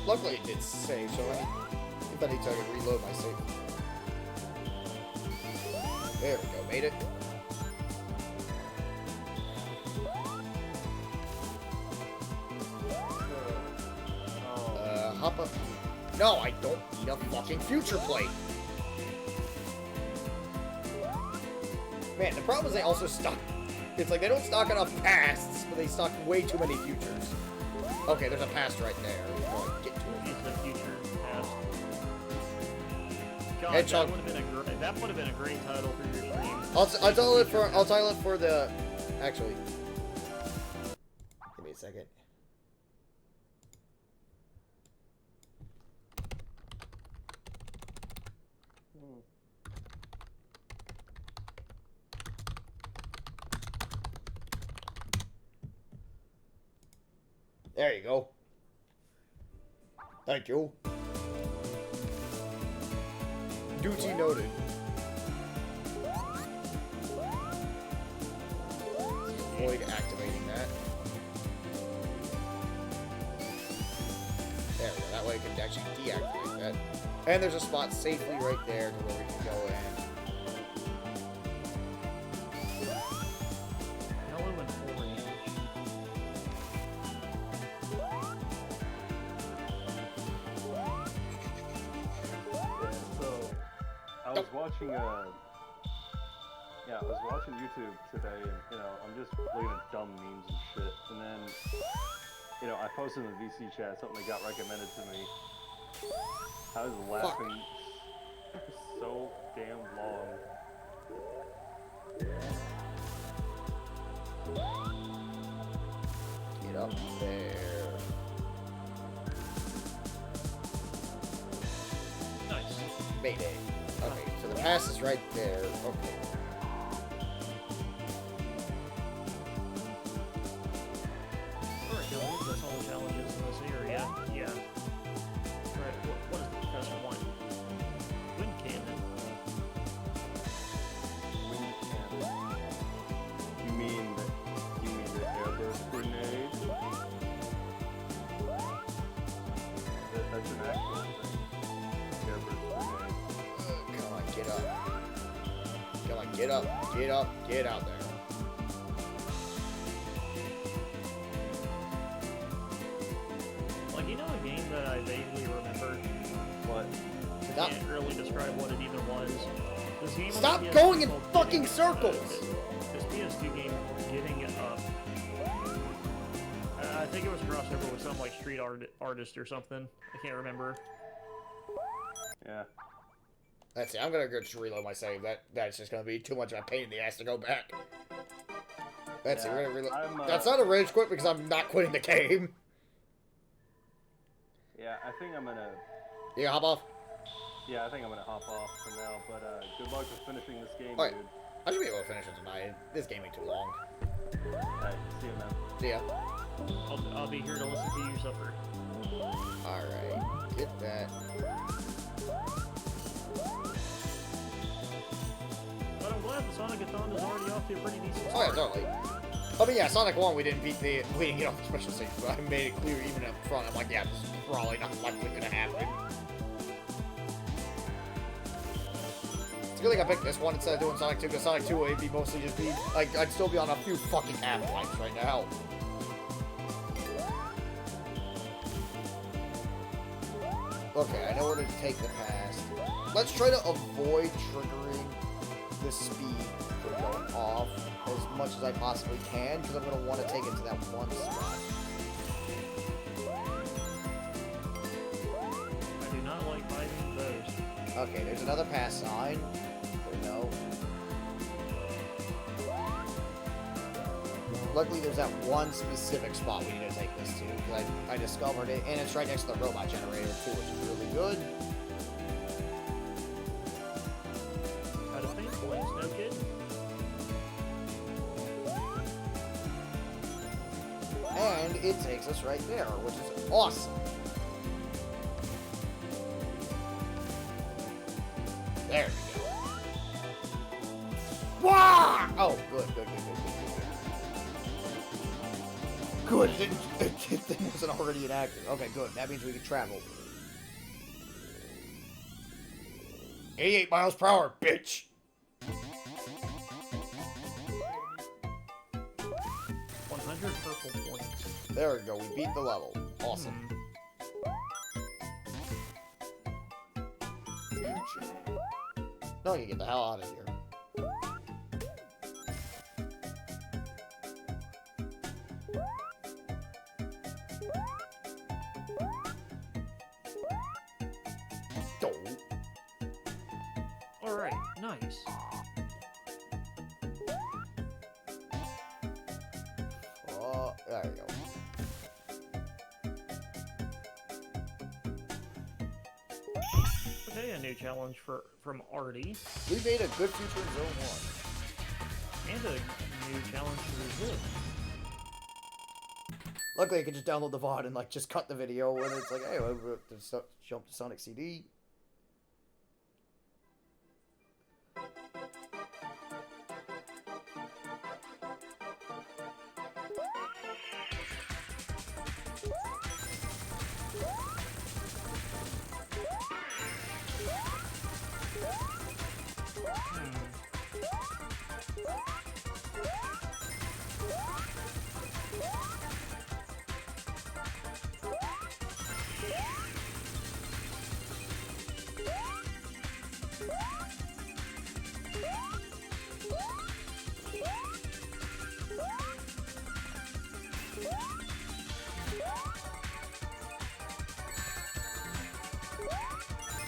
Luckily it did save, so I need to reload my save. There we go, made it. Hop up. No, I don't need a fucking future plate. Man, the problem is they also stock. It's like they don't stock enough pasts, but they stock way too many futures. Okay, there's a past right there. Oh, get to it. It's the future past. God, Hedgehog. that would have been a great title for your stream. I'll title it for the. Actually, give me a second. There you go. Thank you. Duty noted. Avoid activating that. There we go. That way I can actually deactivate that. And there's a spot safely right there to where we can go in. Yellow and orange. So, I was watching, I was watching YouTube today, and, you know, I'm just looking at dumb memes and shit, and then, you know, I posted in the VC chat something that got recommended to me. I was laughing so damn long. Get up there. Nice. Mayday. Okay, so the pass is right there. Okay. Hercules, that's all the challenges in this area. Yeah. Right, what does the professor want? Wind cannon. Wind cannon. You mean the airburst grenade? That's an actual thing. Airburst grenade. Come on, get up. Come on, get up, get up, get out there. Like, you know a game that I vaguely remember? What? I Stop. can't really describe what it even was. This game on Stop the PS2 going in called fucking Getting- circles! This PS2 game called Getting Up. I think it was a crossover with some like street artist or something. I can't remember. Yeah. That's it, I'm gonna go just reload my save. That's just gonna be too much of a pain in the ass to go back. That's it, Yeah, we're gonna reload. I'm, That's not a rage quit because I'm not quitting the game. Yeah, I think I'm gonna. You hop off? Yeah, I think I'm gonna hop off for now. But good luck with finishing this game, Alright. dude. I should be able to finish it tonight. This game ain't too long. Alright, see you, man. See ya. I'll be here to listen to you suffer. Alright, get that. But I'm glad the Sonic-a-thon is already off to a pretty decent Oh yeah, start. totally. I mean, yeah, Sonic 1, we didn't get off the special stage, but I made it clear even up front. I'm like, yeah, this is probably not likely gonna happen. It's a good thing I picked this one instead of doing Sonic 2, because Sonic 2 it'd be mostly just be, like, I'd still be on a few fucking half-lives right now. Okay, I know where to take the past. Let's try to avoid triggering the speed for going off as much as I possibly can, because I'm going to want to take it to that one spot. I do not like fighting those. Okay, there's another pass sign. There we go. Luckily, there's that one specific spot we need to take this to, because I discovered it, and it's right next to the robot generator, too, which is really good. Out of paint points, no kid. And it takes us right there, which is awesome. There we go. Wah! Oh, good. Good, it wasn't already inactive. Okay, good. That means we can travel. 88 miles per hour, bitch! 100 purple points. There we go, we beat the level. Awesome. No, you get the hell out of here. Alright, nice. Oh, there you go. Okay, a new challenge from Artie. We made a good future in Zone 1. And a new challenge for Zip. Luckily, I can just download the VOD and, like, just cut the video when it's like, hey, let's jump to Sonic CD.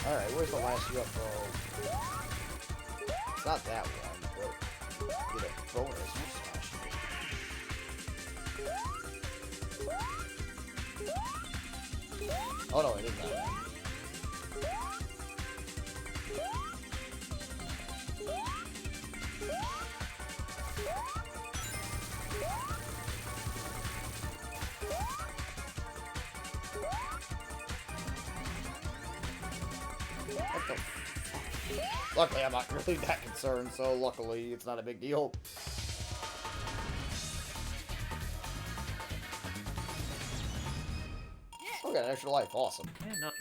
Alright, where's the last UFO? It's not that one, but get a bonus for smashing it. Oh no, it is not that. What the fuck? Luckily, I'm not really that concerned, so luckily, it's not a big deal. Okay, an extra life, awesome. And nice.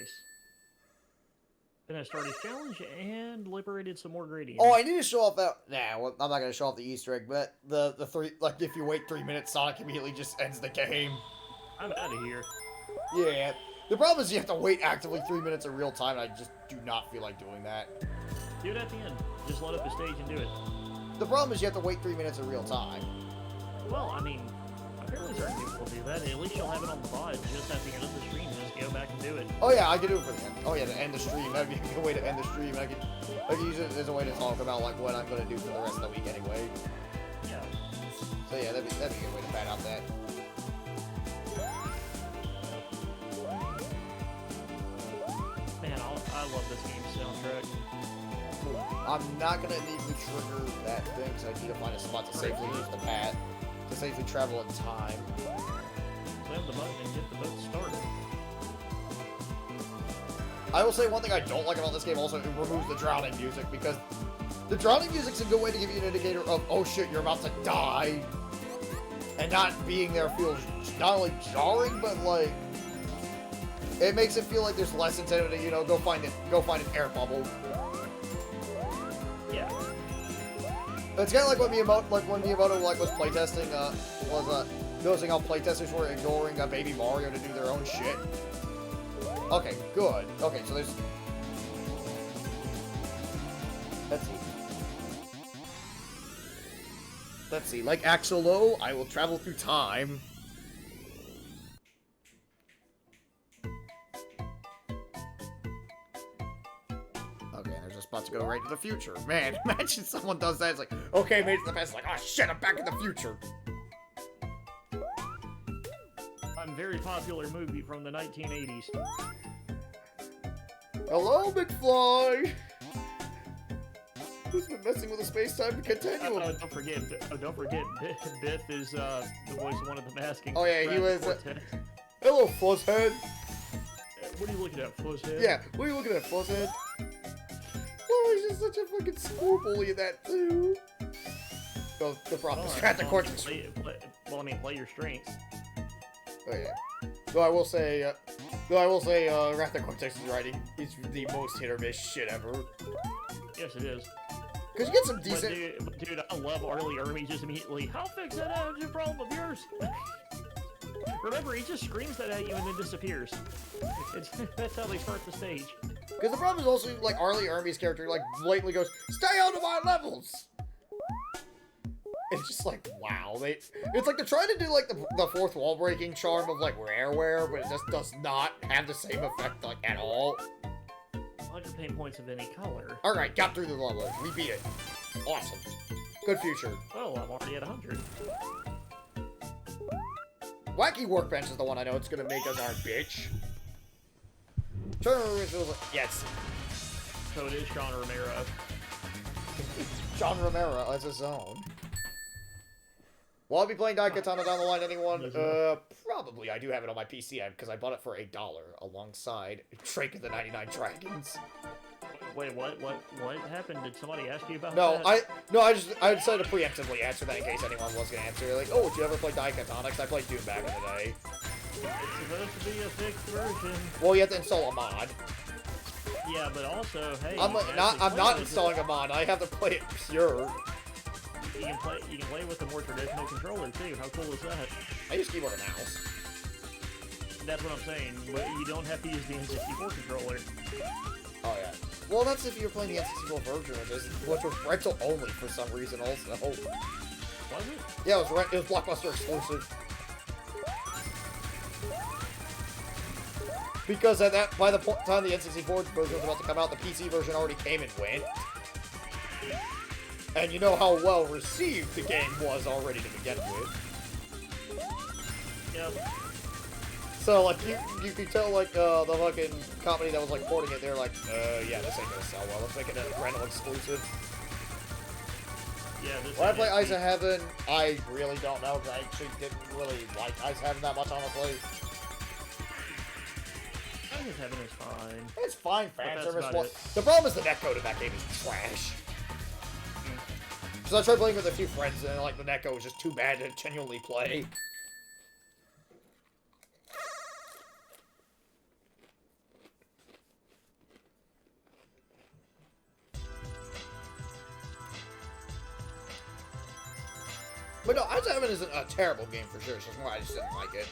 Finished Artie's challenge and liberated some more gradients. Oh, I need to show off that. Nah, well, I'm not gonna show off the Easter egg, but the three, like, if you wait 3 minutes, Sonic immediately just ends the game. I'm out of here. Yeah. The problem is you have to wait actively 3 minutes in real time, and I just do not feel like doing that. Do it at the end. Just load up a stage and do it. The problem is you have to wait 3 minutes in real time. Well, I mean, apparently certain people do that. At least you'll have it on the VOD just at the end of the stream. Just go back and do it. Oh yeah, I can do it for the end. Oh yeah, to end the stream. That'd be a good way to end the stream. I could use it as a way to talk about like what I'm gonna do for the rest of the week anyway. Yeah. So yeah, that'd be a good way to pad out that. Man, I love this game's soundtrack. I'm not gonna need to trigger that thing because I need to find a spot to safely use the pad to safely travel in time. Slam the button and get the boat started. I will say one thing I don't like about this game also, it removes the drowning music because the drowning music's a good way to give you an indicator of, oh shit, you're about to die. And not being there feels not only jarring, but like, it makes it feel like there's less incentive to, you know, go find an air bubble. Yeah. It's kind of like when Miyamoto was playtesting, noticing how playtesters were ignoring Baby Mario to do their own shit. Okay, good. Okay, so there's... Let's see. Let's see, like Axolo, I will travel through time. Okay, they're just about to go right to the future. Man, imagine someone does that, it's like, okay, made it to the past, like, oh shit, I'm back in the future. A very popular movie from the 1980s. Hello, McFly! Who's been messing with the space-time continuum? Don't forget, Biff is the voice of one of the masking. Oh yeah, he was. Hello, Fuzzhead. What are you looking at, Fuzzhead? Yeah, what are you looking at, Fuzzhead? Oh, he's just such a fucking school bully in that too. Oh, the problem is at the court. Play your strengths. Oh yeah. Though I will say, Wrath of Cortex's writing is the most hit or miss shit ever. Yes, it is. Cause you get some decent. But dude, I love Arlie Ermey just immediately. I'll fix that engine problem of yours. Remember, he just screams that at you and then disappears. That's how they start the stage. Because the problem is also like Arlie Ermey's character like blatantly goes, "Stay out of my levels." It's just like, wow, it's like they're trying to do like the fourth wall breaking charm of like Rareware, but it just does not have the same effect like at all. 100 pain points of any color. Alright, got through the level. We beat it. Awesome. Good future. Oh, I'm already at 100. Wacky Workbench is the one I know it's gonna make us our bitch. Turner feels like, yes. So it is John Romero. John Romero as his own. Will I be playing Daikatana down the line, anyone? Probably. I do have it on my PC because I bought it for $1 alongside Drake of the 99 Dragons. Wait, what happened? Did somebody ask you about no, that? I decided to preemptively answer that in case anyone was gonna answer. Like, oh, did you ever play Daikatana? Because I played Doom back in the day. It's supposed to be a fixed version. Well, you have to install a mod. Yeah, but also, hey, I'm not installing a mod. I have to play it pure. You can play with a more traditional controller too. How cool is that? I use keyboard and mouse. That's what I'm saying. But you don't have to use the N64 controller. Oh yeah. Well, that's if you're playing the N64 version, which was rental only for some reason. Also, was it? Yeah, it was Blockbuster exclusive. Because by the time the N64 version was about to come out, the PC version already came and went. And you know how well received the game was already to begin with. Yep. So, like, you could tell, like, the fucking company that was, like, porting it, they're like, yeah, this ain't gonna sell well. Let's make it a rental exclusive. Yeah, this When I play Ice of Heaven, I really don't know, because I actually didn't really like Ice of Heaven that much, honestly. Ice of Heaven is fine. It's fine, fan But service. that's Well, about it. the problem is the netcode in that game is trash. Because I tried playing with a few friends, and, like, the netcode was just too bad to genuinely play. But no, Ice of Heaven isn't a terrible game for sure. It's just more I just didn't like it.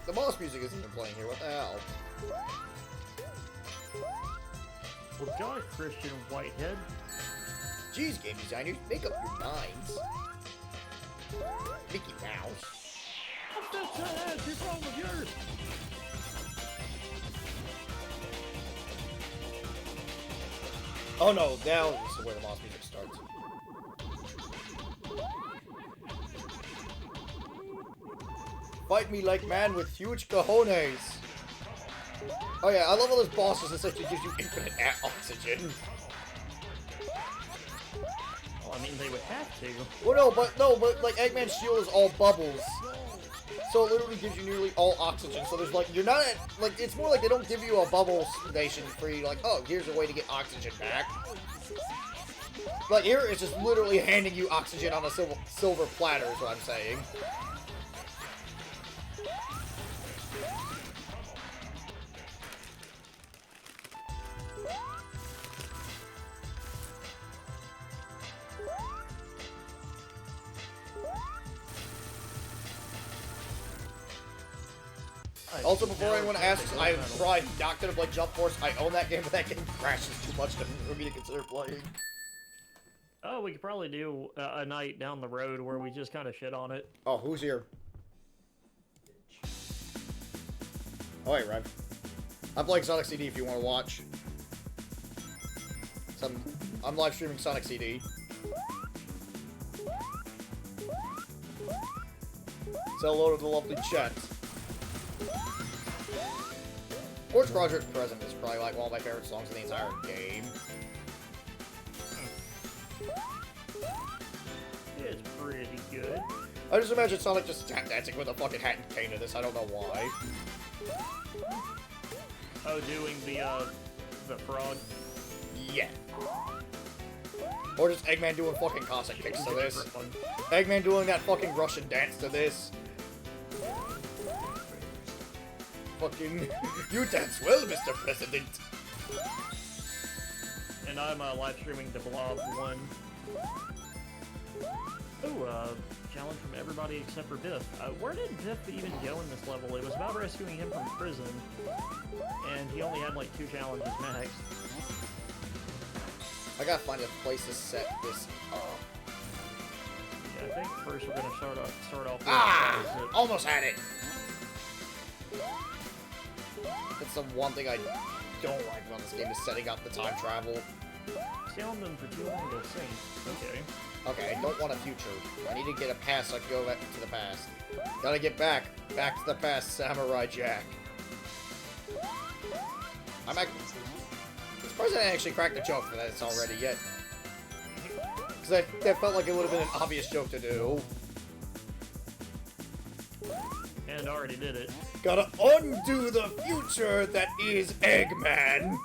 The boss music isn't even playing here. What the hell? Well, God, Christian Whitehead. Jeez, game designers, make up your minds. Mickey Mouse. What's that? What's wrong with yours? Oh no, now this is where the boss music starts. Fight me like man with huge cojones. Oh yeah, I love all those bosses essentially gives you infinite oxygen. Well, I mean, they would have to. Well, no, but like Eggman's shield is all bubbles. So it literally gives you nearly all oxygen. So there's like, you're not at, like, it's more like they don't give you a bubble station for you, like, oh, here's a way to get oxygen back. Like here, it's just literally handing you oxygen on a silver platter is what I'm saying. Also, before Now anyone it's asks, gold I'm medal. probably not gonna play Jump Force. I own that game, but that game crashes too much for me to consider playing. Oh, we could probably do a night down the road where we just kind of shit on it. Oh, who's here? Oh, hey, Rev. I'm playing Sonic CD if you want to watch. I'm live streaming Sonic CD. Say hello to the lovely chat. Porch Roger's Present is probably like one of my favorite songs in the entire game. It's pretty good. I just imagine Sonic just tap dancing with a fucking hat and cane to this. I don't know why. Oh, doing the frog. Yeah. Or just Eggman doing fucking Cossack kicks to this. Different one. Eggman doing that fucking Russian dance to this. Fucking... You dance well, Mr. President. And I'm live streaming the Blob 1. Ooh, challenge from everybody except for Biff. Where did Biff even go in this level? It was about rescuing him from prison, and he only had like 2 challenges max. I gotta find a place to set this up. Yeah, I think first we're gonna start off with Ah! Almost had it! That's the one thing I don't like about this game is setting up the time travel. stay on them for too long, they'll sink. Okay. Okay, I don't want a future. I need to get a past so I can go back to the past. Gotta get back to the past, Samurai Jack. I'm surprised I didn't actually crack the joke for that already yet. Because that felt like it would have been an obvious joke to do. And already did it. Gotta undo the future that is Eggman!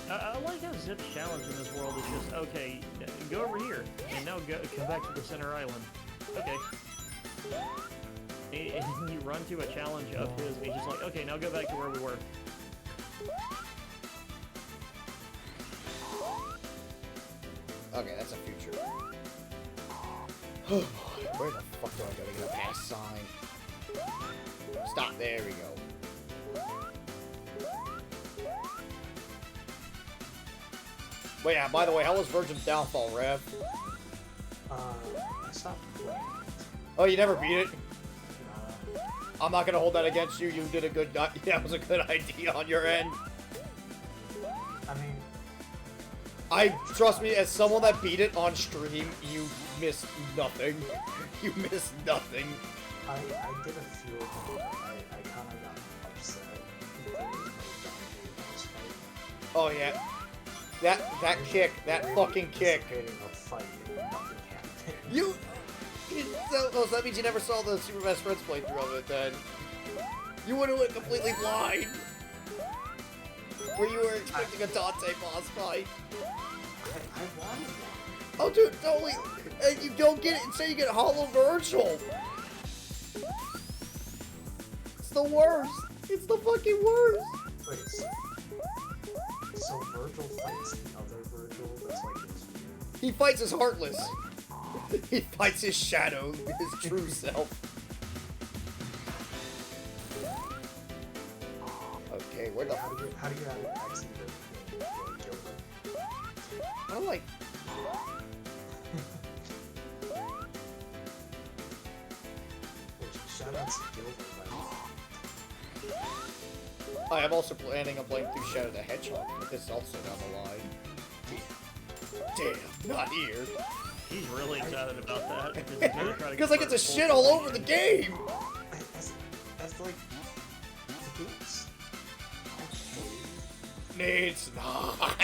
I like how Zip's challenge in this world is just, okay, go over here, and now come back to the center island. Okay. And you run to a challenge of his, and he's just like, okay, now go back to where we were. Okay, that's a future. Oh boy, where the fuck do I go to get a pass sign? Stop, there we go. Wait, yeah, by the way, how was Virgin's Downfall, Rev? I stopped playing. Oh, you never beat it? Uh, I'm not gonna hold that against you. You did a good... that was a good idea on your end. I mean, Trust me, as someone that beat it on stream, you missed nothing. You missed nothing. I did a few of them, but I kind of got upset that there was no Donkey in this fight. Oh, yeah. That kick, that Really fucking kick. anticipating a fight and nothing happened. You... So that means you never saw the Super Best Friends playthrough of it, then. You would have went completely blind. Where you were expecting a Dante boss fight. I wanted one. Oh, dude, totally. And you don't get it until you get Hollow Virgil. It's the worst. It's the fucking worst. Wait, so Virgil fights the other Virgil that's like this weird. He fights his Heartless. He fights his shadow, his true self. Okay, where the... How do you have an accident and kill them? I don't like... Shoutouts to Gilbert, by the way. I am also planning on playing through Shadow the Hedgehog, but this is also down the line. Damn, not here. He's really excited about that. Because he's gonna try to Because I get to shit all over the game! That's like... Oops. It's not.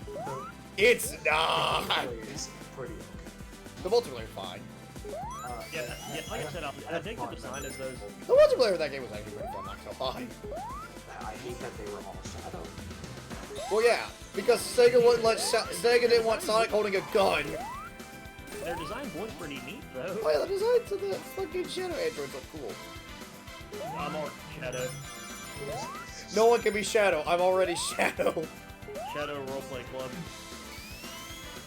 The It's not. gameplay is pretty okay. The multiplayer fine. Yeah, like I said, I think the design of those... The multiplayer of that game was actually pretty fun, not gonna lie. I hate that they were all shadow. Well, yeah, because Sega wouldn't let Sega didn't want Sonic holding a gun. Their designs look pretty neat, though. Oh yeah, the designs of the fucking Shadow androids look cool. I'm all Shadow. No one can be Shadow. I'm already Shadow. Shadow Roleplay Club.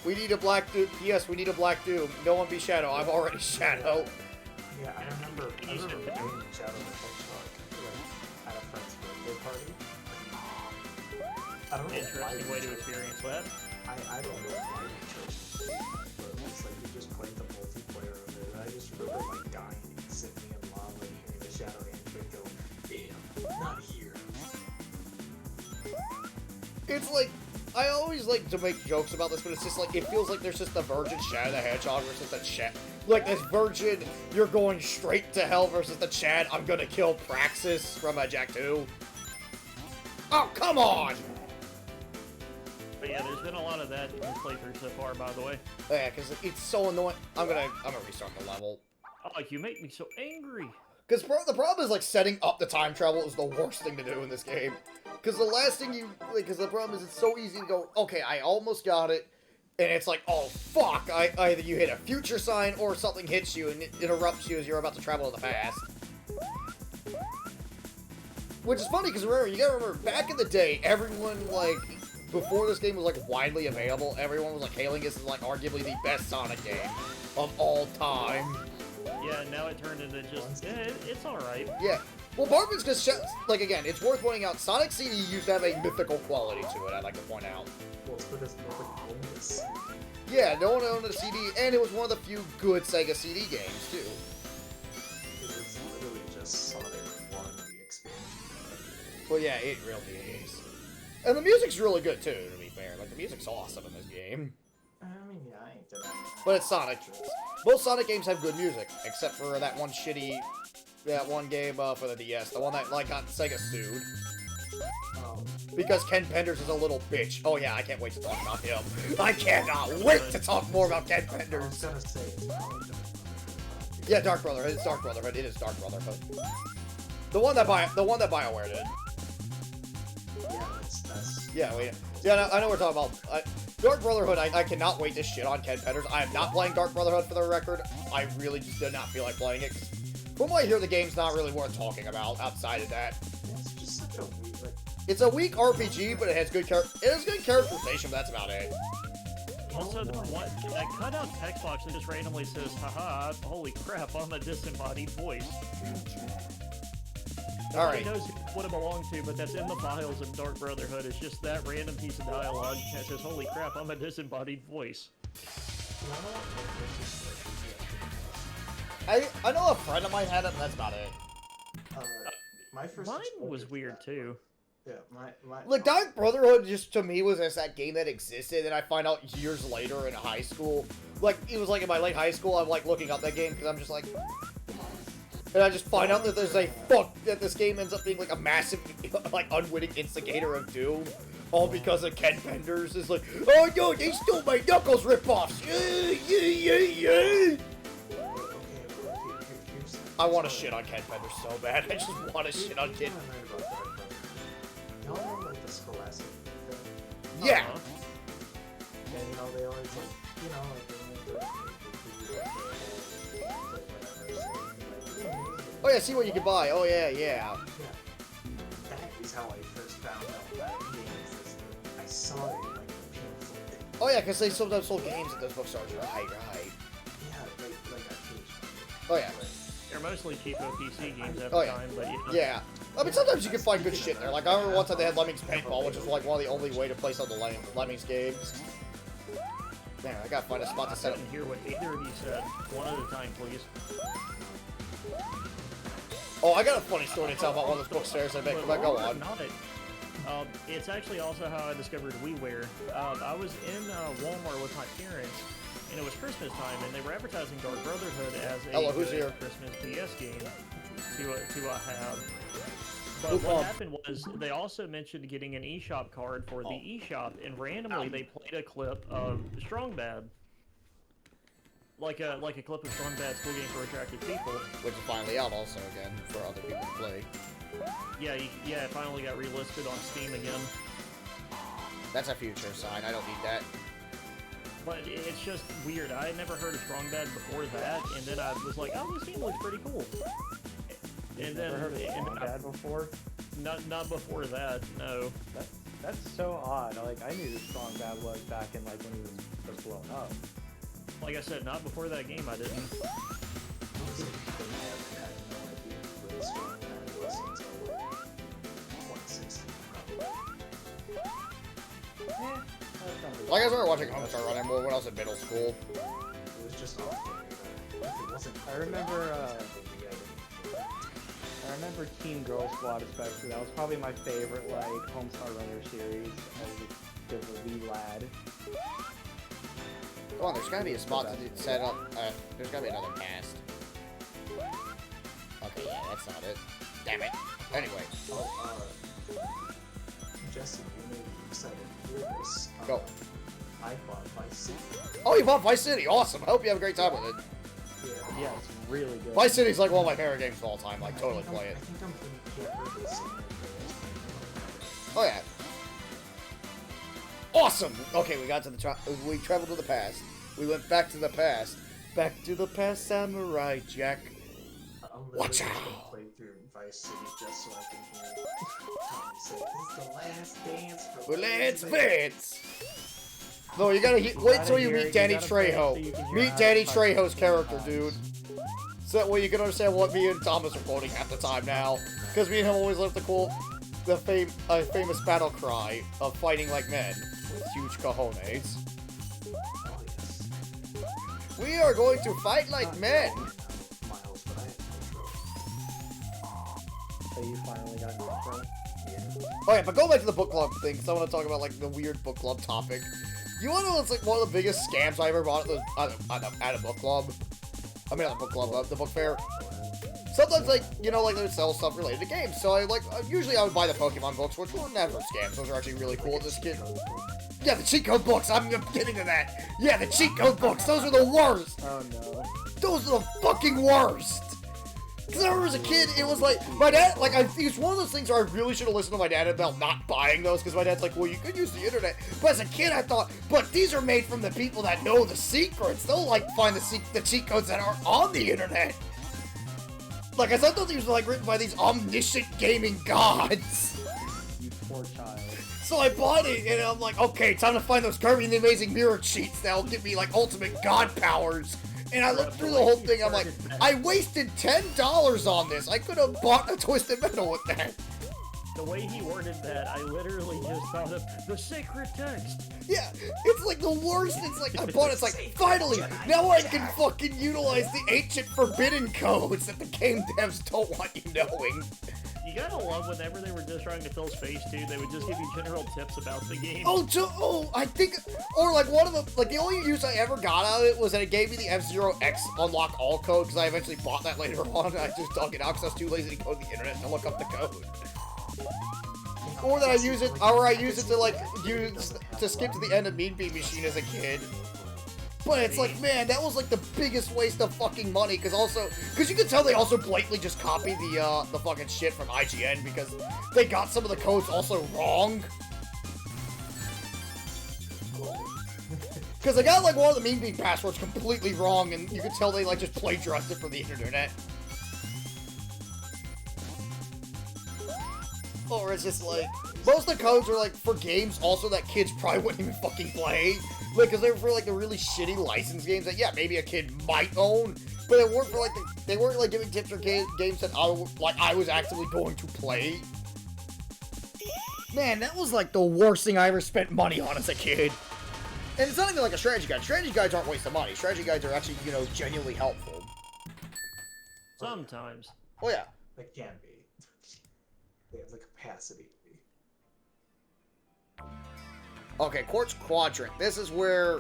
We need a Black Doom. Yes, we need a Black Doom. No one be Shadow. I'm already Shadow. Yeah, I remember doing Shadow the Hedgehog like, at a friend's birthday party. I don't know Interesting way to experience that. I don't know why we chose it, but it's like we just played the multiplayer of it. I just remember like dying instantly in lava and hearing the Shadow Android go, damn, not here. It's like, I always like to make jokes about this, but it's just like, it feels like there's just the virgin Shadow the Hedgehog versus the like this virgin, you're going straight to hell versus the Chad, I'm gonna kill Praxis from Jak 2. Oh, come on! But yeah, there's been a lot of that in this playthrough so far, by the way. Yeah, because it's so annoying. I'm gonna restart the level. Oh, you make me so angry. Because the problem is, like, setting up the time travel is the worst thing to do in this game. Because the last thing you, because the problem is it's so easy to go, okay, I almost got it, and it's like, oh, fuck, either you hit a future sign or something hits you and it interrupts you as you're about to travel to the past. Which is funny, because remember, you gotta remember, back in the day, everyone, like, before this game was, like, widely available, everyone was, like, hailing this as, like, arguably the best Sonic game of all time. Yeah, now it turned into just, it's alright. Yeah. Well, part of it's because, like, again, it's worth pointing out, Sonic CD used to have a mythical quality to it, I'd like to point out. Well, it's because nobody owned this. Yeah, no one owned a CD, and it was one of the few good Sega CD games, too. It was literally just Sonic 1, the expansion. Well, yeah, it really is. And the music's really good, too, to be fair. Like, the music's awesome in this game. I mean, yeah, I ain't denying that. But it's Sonic. Most Sonic games have good music, except for that one game for the DS, the one that, like, got Sega sued. Oh. Because Ken Penders is a little bitch. Oh yeah, I can't wait to talk about him. I cannot wait to talk more about Ken I was Penders. gonna say, it's probably Dark Brotherhood. Yeah, Dark Brotherhood. It's Dark Brotherhood. It is Dark Brotherhood. The one that BioWare did. Yeah, that's... Yeah, I know we're talking about. Dark Brotherhood, I cannot wait to shit on Ken Penders. I am not playing Dark Brotherhood for the record. I really just did not feel like playing it. From what I hear, the game's not really worth talking about outside of that. It's just such a weird, like... It's a weak RPG, but it has good characterization, but that's about it. Also, that cutout text box that just randomly says, haha, holy crap, I'm a disembodied voice. Alright. Nobody knows what it belongs to, but that's in the files of Dark Brotherhood. It's just that random piece of dialogue that says, holy crap, I'm a disembodied voice. I know a friend of mine had it, but that's about it. My first Mine exposure was to weird, that, too. Yeah, Like, Dark Brotherhood just, to me, was just that game that existed, and I find out years later in high school. Like, it was like in my late high school, I'm like looking up that game, because I'm just like... And I just find out that there's that this game ends up being like a massive, like, unwitting instigator of doom. All because of Ken Penders is like, oh no, they stole my Knuckles ripoffs! Yeah. I want to shit on Ken Penders so bad. I just want to shit on Ken. Y'all know, like, the Scholastic thing? Yeah! And, you know, they always, like, you know, like, they whatever, Oh yeah, see what you can buy. Oh yeah. Yeah. That is how I first found out that game existed. I saw it in, like, the pamphlet. Oh yeah, because they sometimes sold games at those bookstores. Right. Yeah, like arcade. Oh yeah. They're mostly cheapo PC games at Oh the yeah. time, but Yeah. I mean, sometimes you can find good shit there. Like, I remember one time they had Lemmings Paintball, which was like one of the only way to play some of the Lemmings games. Man, I gotta find a spot to I set up. couldn't hear what either of you said. One at a time, please. Oh, I got a funny story to tell about one of those bookstores I bet. Go on. Not it. It's actually also how I discovered WiiWare. I was in Walmart with my parents, and it was Christmas time, and they were advertising Dark Brotherhood as a Hello, who's here? Christmas PS game to have. But what happened was they also mentioned getting an eShop card for the eShop, and randomly they played a clip of Strong Bad. Like a clip of Strong Bad School Game for Attractive People. Which is finally out also again for other people to play. Yeah, it finally got relisted on Steam again. That's a future sign. I don't need that. But it's just weird. I had never heard of Strong Bad before that, and then I was like, oh, this game looks pretty cool. And then, Never heard of Strong Bad before? Not before that, no. That's so odd. Like, I knew who Strong Bad was back in, like, when he was just blown up. Like I said, not before that game I didn't. Honestly, I had no idea who really strong that was until like 2016 probably. Like I started watching Homestar Running more when I was in middle school. It was just awful. If it wasn't, I remember Teen Girl Squad especially. That was probably my favorite, like, Homestar Runner series as a wee lad. Come on, there's gotta be a spot to set up. There's gotta be another cast. Okay, yeah, that's not it. Damn it. Anyway. Jesse, you may be excited to hear this. Go. I bought Vice City. Oh, you bought Vice City. Awesome. I hope you have a great time with it. Yeah. Yeah, it's really good. Vice City's like one of my favorite games of all time. Like, totally play I it. think I'm pretty careful with this. Oh, yeah. Awesome! Okay, we got to the we traveled to the past. We went back to the past. Back to the past, Samurai Jack. I'm Watch literally just out. gonna play through Vice City just so I can hear Tommy say, "This is the last dance for Well, let's Vince." Vince! No, you gotta wait till you hear it, meet you Danny gotta play it so Trejo. you can hear Meet how Danny it fights Trejo's the character, times. dude. So that way you can understand what me and Thomas are quoting at the time now. Because me and him always love to quote the famous battle cry of fighting like men with huge cojones. Oh, yes. We are going to fight like men! Miles, but I have no trophy. So you finally got Notre? Oh yeah, but go back to the book club thing, because I want to talk about, like, the weird book club topic. You want to know what's, like, one of the biggest scams I ever bought at a book club? I mean, not the book club, the book fair. Sometimes, like, you know, like, they would sell stuff related to games, so I, like, usually I would buy the Pokemon books, which were never scams. Those are actually really cool. This kid... Yeah, the cheat code books, I'm getting to that. Yeah, the cheat code books, those are the worst. Oh no. Those are the fucking worst. Because I remember as a kid, it was like, my dad, like, it's one of those things where I really should have listened to my dad about not buying those, because my dad's like, well, you could use the internet. But as a kid, I thought, but these are made from the people that know the secrets. They'll, like, find the cheat codes that are on the internet. Like, I thought these were, like, written by these omniscient gaming gods. You poor child. So I bought it, and I'm like, okay, time to find those Kirby and the Amazing Mirror cheats that'll give me, like, ultimate god powers. And I looked through the whole thing, I'm like, I wasted $10 on this. I could have bought a Twisted Metal with that. The way he worded that, I literally just thought of the sacred text. Yeah, it's like the worst. It's like, I bought it, it's like, finally, now I can fucking utilize the ancient forbidden codes that the game devs don't want you knowing. You gotta love whenever they were just trying to fill space too, they would just give you general tips about the game. I think, or like one of the, like the only use I ever got out of it was that it gave me the F-Zero X unlock all code, because I eventually bought that later on, and I just dug it out because I was too lazy to go to the internet to look up the code. Or that I use it, or I use it to like, to skip to the end of Mean Bean Machine as a kid. But it's like, man, that was like the biggest waste of fucking money, because you can tell they also blatantly just copied the fucking shit from IGN, because they got some of the codes also wrong. Because they got like one of the Mean Bean passwords completely wrong, and you could tell they like just plagiarized it from the internet. Or it's just like, most of the codes are like for games also that kids probably wouldn't even fucking play. Like, because they were for like the really shitty licensed games that, yeah, maybe a kid might own, but they weren't for like they weren't like giving tips for games that I was actively going to play. Man, that was like the worst thing I ever spent money on as a kid. And it's not even like a strategy guide. Strategy guides aren't waste of money. Strategy guides are actually, you know, genuinely helpful. Sometimes. Oh yeah. They can be. They have the capacity to be. Okay, Quartz Quadrant. This is where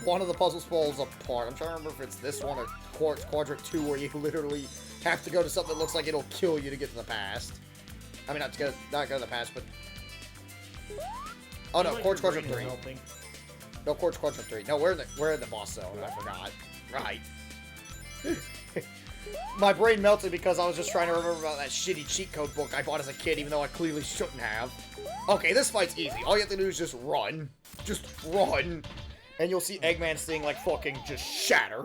one of the puzzles falls apart. I'm trying to remember if it's this one or Quartz Quadrant 2, where you literally have to go to something that looks like it'll kill you to get to the past. I mean, not go to the past, but... Oh no, Quartz Quadrant 3. No, Quartz Quadrant 3. No, we're in the boss zone. I forgot. Right. My brain melted because I was just trying to remember about that shitty cheat code book I bought as a kid, even though I clearly shouldn't have. Okay, this fight's easy. All you have to do is just run. Just run. And you'll see Eggman's thing, like, fucking just shatter.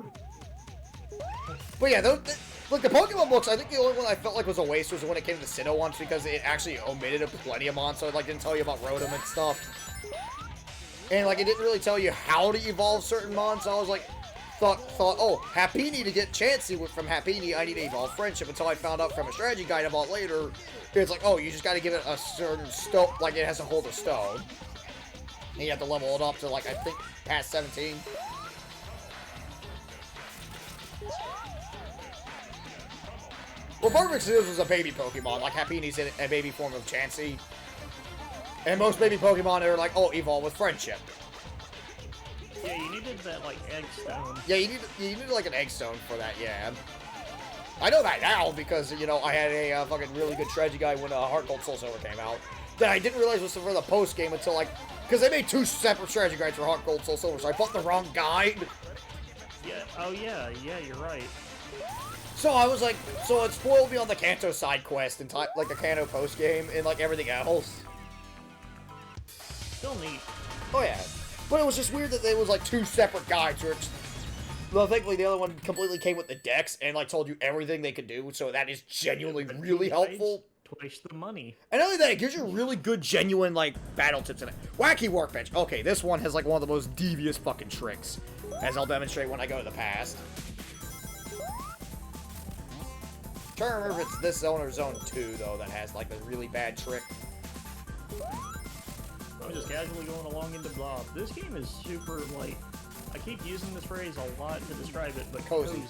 But yeah, Look, the Pokemon books, I think the only one I felt like was a waste was when it came to Sinnoh once, because it actually omitted plenty of mons, so it like didn't tell you about Rotom and stuff. And like it didn't really tell you how to evolve certain mons, so I was like, thought, oh, Happiny to get Chansey from Happiny, I need to evolve Friendship, until I found out from a strategy guide I bought later, it's like, oh, you just gotta give it a certain stone, like it has to hold a stone. And you have to level it up to like, I think, past 17. Well, Perfect Seals was a baby Pokemon, like Happini's in a baby form of Chansey. And most baby Pokemon are like, oh, evolve with Friendship. Yeah, you needed that, like, egg stone. Yeah, you needed like an egg stone for that, yeah. I know that now because, you know, I had a fucking really good strategy guide when Heart Gold Soul Silver came out. That I didn't realize was for the post game until like, because they made 2 separate strategy guides for Heart Gold Soul Silver, so I bought the wrong guide. Yeah, oh yeah, you're right. So I was like, so it spoiled me on the Kanto side quest and like the Kanto post game and like everything else. Still neat. Oh yeah, but it was just weird that there was like 2 separate guides. Where it's, well, thankfully the other one completely came with the decks and like told you everything they could do. So that is genuinely really helpful. Twice the money. And not only that, it gives you really good, genuine like battle tips in it. Wacky Workbench. Okay, this one has like one of the most devious fucking tricks, as I'll demonstrate when I go to the past. Trying to remember if it's this zone or zone 2 though that has like the really bad trick. I'm just casually going along into Blob. This game is super, like, I keep using this phrase a lot to describe it, but cozy.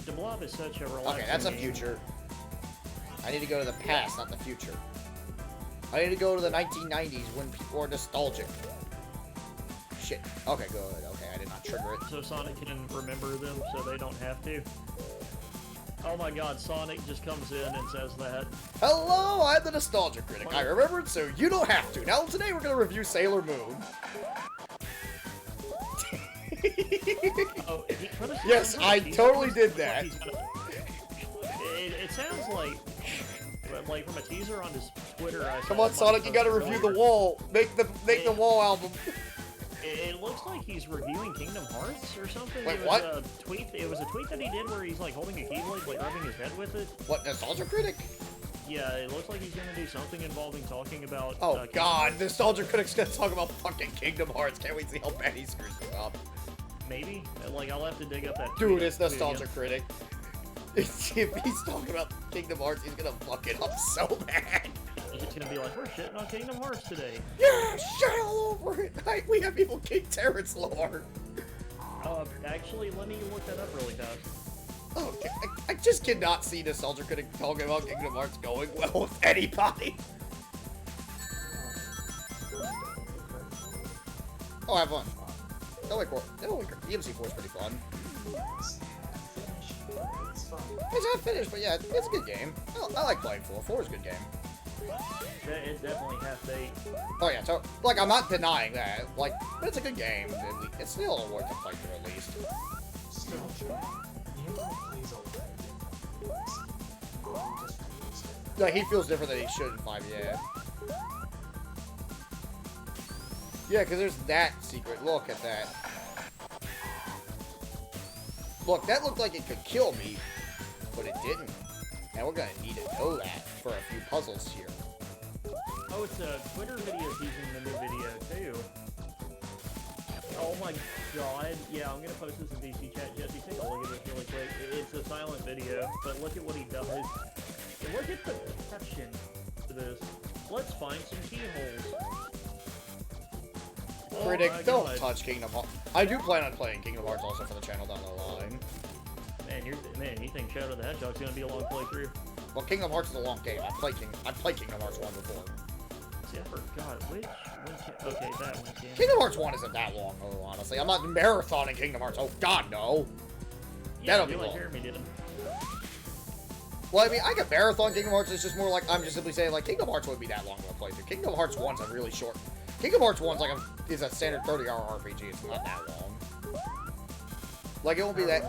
The Blob is such a relaxing Okay, that's a game. future. I need to go to the past, not the future. I need to go to the 1990s when people are nostalgic. Shit. Okay, good. Okay, I did not trigger it. So Sonic can remember them so they don't have to. Oh my god, Sonic just comes in and says that. Hello, I'm the Nostalgia Critic. I remembered, so you don't have to. Now, today we're going to review Sailor Moon. Oh, yes, I totally did that. It sounds like from a teaser on his Twitter. I Come on, Sonic, you got to review the wall. Make the wall album. It looks like he's reviewing Kingdom Hearts or something. Wait, it was what? A tweet. It was a tweet that he did where he's like holding a Keyblade, like rubbing his head with it. What, Nostalgia Critic? Yeah, it looks like he's gonna do something involving talking about. Oh god, Nostalgia Critic's gonna talk about fucking Kingdom Hearts. Can't wait to see how bad he screws it up. Maybe. Like, I'll have to dig up that. Dude, it's Nostalgia Critic. If he's talking about Kingdom Hearts, he's gonna fuck it up so bad. He's gonna be like, we're shitting on Kingdom Hearts today. Yeah, shit all over it. We have evil King Terrence lore. Actually, let me look that up really fast. Okay, I just cannot see Nostalgia Critic talking about Kingdom Hearts going well with anybody. Oh, have fun. No, wait, EMC4 is pretty fun. It's fun. It's not finished, but yeah, it's a good game. I like playing 4. 4 is a good game. It's definitely half-baked. Oh yeah, so, like, I'm not denying that. Like, but it's a good game. It's still worth a play through at least. Still, you know who plays a lot of just released it. No, he feels different than he should in 5, yeah. Yeah, because there's that secret. Look at that. Look, that looked like it could kill me, but it didn't. Now we're gonna need to know that for a few puzzles here. Oh, it's a Twitter video teasing the new video, too. Oh my god. Yeah, I'm gonna post this in DC chat. Jesse, take a look at this really quick. It's a silent video, but look at what he does. And look at the caption to this. Let's find some keyholes. Critic, Oh my don't God. touch Kingdom Hearts. I do plan on playing Kingdom Hearts also for the channel down the line. Man, you think Shadow the Hedgehog's gonna be a long playthrough? Well, Kingdom Hearts is a long game. I've played Kingdom Hearts 1 before. See, I forgot which one. Okay, that one. Can. Kingdom Hearts 1 isn't that long, though, honestly. I'm not marathoning Kingdom Hearts. Oh, God, no. Yeah, That'll be like long. Jeremy did 'em. Well, I mean, I could marathon Kingdom Hearts. It's just more like, I'm just simply saying, like, Kingdom Hearts wouldn't be that long of a playthrough. Kingdom Hearts 1's a really short. Kingdom Hearts 1's like is a standard 30-hour RPG. It's not that long. Like, it won't be that.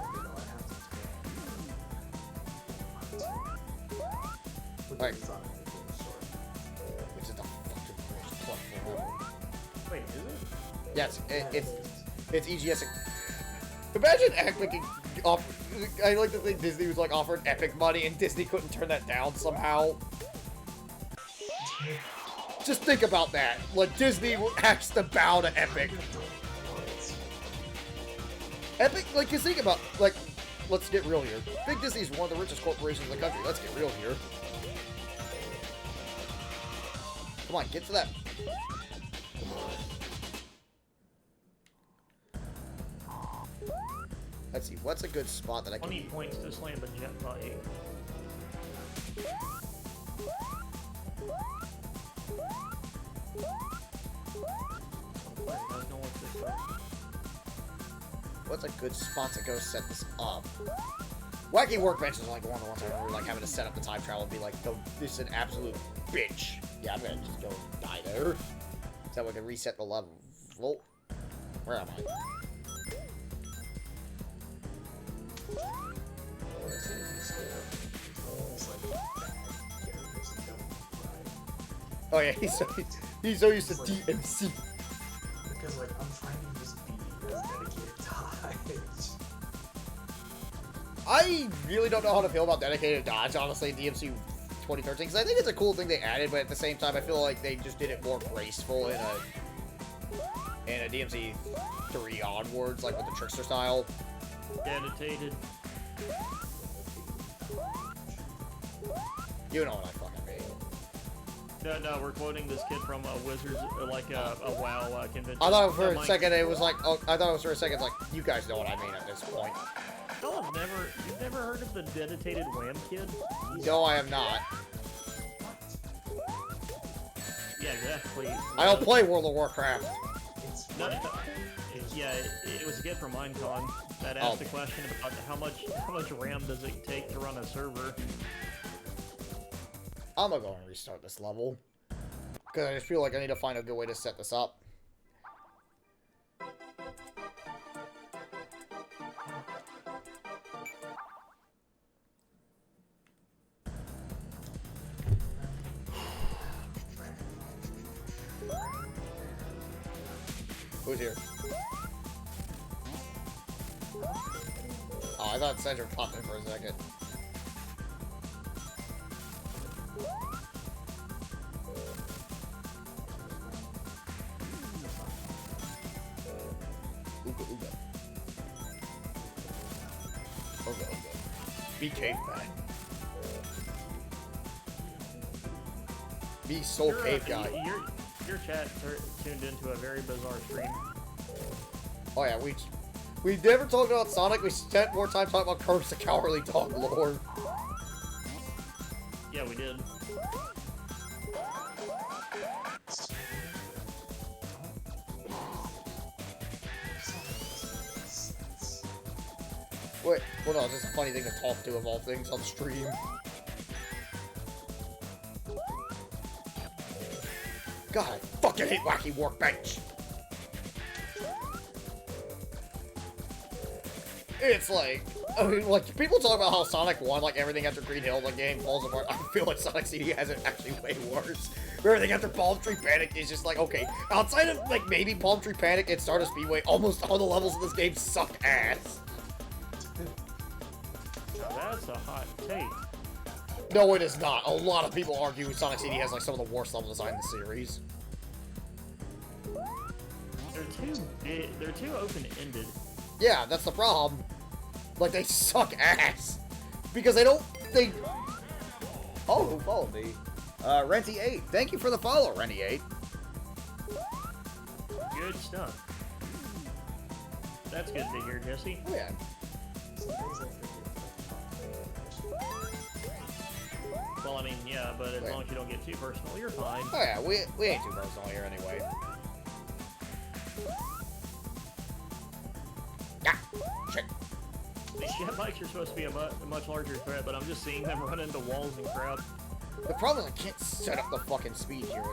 Right. Which is the fucking worst plot for Wait, is it? Yes, it's EGS. Imagine I like to think Disney was like offered epic money and Disney couldn't turn that down somehow. Just think about that. Like, Disney has to bow to Epic. Epic, like, you think about, like, let's get real here. Big Disney is one of the richest corporations in the country. Let's get real here. Come on, get to that. Let's see, what's a good spot that I can... 20 points to slam a jet bike. What's a good spot to go set this up? Wacky Workbench is like one of the ones I remember, like, having to set up the time travel and be like, this is an absolute bitch. Yeah, I'm gonna just go die there. So we can reset the level. Where am I? Oh yeah, he's so used to DMC. Because, like, I'm trying to just be as dedicated to Dodge. I really don't know how to feel about dedicated dodge, honestly, in DMC 2013, because I think it's a cool thing they added, but at the same time, I feel like they just did it more graceful in a DMC 3 onwards, like with the trickster style. Dedicated. You know what I fucking mean. No, we're quoting this kid from a Wizards, like a WoW convention. I thought for a second it was like, oh, I thought it was for a second like, you guys know what I mean at this point. No, you've never heard of the dedicated Wham kid? No, I am not. Yeah, exactly. I don't play World of Warcraft. No, yeah, it was a kid from Minecon that asked a question about how much RAM does it take to run a server. I'm gonna go and restart this level. Because I just feel like I need to find a good way to set this up. Who's here? Oh, I thought Cedric popped in for a second. Ooga ooga. Ooga ooga. Be caveman. Be soul cave guy. Your chat tuned into a very bizarre stream. Oh yeah, we never talked about Sonic. We spent more time talking about Curse the Cowardly Dog lore. Yeah, we did. Wait, hold on, it's just a funny thing to talk to of all things on stream. God, I fucking hate Wacky Workbench. It's like, I mean, like, people talk about how Sonic 1, like, everything after Green Hill, the game falls apart. I feel like Sonic CD has it actually way worse. Everything after Palm Tree Panic is just like, okay, outside of, like, maybe Palm Tree Panic and Stardust Speedway, almost all the levels in this game suck ass. That's a hot take. No, it is not. A lot of people argue Sonic CD has, like, some of the worst level design in the series. They're too open-ended. Yeah, that's the problem. Like, they suck ass. Because they... Oh, who followed me? Renty8. Thank you for the follow, Renty8. Good stuff. That's good to hear, Jesse. Oh, yeah. Well, I mean, yeah, but as long as you don't get too personal, you're fine. Oh, yeah, we ain't too personal here anyway. Ah, shit. These jet bikes are supposed to be a much larger threat, but I'm just seeing them run into walls and crap. The problem is I can't set up the fucking speed here.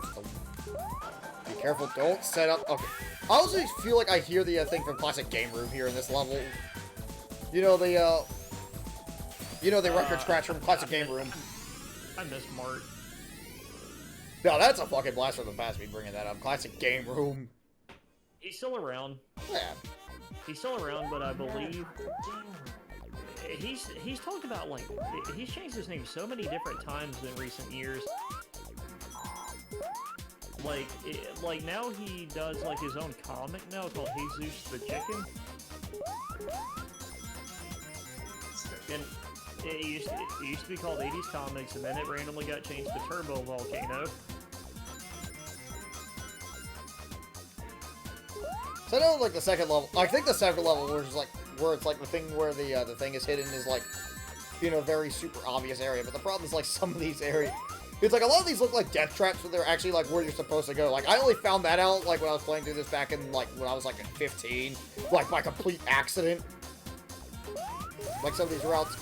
Be careful, don't set up... Okay. I also feel like I hear the thing from Classic Game Room here in this level. You know, the record scratch from Classic Game Room. I miss Mart. No, that's a fucking blast from the past, me bringing that up. Classic Game Room. He's still around. Yeah. He's still around, but I believe he's talked about, like, he's changed his name so many different times in recent years. Like, like now he does, like, his own comic now called Jesus the Chicken. And it used to be called 80s Comics, and then it randomly got changed to Turbo Volcano. So I know, like, the second level, I think the second level where it's like the thing where the thing is hidden is, like, you know, very super obvious area, but the problem is, like, some of these areas, it's like a lot of these look like death traps, but they're actually, like, where you're supposed to go. Like, I only found that out, like, when I was playing through this back in, like, when I was, like, 15, like, by complete accident. Like, some of these routes,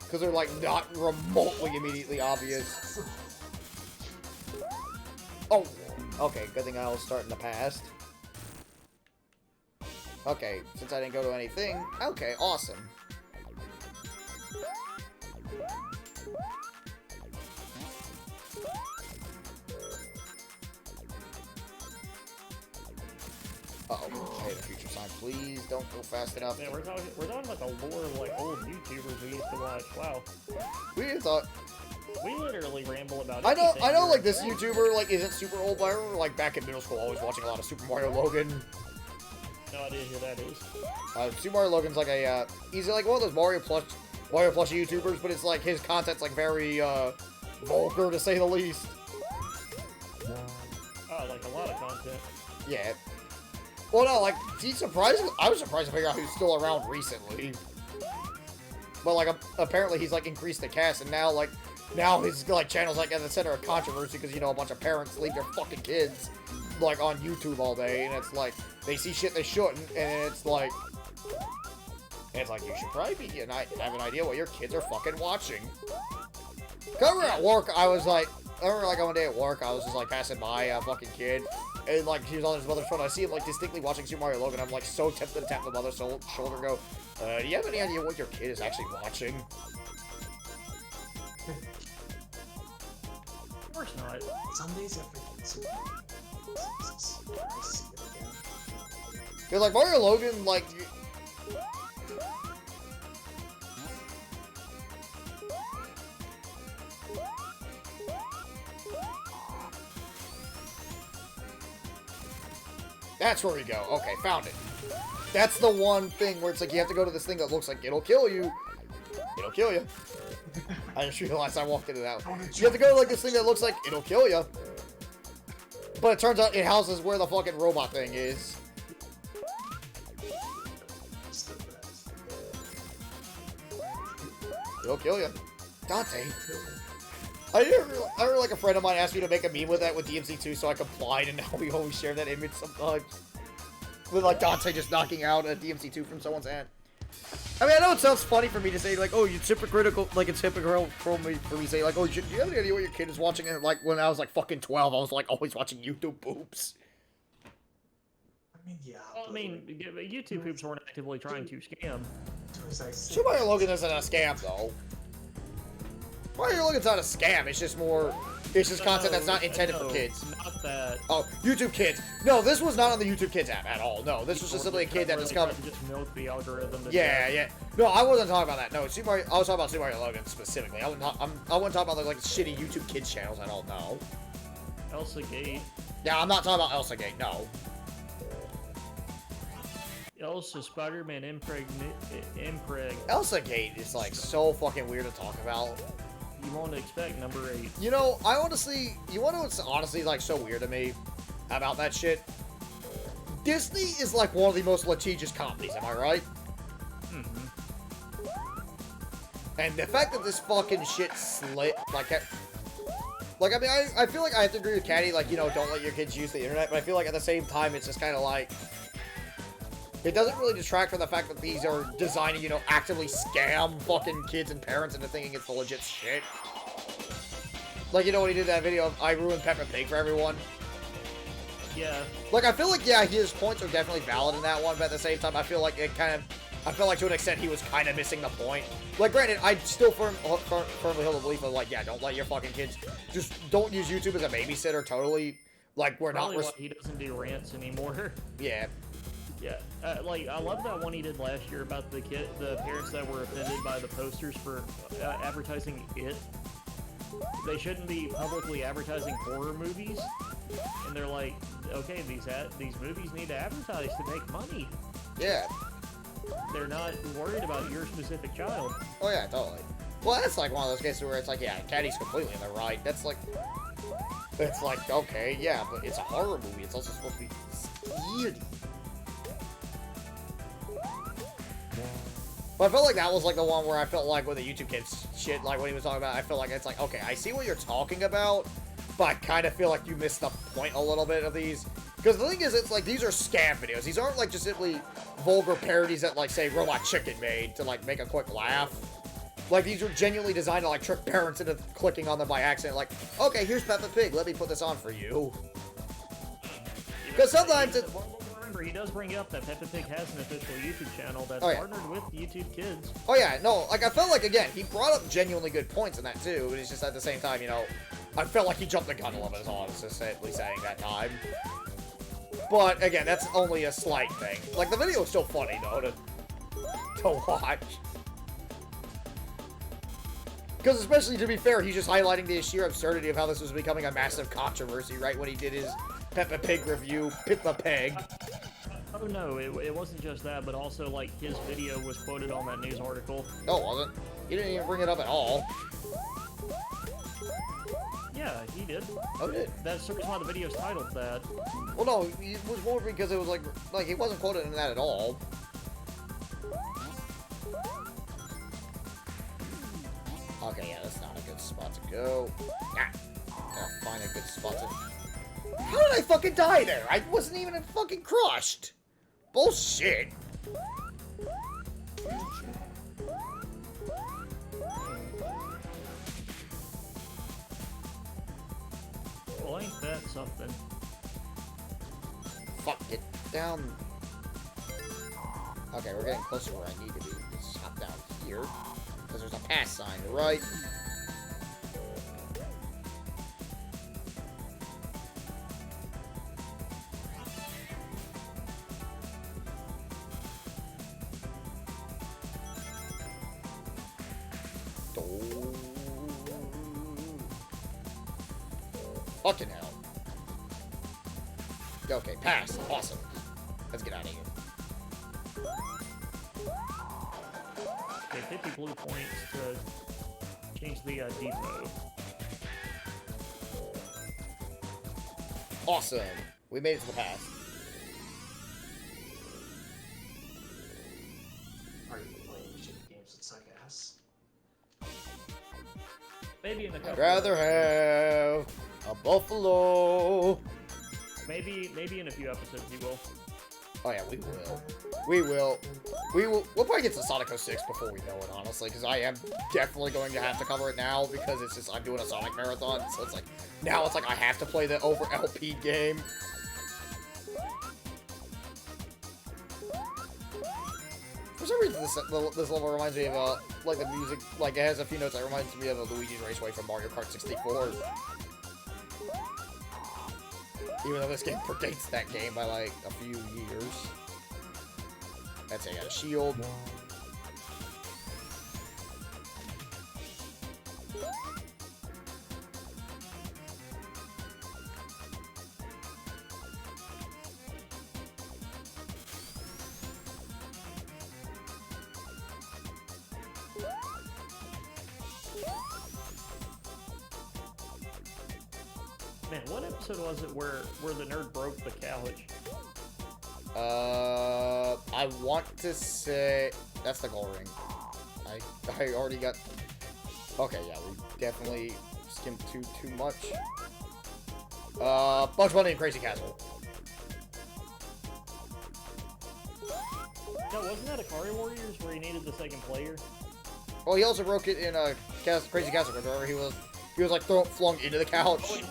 because they're, like, not remotely immediately obvious. Oh, okay, good thing I was starting the past. Okay, since I didn't go to anything, okay, awesome. Uh-oh, I hit a future sign. Please don't go fast enough. Man, we're talking like a lore of, like, old YouTubers we used to watch. Wow. We thought... We literally ramble about I know, anything like, this during- YouTuber, like, isn't super old, but I remember, like, back in middle school, I was watching a lot of Super Mario Logan. No idea who that is. Super Mario Logan's like a, he's like one of those Mario plush YouTubers, but it's like his content's like very, vulgar to say the least. Oh, like a lot of content. Yeah. Well, no, like, I was surprised to figure out who's still around recently. But, like, apparently he's, like, increased the cast, and now his, like, channel's, like, at the center of controversy because, you know, a bunch of parents leave their fucking kids, like, on YouTube all day, and it's like, they see shit they shouldn't, and it's like, you should probably be, and I have an idea what your kids are fucking watching. Cause at work, I remember, like, one day at work, I was just, like, passing by a fucking kid, and, like, he was on his mother's phone. I see him, like, distinctly watching Super Mario Logan. I'm, like, so tempted to tap the mother's shoulder and go, do you have any idea what your kid is actually watching? Of course not. Some days I forget Super Mario. Jesus, I see it again. Because, like, Mario Logan, like... That's where we go. Okay, found it. That's the one thing where it's like you have to go to this thing that looks like it'll kill you. It'll kill you. I just realized I walked into that one. You have to go to like this thing that looks like it'll kill you. But it turns out it houses where the fucking robot thing is. It'll kill you. Dante. I remember like a friend of mine asked me to make a meme with that with DMC2, so I complied, and now we always share that image sometimes. With like Dante just knocking out a DMC2 from someone's hand. I mean, I know it sounds funny for me to say, like, oh, it's hypocritical, like, it's hypocritical for me to say, like, oh, do you have any idea what your kid is watching? And, like, when I was, like, fucking 12, I was, like, always watching YouTube boobs. I mean, yeah. Well, I mean, YouTube poops weren't actively trying to scam. Super Mario Logan isn't a scam, though. Mario Logan's not a scam, it's just more... It's just content that's not intended for kids. Not that. Oh, YouTube Kids. No, this was not on the YouTube Kids app at all. No, this was just simply a kid that discovered... Just milk the algorithm. Yeah, yeah. No, I wasn't talking about that. No, Super Mario... I was talking about Super Mario Logan specifically. I wasn't talking about like shitty YouTube Kids channels at all. No. Elsa Gate. Yeah, I'm not talking about Elsa Gate. No. Elsa Spider-Man impreg. Elsa Gate is like so fucking weird to talk about. You won't expect number 8. You know, I honestly... You want to know what's honestly like so weird to me about that shit? Disney is like one of the most litigious comedies, am I right? Mm-hmm. And the fact that this fucking shit slit, like, I mean, I feel like I have to agree with Caddy, like, you know, don't let your kids use the internet, but I feel like at the same time, it's just kind of like, it doesn't really detract from the fact that these are designed to, you know, actively scam fucking kids and parents into thinking it's the legit shit. Like, you know, when he did that video of I ruined Peppa Pig for everyone? Yeah. Like, I feel like, yeah, his points are definitely valid in that one, but at the same time, I feel like it kind of... I feel like to an extent he was kind of missing the point. Like, granted, I still firmly hold the belief of, like, yeah, don't let your fucking kids... Just don't use YouTube as a babysitter, totally. Like, we're Probably not... why he doesn't do rants anymore. Yeah. Yeah, like I love that one he did last year about the parents that were offended by the posters for advertising it. They shouldn't be publicly advertising horror movies, and they're like, okay, these movies need to advertise to make money. Yeah. They're not worried about your specific child. Oh yeah, totally. Well, that's like one of those cases where it's like, yeah, Caddy's completely in the right. That's like, it's like, okay, yeah, but it's a horror movie. It's also supposed to be scary. But I felt like that was like the one where I felt like with the YouTube kids shit, like when he was talking about, I feel like it's like, okay, I see what you're talking about, but I kind of feel like you missed the point a little bit of these. Because the thing is, it's like, these are scam videos. These aren't like just simply vulgar parodies that like, say, Robot Chicken made to like make a quick laugh. Like, these are genuinely designed to like trick parents into clicking on them by accident. Like, okay, here's Peppa Pig, let me put this on for you. Because sometimes it's... Remember, he does bring up that Peppa Pig has an official YouTube channel that's partnered with YouTube Kids. Oh yeah, no, like I felt like, again, he brought up genuinely good points in that too, but it's just at the same time, you know, I felt like he jumped the gun a little bit, is all I was just simply saying that time. But, again, that's only a slight thing. Like, the video is still funny, though, to watch. Because, especially, to be fair, he's just highlighting the sheer absurdity of how this was becoming a massive controversy, right, when he did his Peppa Pig review, Peppa Pig. Oh no, it wasn't just that, but also, like, his video was quoted on that news article. No, it wasn't. He didn't even bring it up at all. Yeah, he did. Oh, did? That's the reason why the video's titled that. Well, no, it was more because it was like he wasn't quoted in that at all. Okay, yeah, that's not a good spot to go. Ah, gotta find a good spot to... How did I fucking die there? I wasn't even fucking crushed. Bullshit. Well, ain't that something? Fuck, get down. Okay, we're getting closer to where I need to be. Let's hop down here. Because there's a pass sign, right? Fucking hell. Okay, pass. Awesome. Let's get out of here. Okay, 50 blue points to change the depot. Awesome. We made it to the pass. Are you playing shitty games that suck ass? Maybe in a couple. I'd rather have a buffalo. Maybe in a few episodes he will. Oh yeah, we will. We will. We'll probably get to Sonic 06 before we know it, honestly, because I am definitely going to have to cover it now because it's just, I'm doing a Sonic marathon, so it's like, now it's like I have to play the over LP game. For some reason, this level reminds me of, like the music, like it has a few notes that reminds me of a Luigi's Raceway from Mario Kart 64. Even though this game predates that game by, like, a few years. That's it, I got a shield. Man, what episode was it where the nerd broke the couch? I want to say that's the gold ring. I already got. Okay, yeah, we definitely skimmed too much. Bugs Bunny and Crazy Castle. No, wasn't that Akari Warriors where he needed the second player? Well, he also broke it in Crazy Castle. Remember, he was like flung into the couch.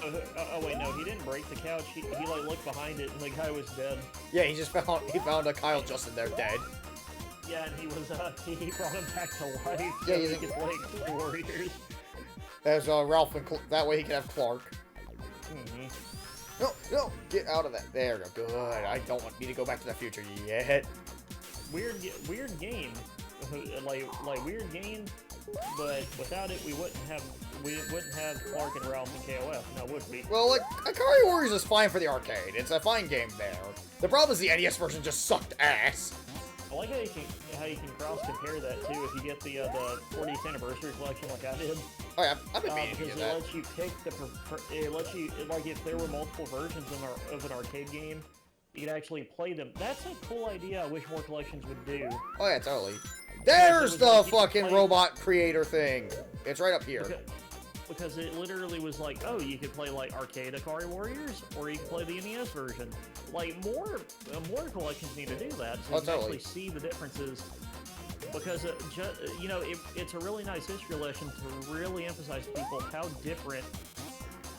Oh wait, no, he didn't break the couch. He like looked behind it and the guy was dead. Yeah, he found a Kyle Justin there dead. Yeah, and he brought him back to life. Yeah, so he could play Warriors. As Ralph and that way he could have Clark. No, no, get out of that. There we go. Good. I don't want me to go back to the future yet. Weird game. like weird game, but without it, we wouldn't have Clark and Ralph and KOF, now would we? Well, like, Ikari Warriors is fine for the arcade. It's a fine game there. The problem is the NES version just sucked ass. I like how you can cross compare that too if you get the 40th anniversary collection like I did. Oh yeah, I've been meaning to because do it that. lets you pick it lets you, like, if there were multiple versions of an arcade game, you could actually play them. That's a cool idea. I wish more collections would do. Oh yeah, totally. There's the like you fucking play- robot creator thing. It's right up here. Because it literally was like, oh, you could play like arcade Ikari Warriors, or you can play the NES version. Like more collections need to do that, so Oh, you can totally. actually see the differences. Because you know, it's a really nice history lesson to really emphasize to people how different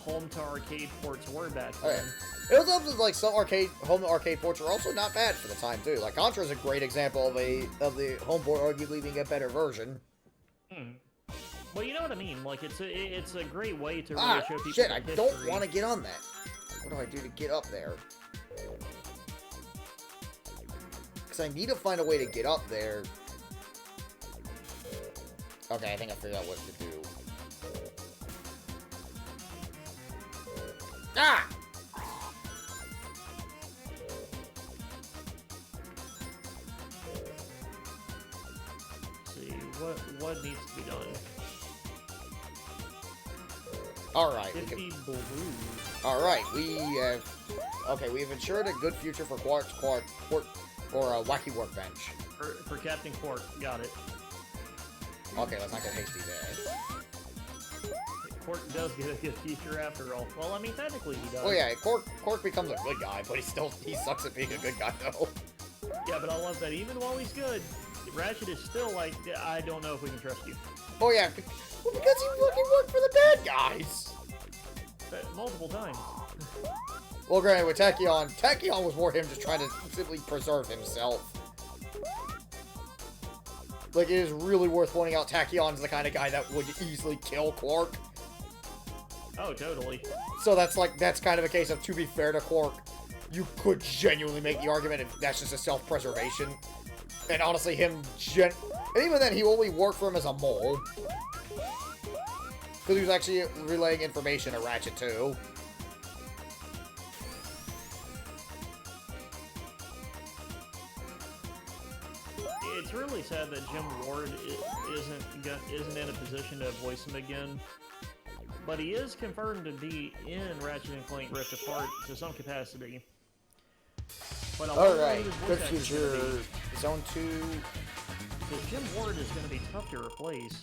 home to arcade ports were back Oh, yeah. then. It was also like some home arcade ports are also not bad for the time too. Like Contra is a great example of the home port arguably being a better version. Well, you know what I mean. Like it's a great way to really show people. Shit! the I history. don't want to get on that. What do I do to get up there? Because I need to find a way to get up there. Okay, I think I figured out what to do. Ah! Let's see what needs to be done. Alright, 50 blues. Alright, we have... Okay, we've ensured a good future for Quark, or a Wacky Workbench. For Captain Quark, got it. Okay, let's not get hasty there. Quark does get a good future after all. Well, I mean, technically he does. Oh yeah, Quark becomes a good guy, but he sucks at being a good guy though. Yeah, but I love that even while he's good, Ratchet is still like, I don't know if we can trust you. Oh yeah, well, because he fucking worked for the bad guys. Multiple times. Well, granted, with Tachyon was more him just trying to simply preserve himself. Like, it is really worth pointing out Tachyon's the kind of guy that would easily kill Quark. Oh, totally. So that's kind of a case of, to be fair to Quark, you could genuinely make the argument if that's just a self-preservation. And honestly, and even then, he only worked for him as a mole. Because he was actually relaying information to Ratchet, too. It's really sad that Jim Ward isn't in a position to voice him again. But he is confirmed to be in Ratchet and Clank Rift Apart to some capacity. But Alright, good future. Zone 2. Because Jim Ward is going to be tough to replace.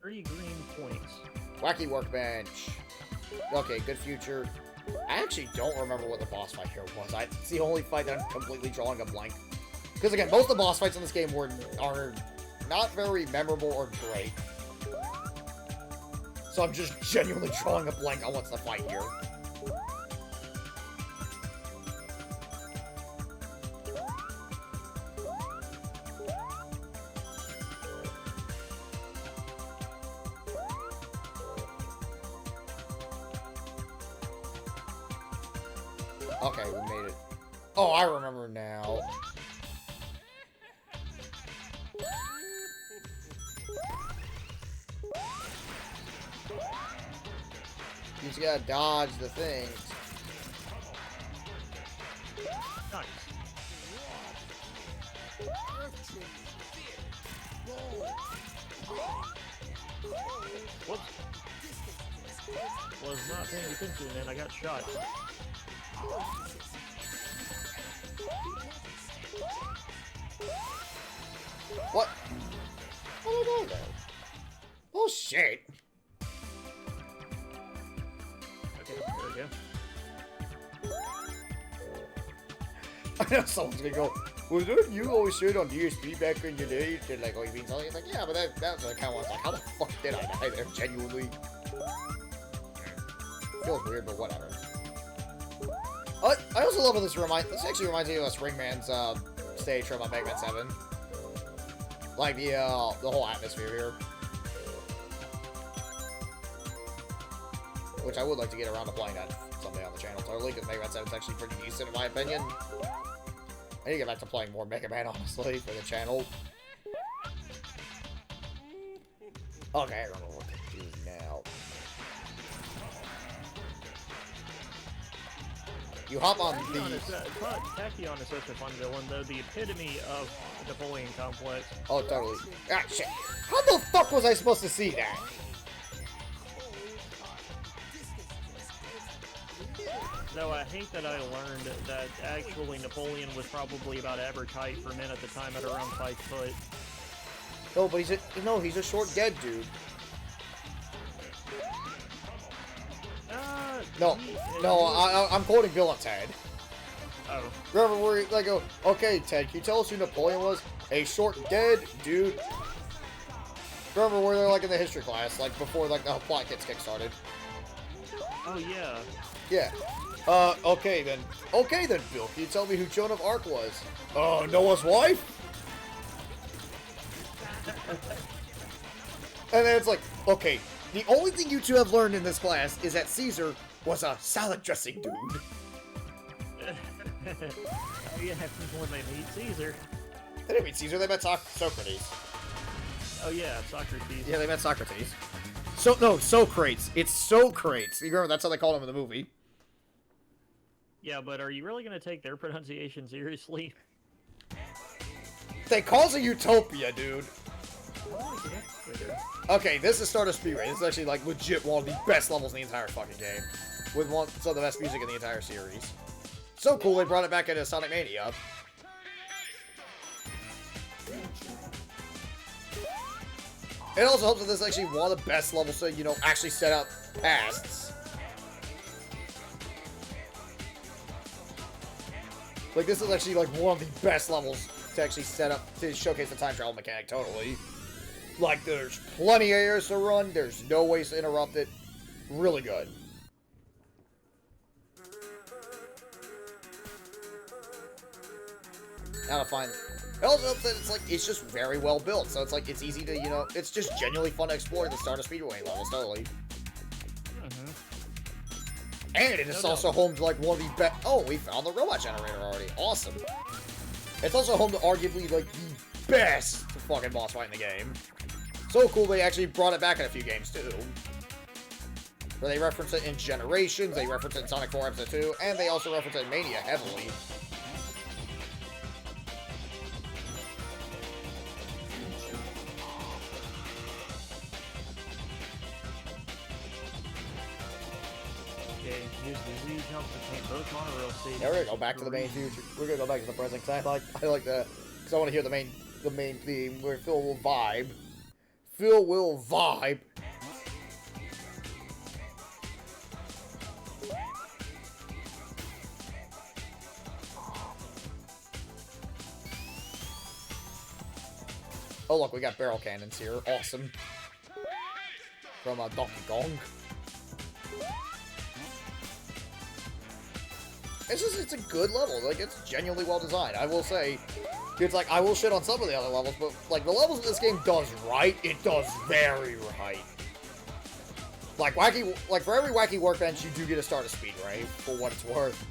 30 green points. Wacky Workbench. Okay, good future. I actually don't remember what the boss fight here was. It's the only fight that I'm completely drawing a blank. Because again, most of the boss fights in this game are not very memorable or great. So I'm just genuinely drawing a blank on what's the fight here. Okay, we made it. Oh, I remember now. You just gotta dodge the things. Nice. Whoops. Was not paying attention and I got shot. What? How did I die though? Oh shit! Okay, there we go. I know someone's gonna go, was that you always showed on DSP back in your day? They're like, oh, you mean something? It's like, yeah, but that was kind of like, how the fuck did I die there, genuinely? Feels weird, but whatever. I also love how this actually reminds me of Springman's stage from Eggman 7. Like the whole atmosphere here. Which I would like to get around to playing that someday on the channel totally, because Mega Man 7 is actually pretty decent in my opinion. I need to get back to playing more Mega Man, honestly, for the channel. Okay, I don't know what to do now. You hop on these. Tachyon is such a fun villain, though. The epitome of the Napoleon complex. Oh, totally. Ah, shit. How the fuck was I supposed to see that? Though I hate that I learned that actually Napoleon was probably about average height for men at the time at around 5 foot. No, but he's a short dead dude. I'm quoting Bill and Ted. Oh. Remember where they go, okay, Ted, can you tell us who Napoleon was? A short dead dude. Remember where they're like in the history class, like before like the plot gets kickstarted. Oh yeah. Yeah. Okay then, Bill, can you tell me who Joan of Arc was? Noah's wife? And then it's like, okay, the only thing you two have learned in this class is that Caesar was a salad dressing dude. Oh yeah, when they meet Caesar. They didn't meet Caesar, they met Socrates. Oh yeah, Socrates. Yeah, they met Socrates. Socrates. It's Socrates. You remember that's how they called him in the movie. Yeah, but are you really going to take their pronunciation seriously? They call it Utopia, dude. Okay, this is Stardust Speedway. This is actually, like, legit one of the best levels in the entire fucking game. With some of the best music in the entire series. So cool, they brought it back into Sonic Mania. It also helps that this is actually one of the best levels to, you know, actually set out pasts. Like, this is actually, like, one of the best levels to actually set up, to showcase the time travel mechanic, totally. Like, there's plenty of areas to run, there's no ways to interrupt it. Really good. Now to find... It also helps that it's, like, it's just very well built, so it's, like, it's easy to, you know, it's just genuinely fun to explore the Stardust Speedway levels, totally. And it is also home to, like, one of the best... Oh, we found the robot generator already. Awesome. It's also home to arguably, like, the best fucking boss fight in the game. So cool they actually brought it back in a few games, too. Where they reference it in Generations, they reference it in Sonic 4 Episode 2, and they also reference it in Mania heavily. Use the Z jump to paint both monorail stations. Yeah, we're gonna go back to the main future. We're gonna go back to the present, because I like the, because I want to hear the main theme where Phil will vibe. Phil will vibe. Oh look, we got barrel cannons here. Awesome. From Donkey Kong. It's a good level. Like, it's genuinely well designed. I will say, it's like, I will shit on some of the other levels, but, like, the levels that this game does right, it does very right. Like, for every wacky workbench, you do get a Stardust Speed, right? For what it's worth.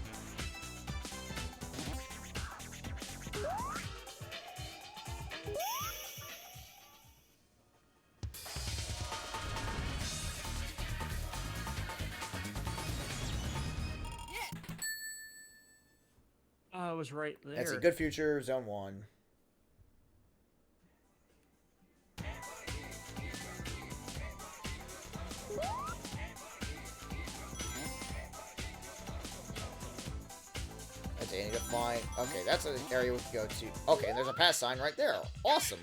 I was right there. That's a good future, Zone 1. That's a need to find. Okay, that's an area we can go to. Okay, and there's a pass sign right there. Awesome.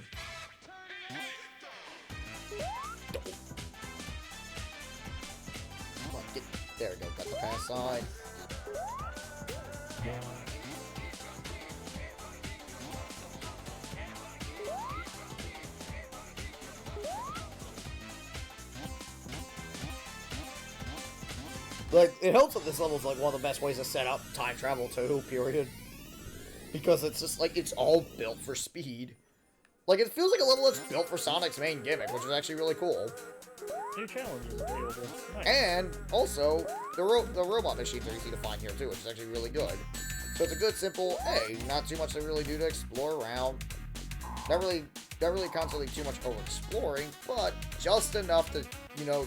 Come on, get there. We go. Got the pass sign. Like, it helps that this level is like one of the best ways to set up time travel too, period. Because it's just like, it's all built for speed. Like, it feels like a level that's built for Sonic's main gimmick, which is actually really cool. New challenges available. Nice. And, also, the robot machines are easy to find here, too, which is actually really good. So it's a good, simple, hey, not too much to really do to explore around. Not really constantly too much over-exploring, but just enough to, you know,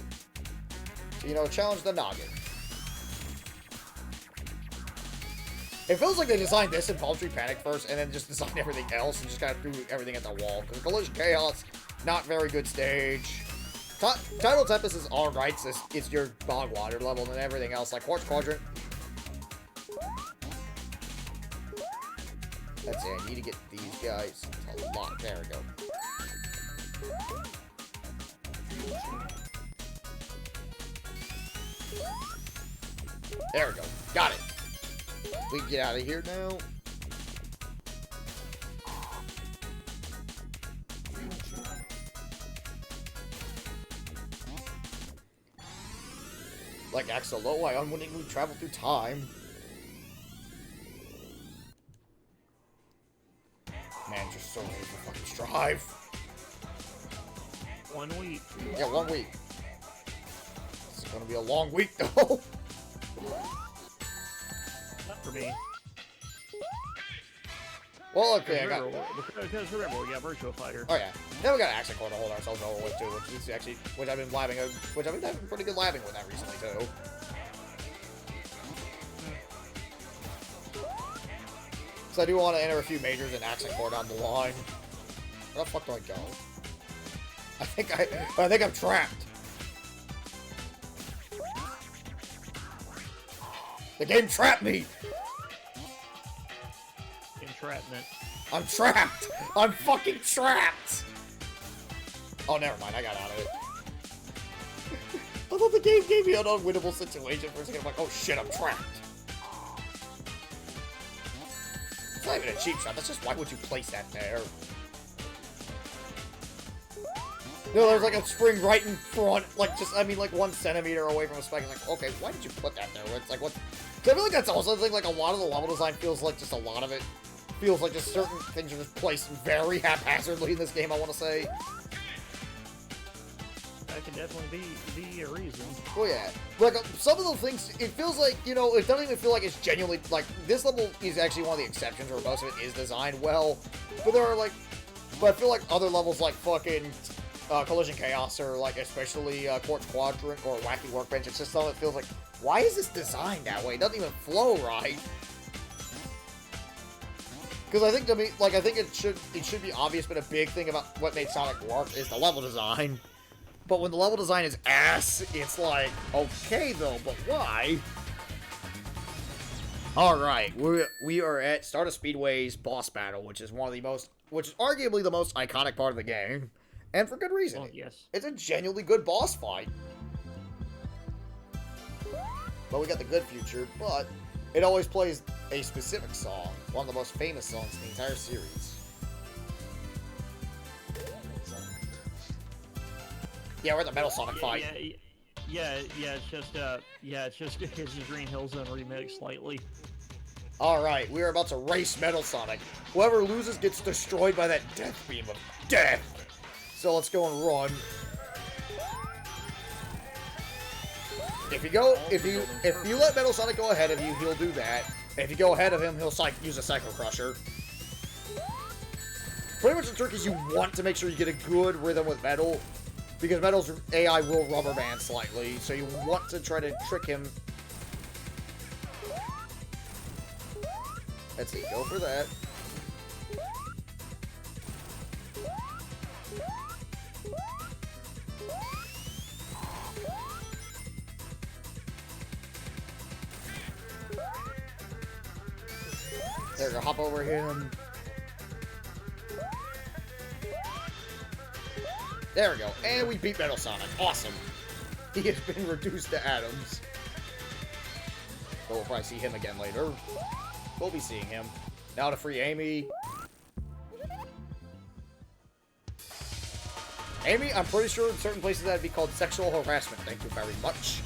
challenge the noggin. It feels like they designed this in Palm Tree Panic first, and then just designed everything else, and just kind of threw everything at the wall. Because Collision Chaos, not very good stage. Tidal Tempest is alright, so it's your bog water level, and everything else, like Quartz Quadrant. That's it, I need to get these guys a lot. There we go. There we go. Got it. We can get out of here now. Like Axolotl, I unwittingly travel through time. Man, just so ready to fucking strive. 1 week. Yeah, 1 week. It's gonna be a long week, though. Not for me. Well, okay, Because remember, we got Virtua Fighter. Oh yeah. Then we got Accent Core to hold ourselves over with too, which I've been having pretty good labbing with that recently too. So I do want to enter a few majors in Accent Core down the line. Where the fuck do I go? I think I'm trapped. The game trapped me. Entrapment. I'm trapped. I'm fucking trapped. Oh, never mind. I got out of it. I thought the game gave me an unwinnable situation for a second. I'm like, oh shit, I'm trapped. It's not even a cheap shot. That's just, why would you place that there? No, there's like a spring right in front, like just, I mean, like 1 centimeter away from a spike. It's like, okay, why did you put that there? It's like, what? So I feel like that's also the thing, like a lot of the level design feels like just a lot of it feels like just certain things are just placed very haphazardly in this game, I want to say. That can definitely be a reason. Oh yeah. Like, some of the things, it feels like, you know, it doesn't even feel like it's genuinely, like, this level is actually one of the exceptions where most of it is designed well. But there are, like, but I feel like other levels like fucking Collision Chaos or, like, especially Quartz Quadrant or Wacky Workbench, it's just something that feels like, why is this designed that way? It doesn't even flow right. Because I think, to me, like, I think it should be obvious, but a big thing about what made Sonic work is the level design. But when the level design is ass, it's like, okay though, but why? Alright, we are at Stardust Speedway's boss battle, which is arguably the most iconic part of the game. And for good reason. Oh, yes. It's a genuinely good boss fight. But we got the good future, but it always plays a specific song, one of the most famous songs in the entire series. Yeah, we're at the Metal Sonic fight. Yeah, it's just Green Hill Zone remix slightly. Alright, we are about to race Metal Sonic. Whoever loses gets destroyed by that death beam of death. So let's go and run. If you let Metal Sonic go ahead of you, he'll do that. And if you go ahead of him, he'll use a Psycho Crusher. Pretty much the trick is you want to make sure you get a good rhythm with Metal, because Metal's AI will rubber band slightly, so you want to try to trick him. Let's see, go for that. There we go, hop over him. There we go, and we beat Metal Sonic. Awesome. He has been reduced to atoms. But we'll probably see him again later. We'll be seeing him. Now to free Amy. Amy, I'm pretty sure in certain places that'd be called sexual harassment. Thank you very much.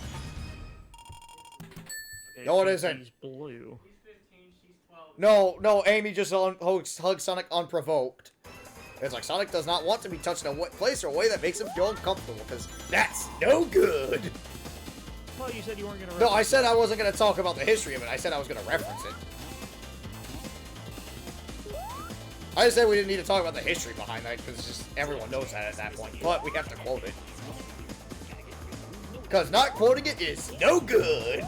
Okay, No, it isn't. He's blue. No, Amy just hugged Sonic unprovoked. It's like Sonic does not want to be touched in a place or a way that makes him feel uncomfortable, because that's no good. Well, you said you weren't gonna. No, I said I wasn't gonna talk about the history of it. I said I was gonna reference it. I just said we didn't need to talk about the history behind that, because it's just everyone knows that at that point. But we have to quote it. Because not quoting it is no good.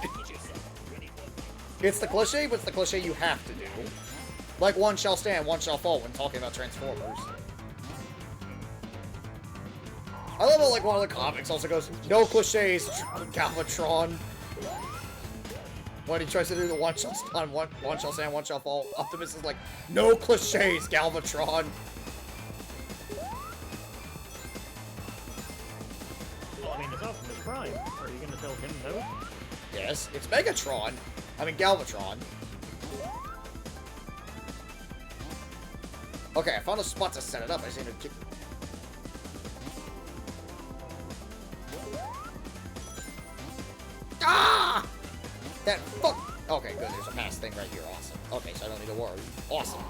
It's the cliche, but it's the cliche you have to do. Like one shall stand, one shall fall when talking about Transformers. I love how like one of the comics also goes, no cliches, Galvatron. When he tries to do the one shall stand, one shall stand, one shall fall, Optimus is like, no cliches, Galvatron. Well, I mean, it's Optimus Prime. Are you gonna tell him no? Yes, it's Megatron. I mean Galvatron. Okay, I found a spot to set it up. I just need to... Ah! That fuck... Okay, good. There's a pass thing right here. Awesome. Okay, so I don't need to worry. Awesome.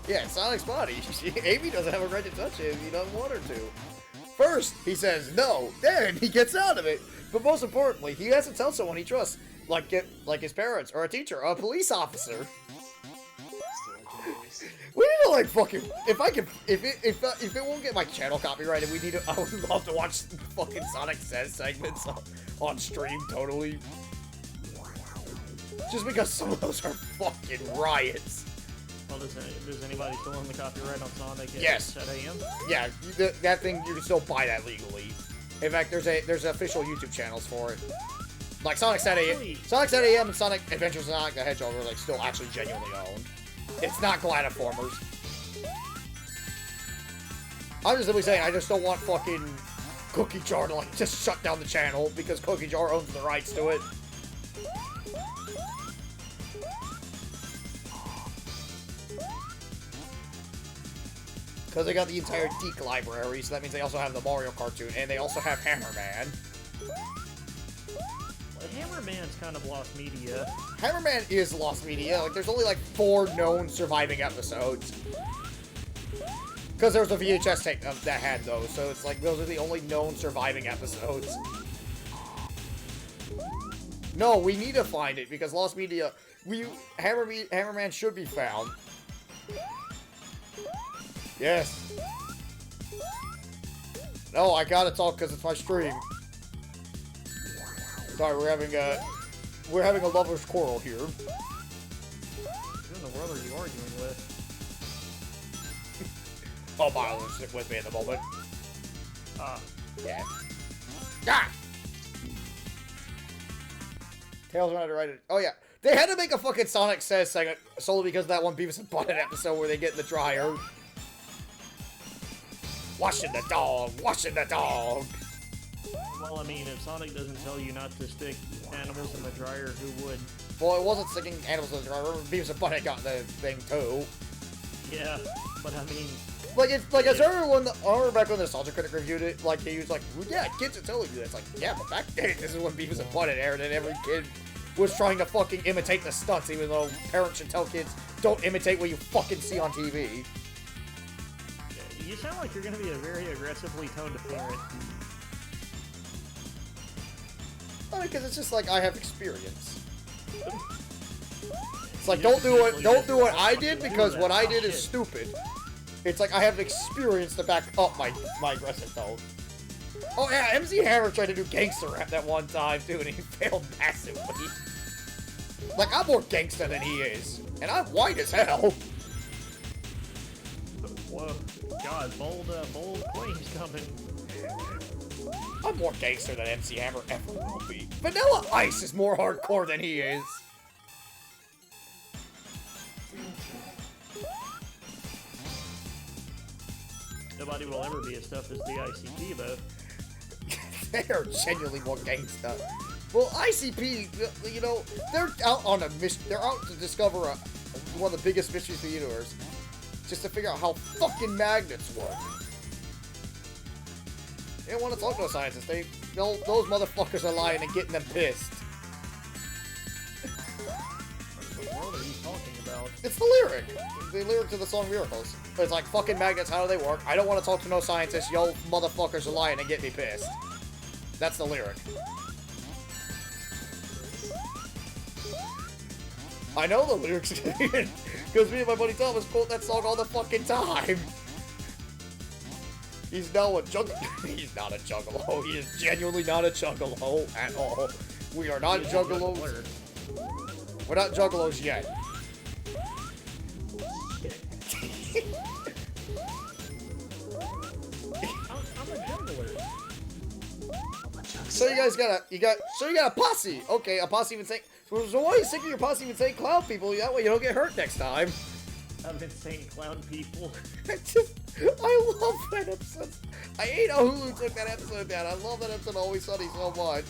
Yeah, it's Sonic's body. Amy doesn't have a right to touch it if he doesn't want her to. First, he says no. Then he gets out of it. But most importantly, he has to tell someone he trusts. Like his parents, or a teacher, or a police officer. We need to like fucking if it won't get my channel copyrighted, we need to. I would love to watch fucking Sonic Says segments on stream totally. Just because some of those are fucking riots. Well, does anybody still own the copyright on Sonic at Yes. 10 a.m.? Yeah, that thing you can still buy that legally. In fact, there's official YouTube channels for it. Like Sonic Set AM, Sonic Set AM and Sonic Adventures of Sonic the Hedgehog are like still actually genuinely owned. It's not Gladiformers. I'm just simply saying I just don't want fucking Cookie Jar to like just shut down the channel because Cookie Jar owns the rights to it. Because they got the entire Deke library, so that means they also have the Mario cartoon, and they also have Hammerman. Hammerman's kind of lost media. Hammerman is lost media. Like, there's only like 4 known surviving episodes. Because there was a VHS tape that had those, so it's like those are the only known surviving episodes. No, we need to find it because lost media. Hammerman should be found. Yes. No, I gotta talk because it's my stream. Sorry, we're having a lover's quarrel here. Who in the world are you arguing with? Oh, Miles will stick with me at the moment. Yeah. Ah! Tails wanted to write it. Oh yeah, they had to make a fucking Sonic Says segment solely because of that one Beavis and Butthead episode where they get in the dryer. Washing the dog, washing the dog. Well, I mean, if Sonic doesn't tell you not to stick animals in the dryer, who would? Well, it wasn't sticking animals in the dryer. Remember, Beavis and Butthead got the thing too. Yeah, but I mean, Like, it's like, as everyone, I remember back when the Nostalgia Critic reviewed it, like, he was like, well, yeah, kids are telling you that. It's like, yeah, but back then, this is when Beavis and Butthead aired, and every kid was trying to fucking imitate the stunts, even though parents should tell kids, don't imitate what you fucking see on TV. you sound like you're gonna be a very aggressively toned parent. I mean, because it's just like, I have experience. It's like, don't do what I did, because what I did is stupid. It's like, I have experience to back up my aggressive tone. Oh yeah, MC Hammer tried to do gangster rap that one time, too, and he failed massively. Like, I'm more gangster than he is. And I'm white as hell. Whoa, God, bold claims coming. I'm more gangster than MC Hammer ever will be. Vanilla Ice is more hardcore than he is. Nobody will ever be as tough as the ICP, though. They are genuinely more gangsta. Well, ICP, you know, they're out on a mission. They're out to discover one of the biggest mysteries of the universe, just to figure out how fucking magnets work. They don't want to talk to a scientist. Those motherfuckers are lying and getting them pissed. What in the world are he's talking about. It's the lyric. The lyric to the song Miracles. It's like, fucking magnets, how do they work? I don't want to talk to no scientists. Yo motherfuckers are lying and get me pissed. That's the lyric. I know the lyrics, because me and my buddy Thomas quote that song all the fucking time. He's now a He's not a juggalo. He is genuinely not a juggalo at all. We are not juggalos. We're not juggalos yet. I'm a juggler. So you guys got a posse. Okay, a posse even saying. So why are you singing your posse even saying clown people? That way you don't get hurt next time. I've been saying clown people. I love that episode. I hate how Hulu took that episode down. I love that episode of Always Sunny so much.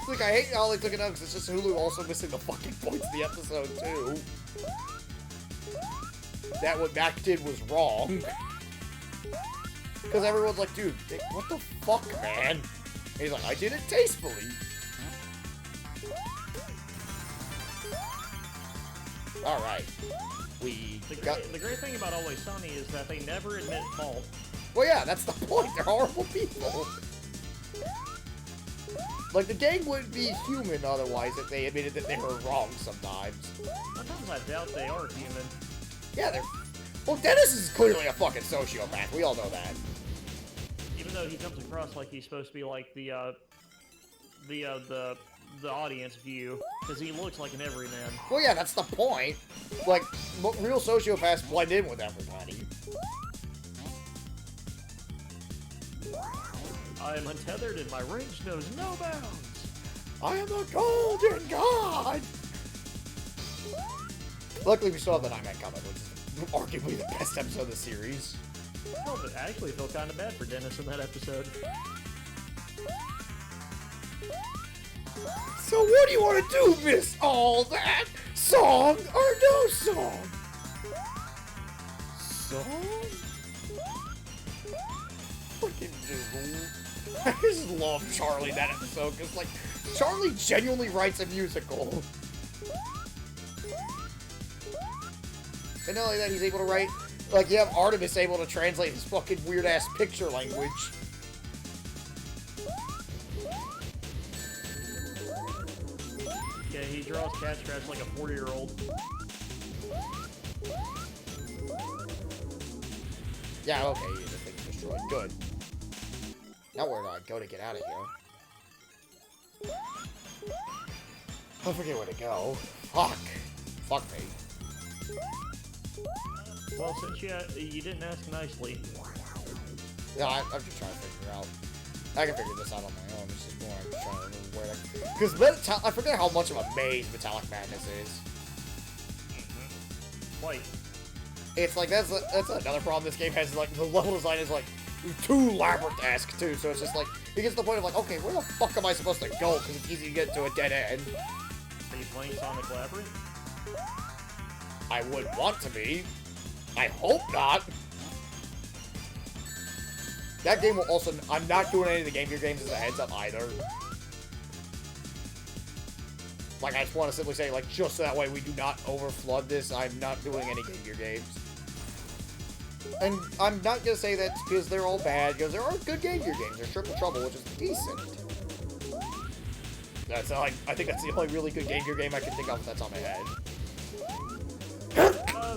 Like, I hate how they took it down because it's just Hulu also missing the fucking points of the episode, too. That what Mac did was wrong. Because everyone's like, dude, what the fuck, man? And he's like, I did it tastefully. Alright. The great thing about Always Sunny is that they never admit fault. Well, yeah, that's the point. They're horrible people. Like, the gang wouldn't be human otherwise if they admitted that they were wrong sometimes. Sometimes I doubt they are human. Yeah, they're... Well, Dennis is clearly a fucking sociopath. We all know that. Even though he comes across like he's supposed to be like the audience view, because he looks like an everyman. Well, yeah, that's the point. Like, real sociopaths blend in with everybody. I am untethered and my range knows no bounds. I am a golden god! Luckily, we still have the Nightmare coming, which is arguably the best episode of the series. Oh, but I actually feel kind of bad for Dennis in that episode. So what do you want to do, miss all that? Song or no song? Song? Fucking dude. I just love Charlie in that episode, because, like, Charlie genuinely writes a musical. And not only that, he's able to write, like, you have Artemis able to translate his fucking weird-ass picture language. Yeah, he draws cat scratch like a 40-year-old. Yeah, okay, the thing's destroyed. Good. Now where do I go to get out of here? I forget where to go. Fuck. Fuck me. Well, since you didn't ask nicely. Yeah, I'm just trying to figure out. I can figure this out on my own. It's just more I'm just trying to remember where because I forget how much of a maze Metallic Madness is. Wait. It's like that's another problem this game has. Like the level design is like too labyrinth-esque too. So it's just like it gets to the point of like, okay, where the fuck am I supposed to go? Because it's easy to get to a dead end. Are you playing Sonic Labyrinth? I would want to be. I hope not. That game will also... I'm not doing any of the Game Gear games as a heads up either. Like, I just want to simply say, like, just so that way we do not overflood this, I'm not doing any Game Gear games. And I'm not going to say that because they're all bad, because there are good Game Gear games. There's Triple Trouble, which is decent. That's like, I think that's the only really good Game Gear game I can think of that's on my head.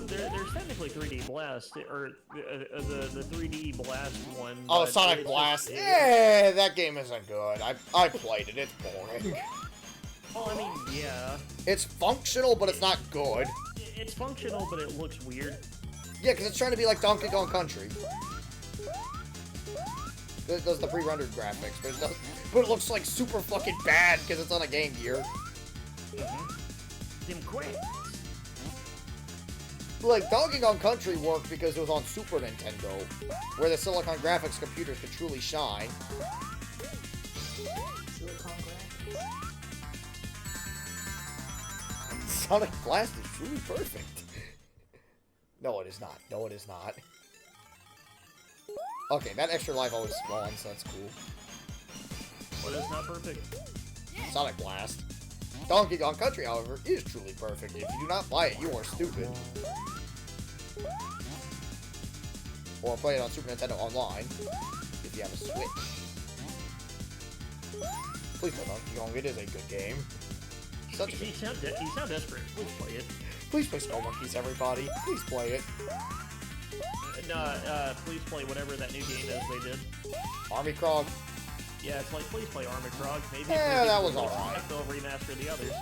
There's technically 3D Blast, or the 3D Blast one. Oh, Sonic Blast. Yeah, that game isn't good. I played it. It's boring. Well, I mean, yeah. It's functional, but it's not good. It's functional, but it looks weird. Yeah, because it's trying to be like Donkey Kong Country. It does the pre-rendered graphics, but it looks like super fucking bad because it's on a Game Gear. Them quick. Like, Donkey Kong Country worked because it was on Super Nintendo, where the Silicon Graphics computers could truly shine. Silicon graphics. Sonic Blast is truly perfect. No, it is not. No, it is not. Okay, that extra life always spawns, so that's cool. What is not perfect? Sonic Blast. Donkey Kong Country, however, is truly perfect. If you do not buy it, you are stupid. Or play it on Super Nintendo Online, if you have a Switch. Please play Donkey Kong, it is a good game. Such a good You sound desperate. Please play it. Please play Skull Monkeys, everybody. Please play it. No, please play whatever that new game is they did. Army Krog. Yeah, it's like, please play Armored Frog. Maybe Yeah, that was alright. They'll remaster the others.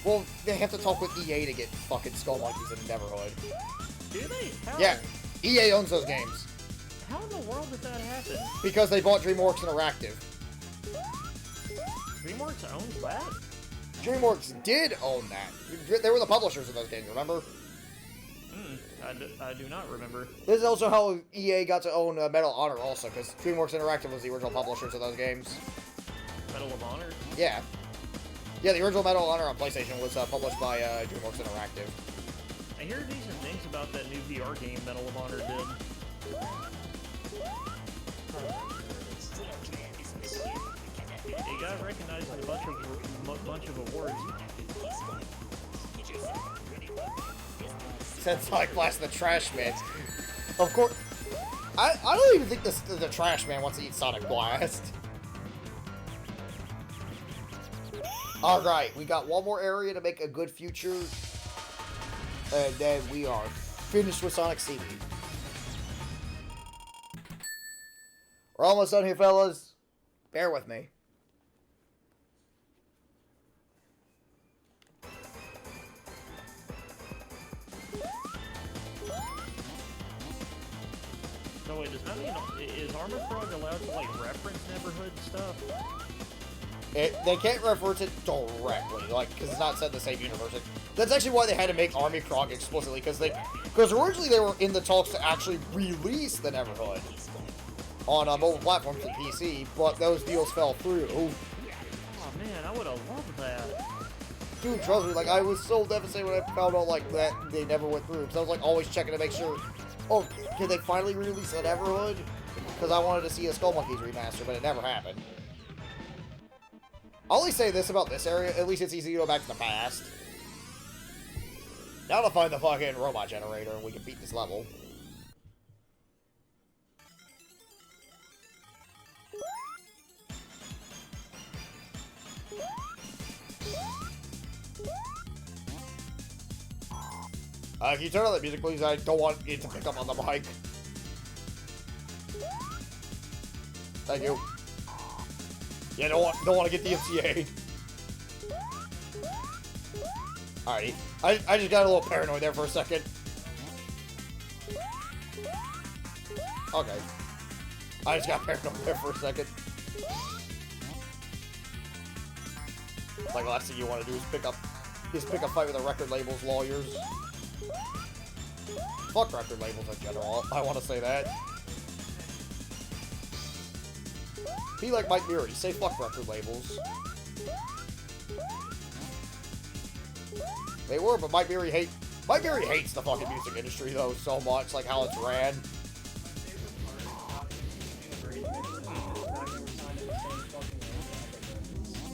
Well, they have to talk with EA to get fucking Skull Monkeys in Neverhood. Do they? How? Yeah, EA owns those games. How in the world did that happen? Because they bought DreamWorks Interactive. DreamWorks owns that? DreamWorks did own that. They were the publishers of those games, remember? I do not remember. This is also how EA got to own Medal of Honor also, because DreamWorks Interactive was the original publishers of those games. Medal of Honor? Yeah. Yeah, the original Medal of Honor on PlayStation was published by DreamWorks Interactive. I hear decent things about that new VR game Medal of Honor did. It got recognized in a bunch of awards. Said Sonic Blast the Trash Man. Of course, I don't even think the Trash Man wants to eat Sonic Blast. Alright, we got one more area to make a good future. And then we are finished with Sonic CD. We're almost done here, fellas. Bear with me. So wait, does that mean, is Armored Frog allowed to, like, reference Neverhood stuff? They can't reference it directly, like, because it's not set in the same universe. That's actually why they had to make Army Krog explicitly, because originally they were in the talks to actually release the Neverhood on mobile platforms and PC, but those deals fell through. Oh man, I would have loved that. Dude, trust me, like, I was so devastated when I found out, like, that they never went through, because I was, like, always checking to make sure, oh, can they finally release the Neverhood? Because I wanted to see a Skull Monkeys remaster, but it never happened. I'll only say this about this area, at least it's easy to go back to the past. Now to find the fucking robot generator, and we can beat this level. Can you turn on the music, please? I don't want it to pick up on the mic. Thank you. Yeah, don't want to get DMCA'd. Alrighty. I just got a little paranoid there for a second. Okay. I just got paranoid there for a second. Like, the last thing you want to do is pick a fight with a record label's lawyers. Fuck record labels in general, I want to say that. Be like Mike Murray, say fuck record labels. They were, but Mike Murray hates the fucking music industry though so much, like how it's ran.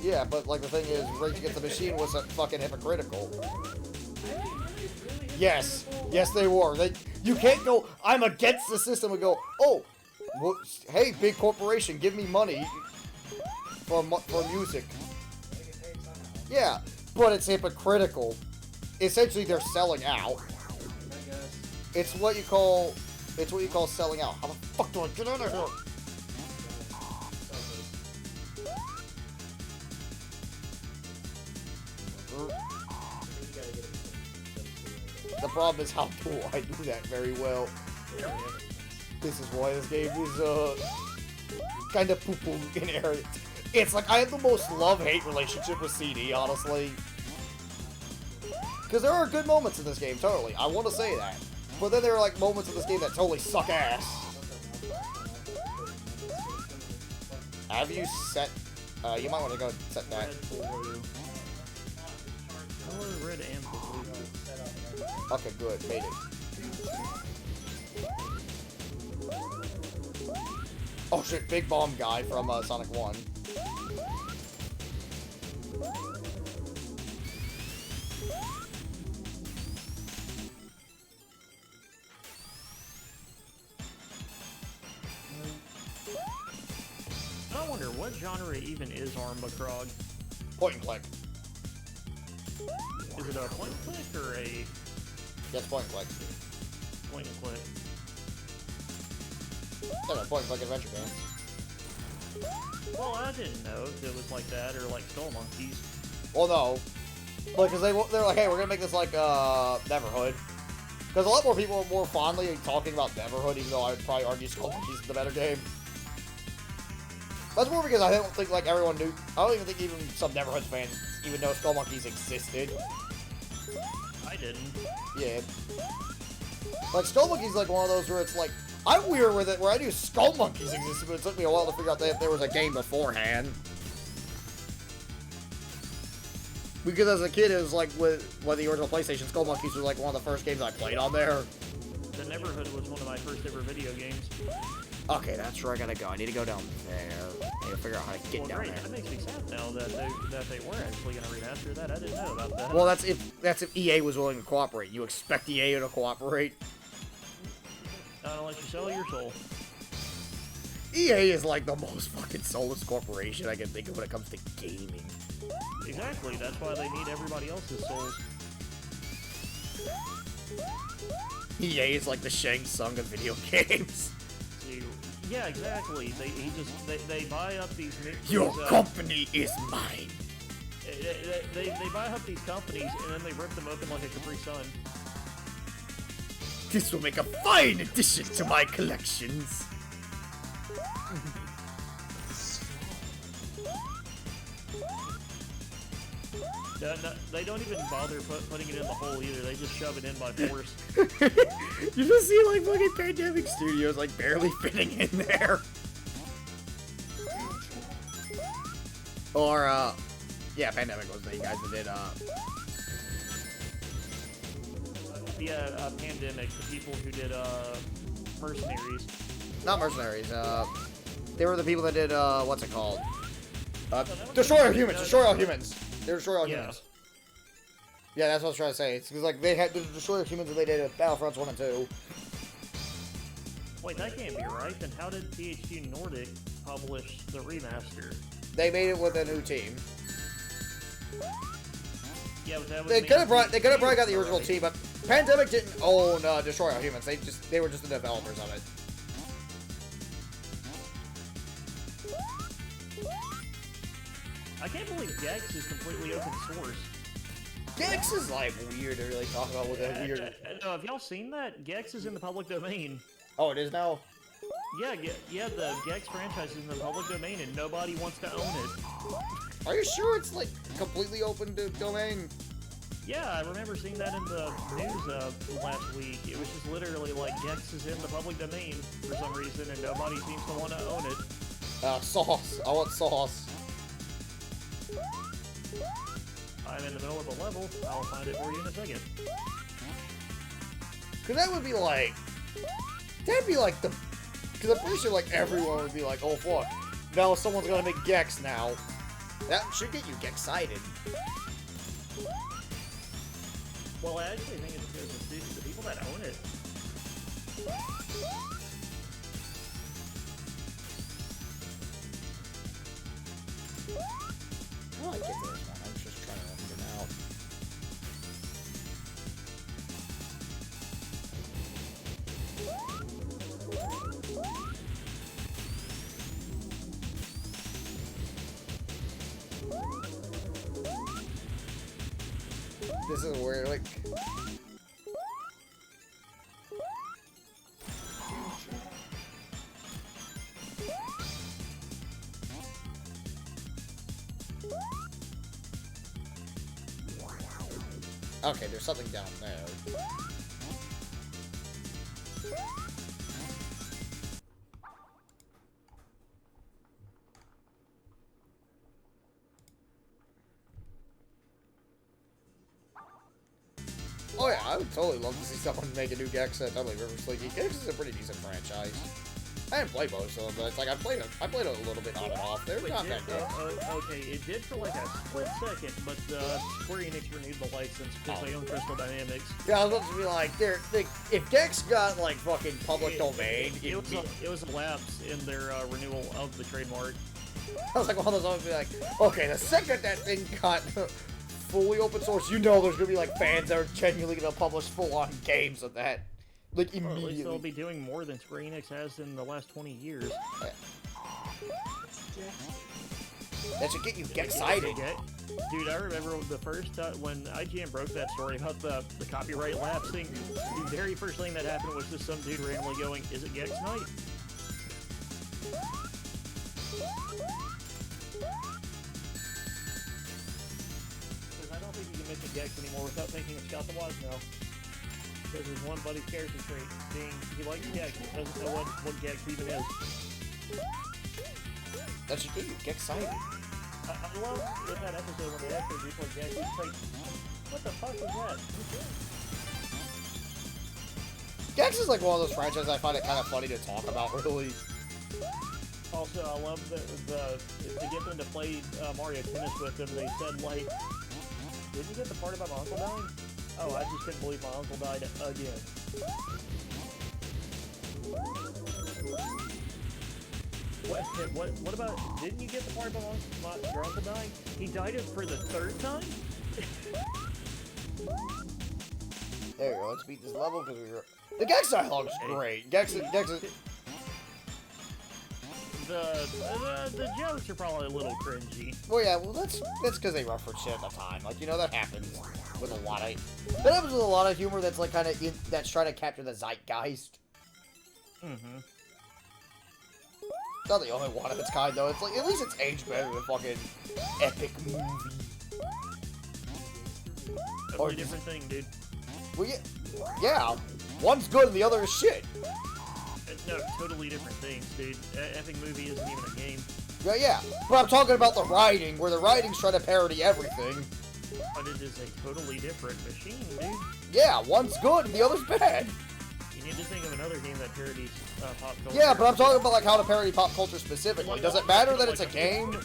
Yeah, but like the thing is, Rage Against the Machine was fucking hypocritical. Yes, yes they were. You can't go, I'm against the system, and go, oh, well, hey, big corporation, give me money for music. Yeah, but it's hypocritical. Essentially, they're selling out. It's what you call selling out. How the fuck do I get out of here? The problem is, how do I do that very well? This is why this game is, kind of poo-poo in areas. It's like, I have the most love-hate relationship with CD, honestly. Because there are good moments in this game, totally. I want to say that. But then there are, like, moments in this game that totally suck ass. Have you set... you might want to go set that. Red and blue. Okay, good. Made it. Oh shit, Big Bomb guy from Sonic 1. I wonder what genre even is Armba Krog. Point and click. Is it a point and click or a Yes, point and click. point and click? Yeah, no, point and click adventure games. Well, I didn't know if it was like that or like Skull Monkeys. Well, no. Like, cause they're like, hey, we're gonna make this like, Neverhood. Because a lot more people are more fondly talking about Neverhood, even though I would probably argue Skull Monkeys is the better game. That's more because I don't think, like, everyone knew. I don't even think even some Neverhood fans even know Skull Monkeys existed. I didn't. Yeah. Like, Skull Monkeys is like one of those where it's like, I'm weird with it, where I knew Skull Monkeys existed, but it took me a while to figure out that if there was a game beforehand. Because as a kid, it was like, with the original PlayStation, Skull Monkeys was like one of the first games I played on there. The Neverhood was one of my first ever video games. Okay, that's where I gotta go. I need to go down there. I need to figure out how to get Well, down great. there. That makes me sad now that they were actually going to remaster that. I didn't know about that. Well, that's if EA was willing to cooperate. You expect EA to cooperate? Unless you sell your soul. EA is like the most fucking soulless corporation I can think of when it comes to gaming. Exactly. That's why they need everybody else's souls. EA is like the Shang Tsung of video games. See, yeah, exactly. They buy up these. Your company is mine. They buy up these companies and then they rip them open like a Capri Sun. This will make a fine addition to my collections. No, they don't even bother putting it in the hole either. They just shove it in by force. You just see like fucking Pandemic Studios like barely fitting in there. Or yeah, Pandemic was the guys that did Yeah, Pandemic, the people who did Mercenaries. not Mercenaries, they were the people that did what's it called? Destroy All Humans, Destroy All Humans. They Destroy All Humans. Yeah, that's what I was trying to say. It's because like they had to Destroy All Humans and they did Battlefronts 1 and 2. Wait, that can't be right. Then how did THQ Nordic publish the remaster? They made it with a new team. Yeah, but that would They mean could have brought got the original already. team, but Pandemic didn't own Destroy All Humans. They were just the developers of it. I can't believe Gex is completely open source. Gex is like weird to really talk about with a weird. No, have y'all seen that? Gex is in the public domain. Oh, it is now. Yeah, the Gex franchise is in the public domain and nobody wants to own it. Are you sure it's like completely open to domain? Yeah, I remember seeing that in the news last week. It was just literally like Gex is in the public domain for some reason and nobody seems to want to own it. Sauce. I want sauce. I'm in the middle of a level. I'll find it for you in a second. Cause that would be like, that'd be like the, cause I'm pretty sure like everyone would be like, oh fuck, now someone's gonna make Gex now. That should get you excited. Well, I actually think it's because the people that own it. I like it this one. I was just trying to figure it out. This is weird, like. Okay, there's something down there. Oh yeah, I would totally love to see someone make a new Gex set. Totally River Slinky. Gex is a pretty decent franchise. I didn't play most of them, but it's like I played it a little bit on and off. They're content did. Okay, it did for like a split second, but Square Enix renewed the license because they own Crystal Dynamics. Yeah, I was about to be like, if Gex got like fucking public domain, It was a lapse in their renewal of the trademark. I was like one of those ones be like, okay, the second that thing got fully open source, you know there's gonna be like fans that are genuinely gonna publish full-on games of that. Like Or at least immediately. they'll be doing more than Square Enix has in the last 20 years. That should get you excited. Dude, I remember the first time when IGN broke that story about the copyright lapsing, the very first thing that happened was just some dude randomly going, "Is it Gex Night?" Because I don't think you can mention Gex anymore without thinking of Scott the Wise now. Because there's one buddy's character trait, being he likes Gex, but doesn't know what Gex even is. That should get you excited. I love in that episode when they actually do play Gex, it's like, what the fuck is that? Gex is like one of those franchises I find it kind of funny to talk about, really. Also, I love to get them to play Mario Tennis with them, they said, like, didn't you get the part about my uncle dying? Oh, I just couldn't believe my uncle died again. What about, didn't you get the part about your uncle dying? He died it for the third time? There you go, let's beat this level because we were... The Gex dialogue is great. Gex is... The jokes are probably a little cringy. Well, yeah, well, that's because they reference shit at the time. Like, you know, that happens with a lot of... That happens with a lot of humor that's, like, kind of... That's trying to capture the zeitgeist. Mm-hmm. It's not the only one of its kind, though. It's like, at least it's aged better than fucking epic movie. Totally different thing, dude. Well, yeah. One's good and the other is shit. No, totally different things, dude. Epic movie isn't even a game. Yeah. But I'm talking about the writing, where the writing's trying to parody everything. But it is a totally different machine, dude. Yeah, one's good and the other's bad. You need to think of another game that parodies pop culture. Yeah, but I'm talking about like how to parody pop culture specifically. Does it matter that it's a game?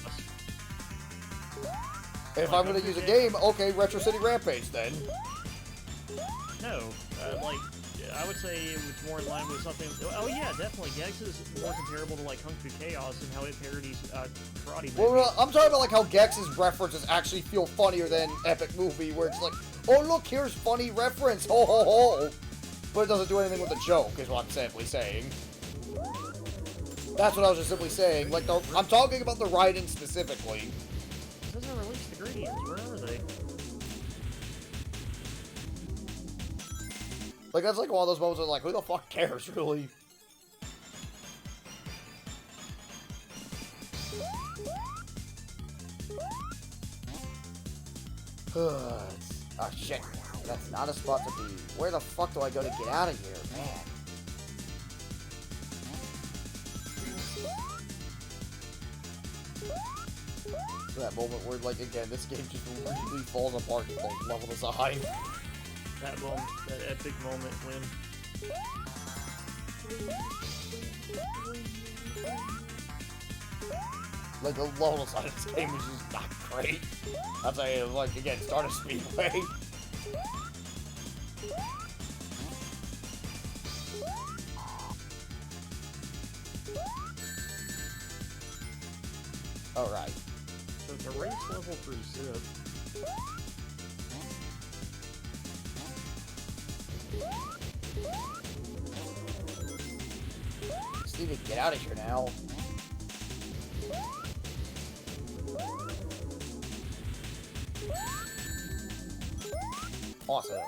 If I'm gonna use a game, okay, Retro City Rampage then. No, like, I would say it's more in line with something... Oh yeah, definitely. Gex is more comparable to like Kung Fu Chaos and how it parodies karate movies. Well, I'm talking about like how Gex's references actually feel funnier than Epic Movie, where it's like, oh look, here's funny reference, ho ho ho. But it doesn't do anything with the joke, is what I'm simply saying. That's what I was just simply saying. Like, I'm talking about the writing specifically. It doesn't release the ingredients. Where are they? Like, that's like one of those moments where like, who the fuck cares, really? Oh, shit. That's not a spot to be. Where the fuck do I go to get out of here, man? That moment where, like, again, this game just really falls apart at the level design. That moment, that epic moment when... Like, the level design of this game was just not great. I'll tell you, like, again, start a speedway. Alright. So it's a race level for Zip. Just need to get out of here now. Awesome.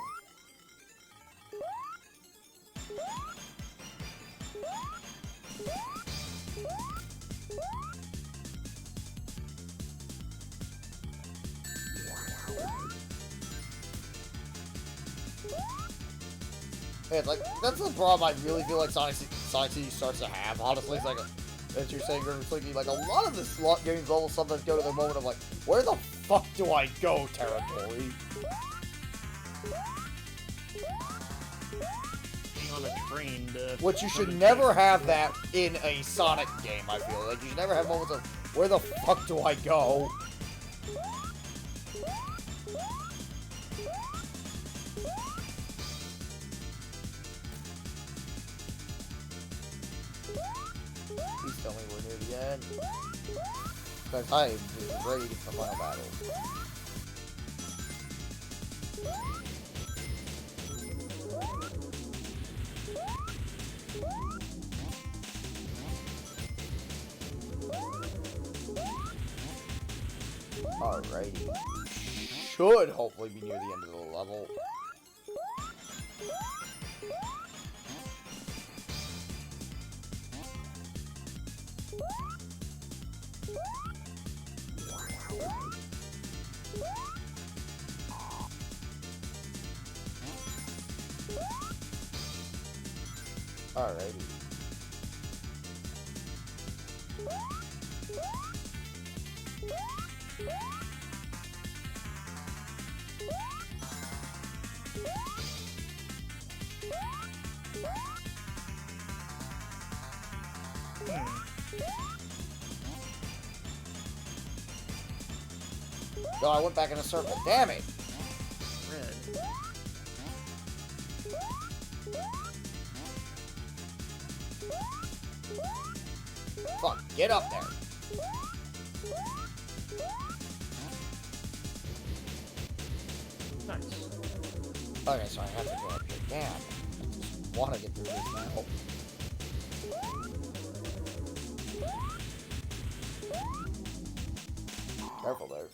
Yeah, like, that's the problem I really feel like Sonic CD starts to have, honestly. It's like, as you're saying, like, a lot of this game's levels sometimes go to the moment of, like, where the fuck do I go territory? Being on a train to... Which you should never have that in a Sonic game, I feel. Like, you should never have moments of, where the fuck do I go? Please tell me we're near the end. Because I am ready to get to the final battle. Alrighty. Should hopefully be near the end of the level. Alrighty. Oh, I went back in a circle. Damn it! Red. Fuck, get up there. Nice. Okay, so I have to go up here. Damn. I just want to get through this now. Careful there.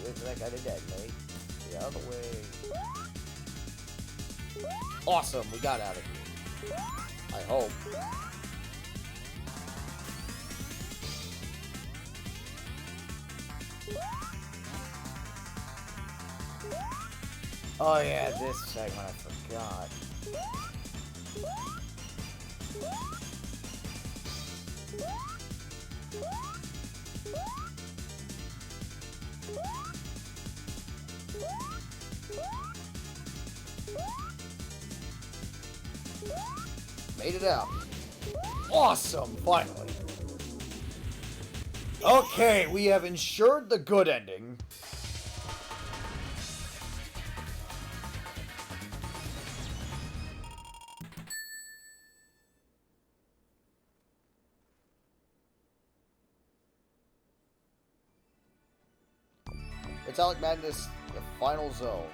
Wait for that guy to detonate. The other way. Awesome, we got out of here. I hope. Oh yeah, this segment I forgot. Made it out. Awesome, finally. Okay, we have ensured the good ending. Metallic Madness, the final zone.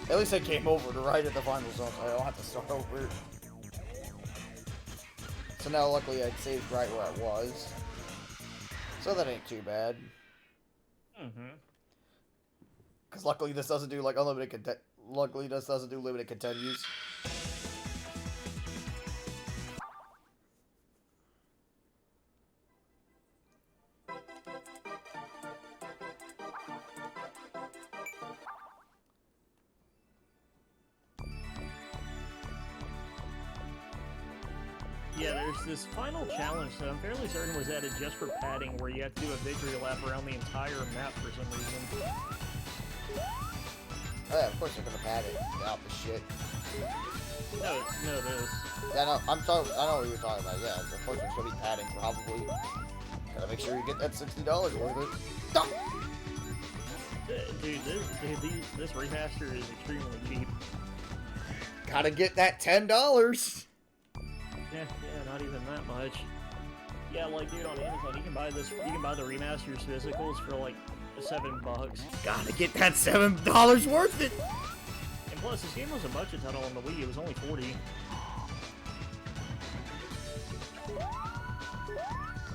At least I came over to right at the final zone, so I don't have to start over. So now, luckily, I saved right where I was. So that ain't too bad. Because luckily this doesn't do, like, unlimited content. Luckily this doesn't do limited continues. Yeah, there's this final challenge that I'm fairly certain was added just for padding, where you have to do a victory lap around the entire map for some reason. Yeah, of course they're gonna pad it out the shit. No, it is. Yeah, no, I know what you're talking about. Yeah, of course there's gonna be padding probably. Gotta make sure you get that $60 worth of it. Stop! Dude, this remaster is extremely cheap. Gotta get that $10. Yeah, not even that much. Yeah, like, dude, on Amazon, you can buy the remasters physicals for like $7. Gotta get that $7 worth it. And plus, this game was a budget title on the Wii. It was only $40.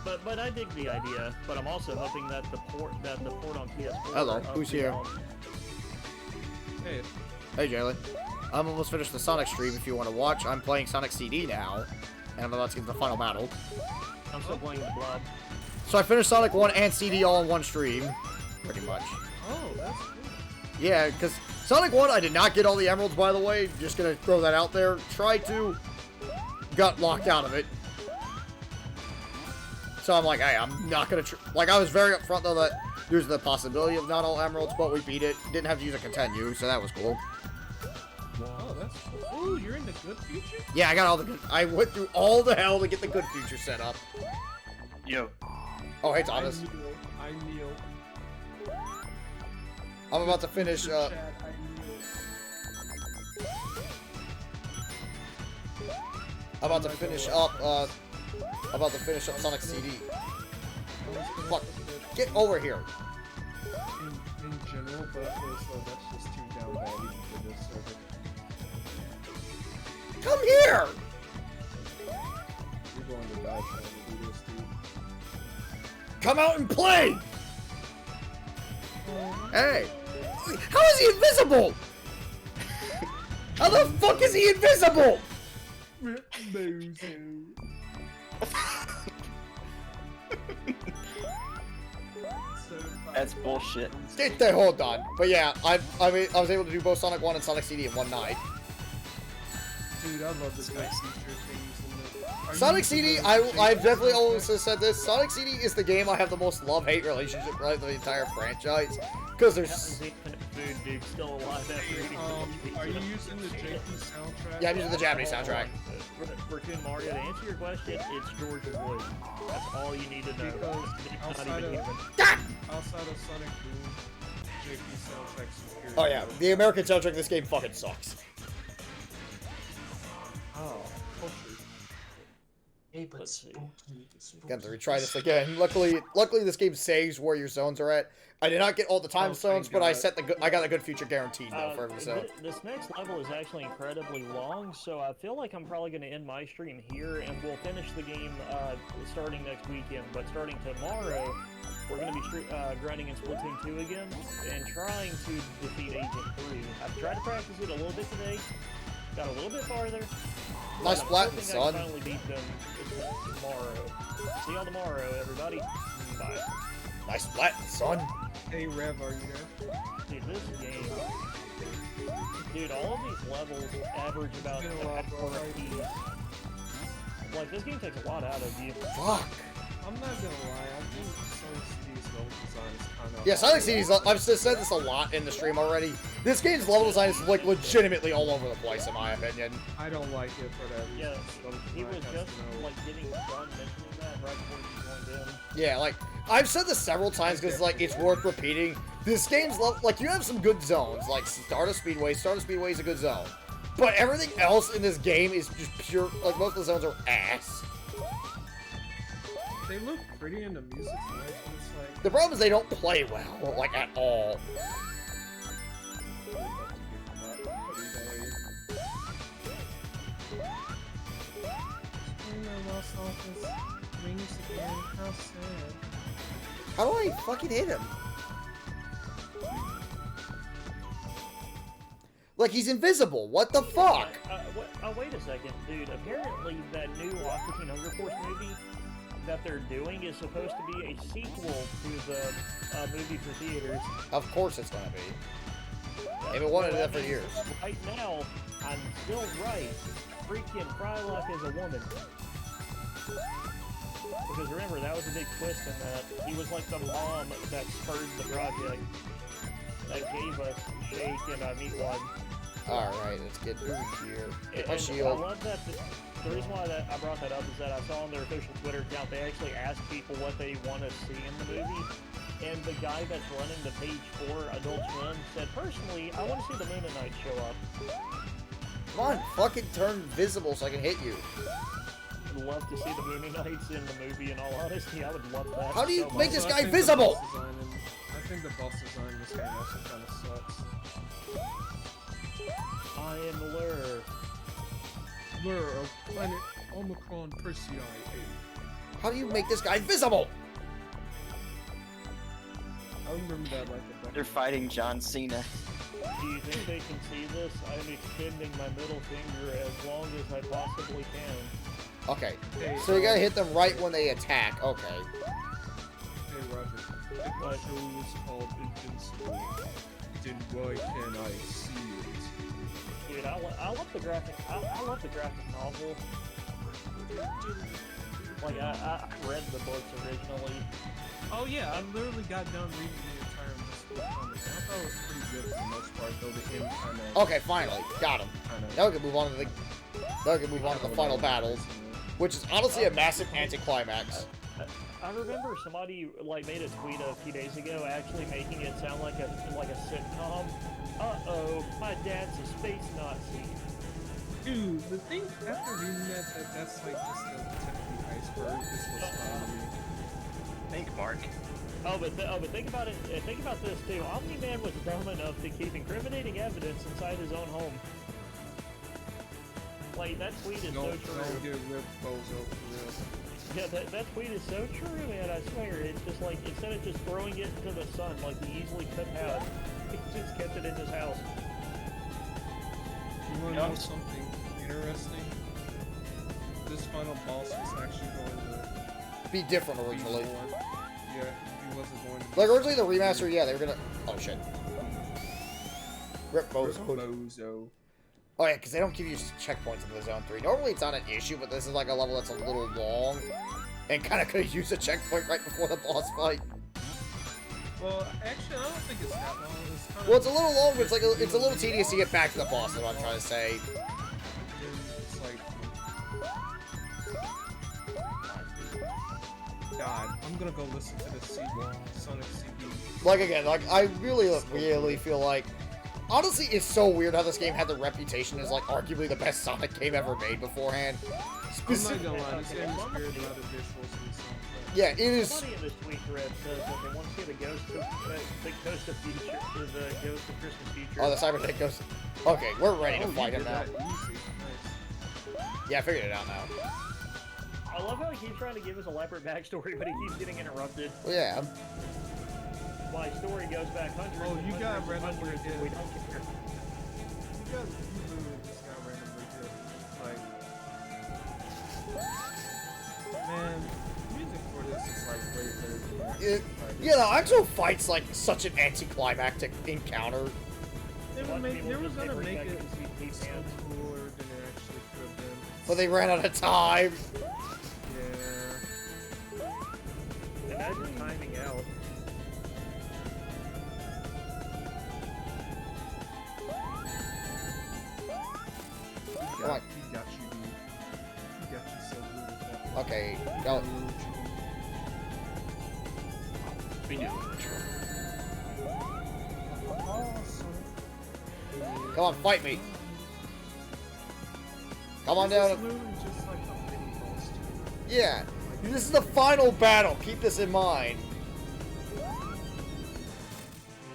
But I dig the idea. But I'm also hoping that the port on PS4. Hello, who's here? Hey, Hey, Jalen. I'm almost finished the Sonic stream. If you want to watch, I'm playing Sonic CD now, and I'm about to get to the final battle. I'm still playing the Blob. So I finished Sonic 1 and CD all in one stream, pretty much. oh, that's cool. Yeah, because Sonic 1, I did not get all the emeralds, by the way. Just gonna throw that out there. Tried to, got locked out of it. So I'm like, hey, I'm not gonna. Like, I was very upfront though that there's the possibility of not all emeralds, but we beat it. Didn't have to use a continue, so that was cool. Oh, that's cool. Ooh, you're in the good future? Yeah, I got all the good. I went through all the hell to get the good future set up. Yo. Oh, hey, Thomas. I kneel. I'm about to finish. Chad, I'm about to finish up. I'm about to finish up Sonic CD. Fuck. Get over here. in general, but that's just too down bad even for this server. Come here! You're going to die trying to do this, dude. Come out and play! Hey! How is he invisible? How the fuck is he invisible? That's bullshit. Get the hold on. But yeah, I mean, I was able to do both Sonic 1 and Sonic CD in one night. Dude, I love this guy's feature things. Sonic CD, I've definitely always said this. Sonic CD is the game I have the most love-hate relationship with the entire franchise. Because there's... Food, dude, still alive after eating so much pizza. Are you using the JP soundtrack? Yeah, I'm using the Japanese soundtrack. Raccoon Mario, to answer your question, it's Georgia Wood. That's all you need to know. Because It's not outside even of, human. outside of Sonic Boom, JP soundtrack's superior. Oh yeah, the American soundtrack of this game fucking sucks. Oh, culture. Hey, but Let's see. spooky. Got to retry this again. Luckily this game saves where your zones are at. I did not get all the time Oh, zones, thank but I God. set I got the good future guaranteed though for every zone. This next level is actually incredibly long, so I feel like I'm probably going to end my stream here, and we'll finish the game starting next weekend. But starting tomorrow, we're going to be grinding in Splatoon 2 again, and trying to defeat Agent 3. I've tried to practice it a little bit today, got a little bit farther. Nice but I'm flat, hoping I son. can finally beat them tomorrow. See y'all tomorrow, everybody. Bye. Nice flat, son. Hey, Rev, are you there? Dude, this game... Dude, all of these levels average about Been a while, bro. 4 keys. Like, this game takes a lot out of you. Fuck. I'm not gonna lie, I think Sonic CD's level design is kind of... Yeah, Sonic CD's. I've said this a lot in the stream already. This game's level design is like legitimately all over the place, in my opinion. I don't like it for that reason. Yeah, Level he was design has just, to know- like, getting done mentioning that right before he joined in. Yeah, like I've said this several times because like it's worth repeating. This game's like you have some good zones, like Stardust Speedway. Stardust Speedway is a good zone, but everything else in this game is just pure. Like most of the zones are ass. They look pretty and the music's nice, but it's like... The problem is they don't play well, like at all. How do I fucking hit him? Like he's invisible. What the fuck? Wait a second, dude. Apparently, that new Aquatine Hunger Force movie that they're doing is supposed to be a sequel to the movie for theaters. Of course it's gonna be. They've been wanting that for years. Right now, I'm still right. Freaking Frylock is a woman. Because remember, that was a big twist in that. He was like the mom that spurred the project. gave us Shake and Meat One. Alright, let's get through here. Get my And shield. I love that. The reason why I brought that up is that I saw on their official Twitter account they actually asked people what they want to see in the movie, and the guy that's running the page for Adult Swim said, personally, I want to see the Moon Knight show up. Come on, fucking turn visible so I can hit you. I'd love to see the Moon Knights in the movie. In all honesty, I would love that. How do you so make much. this I guy think the visible? boss design I think the boss design in this game also kind of sucks. I am Lure. Lure of planet Omicron Persei 8. How do you make this guy visible? I remember that like a They're fighting John Cena. Do you think they can see this? I'm extending my middle finger as long as I possibly can. Okay, Hey, so you gotta hit them right when they attack. Okay. Hey Roger, if the show was called Invincible, then why can't I see it? Dude, I love the graphic. I love the graphic novel. Like I read the books originally. Oh yeah, I literally got done reading the entire Invincible comic. And I thought it was pretty good for the most part, though the end kind of. Okay, finally. Got him. Now we can move on to the... Now we can move on to the final battle, which is honestly a massive anticlimax. I remember somebody like made a tweet a few days ago actually making it sound like a sitcom. Uh-oh, my dad's a space Nazi. Dude, the thing after reading that's like just the tip of the iceberg. This was fun to me. Think, Mark. Oh, but think about it. Think about this too. Omni-Man was dumb enough to keep incriminating evidence inside his own home. Like that tweet is so Don't true. get ripped, bozo, for real. Yeah, that tweet is so true, man. I swear, it's just like instead of just throwing it into the sun like he easily could have, he just kept it in his house. You wanna know something interesting? This final boss was actually going to Be different be originally. more. Yeah, he wasn't going to. Like originally the remaster, yeah, they were gonna... Oh shit. Rip Bozo. Bozo. Oh yeah, because they don't give you checkpoints in the Zone 3. Normally it's not an issue, but this is like a level that's a little long. And kind of could use a checkpoint right before the boss fight. Well, actually, I don't think it's that long. It's kind of. Well, it's a little long, but it's like it's a little tedious to get back to the boss, is what I'm trying to say. It's like. God, I'm gonna go listen to the Sonic CD. Like again, like I really feel like... Honestly, it's so weird how this game had the reputation as like arguably the best Sonic game ever made beforehand. I'm not gonna lie, this game is weird about the visuals and the soundtrack. Yeah, it is... Somebody in this tweet thread says that they want to see the Ghost of Future, or the Ghost of Christmas Future. Oh, the Cybernetic Ghost. Okay, we're ready to Oh, fight you him did now. that easy. Nice. Yeah, I figured it out now. I love how he keeps trying to give his elaborate backstory, but he keeps getting interrupted. Well, yeah. My story goes back hundreds Oh, and you got hundreds and randomly hundreds, and hit. we don't care. You literally just got randomly hit. Like, man, music for this is like way better than that. Yeah, the actual fight's like such an anticlimactic encounter. They A were, lot of make, people they were just gonna never make got it to see Pete so Pan. cooler than it actually could have been. But they ran out of time. Yeah. Imagine timing out. Come on. He got you, dude. He got you so good with that. Okay, go. We knew. Come on, fight me. Come on This is down. literally just like a mini boss too. Yeah. This is the final battle. Keep this in mind.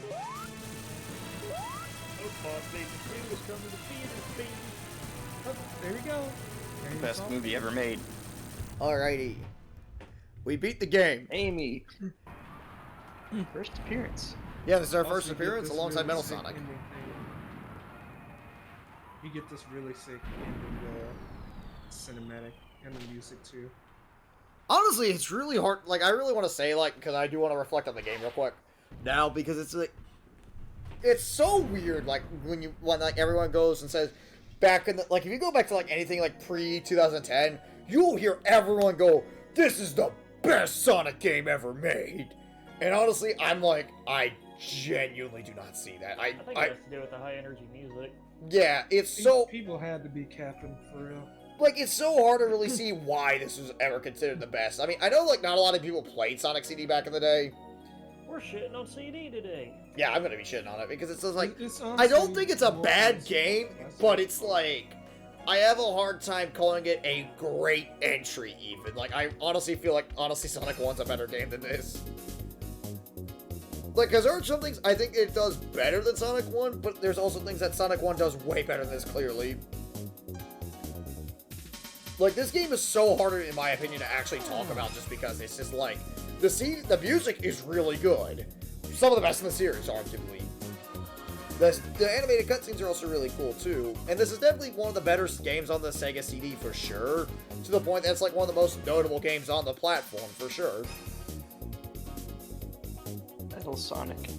Oh, boss baby, you was coming to theaters, baby. Oh, there we go. There you Best go. movie ever made. Alrighty. We beat the game. Amy. First appearance. Yeah, this is our Also, first you get appearance this alongside really Metal sick Sonic. ending thing. You get this really sick ending cinematic and the music too. Honestly, it's really hard. Like, I really want to say, like, because I do want to reflect on the game real quick now, because it's like, it's so weird. Like when like everyone goes and says, back in the like, if you go back to like anything like pre 2010, you'll hear everyone go, "This is the best Sonic game ever made." And honestly, I'm like, I genuinely do not see that. I think it has to do with the high energy music. Yeah, it's so People had to be capping for real. like it's so hard to really see why this was ever considered the best. I mean, I know like not a lot of people played Sonic CD back in the day. We're shitting on CD today. Yeah, I'm gonna be shitting on it because it's just like It's I don't honestly think it's a more bad than- game, That's but it. it's like I have a hard time calling it a great entry even. Like I honestly feel like Sonic 1's a better game than this. Like, cause there are some things I think it does better than Sonic 1, but there's also things that Sonic 1 does way better than this, clearly. Like, this game is so harder, in my opinion, to actually talk about just because it's just like, the music is really good. Some of the best in the series, arguably. The animated cutscenes are also really cool, too. And this is definitely one of the better games on the Sega CD, for sure. To the point that it's like one of the most notable games on the platform, for sure. Battle Sonic.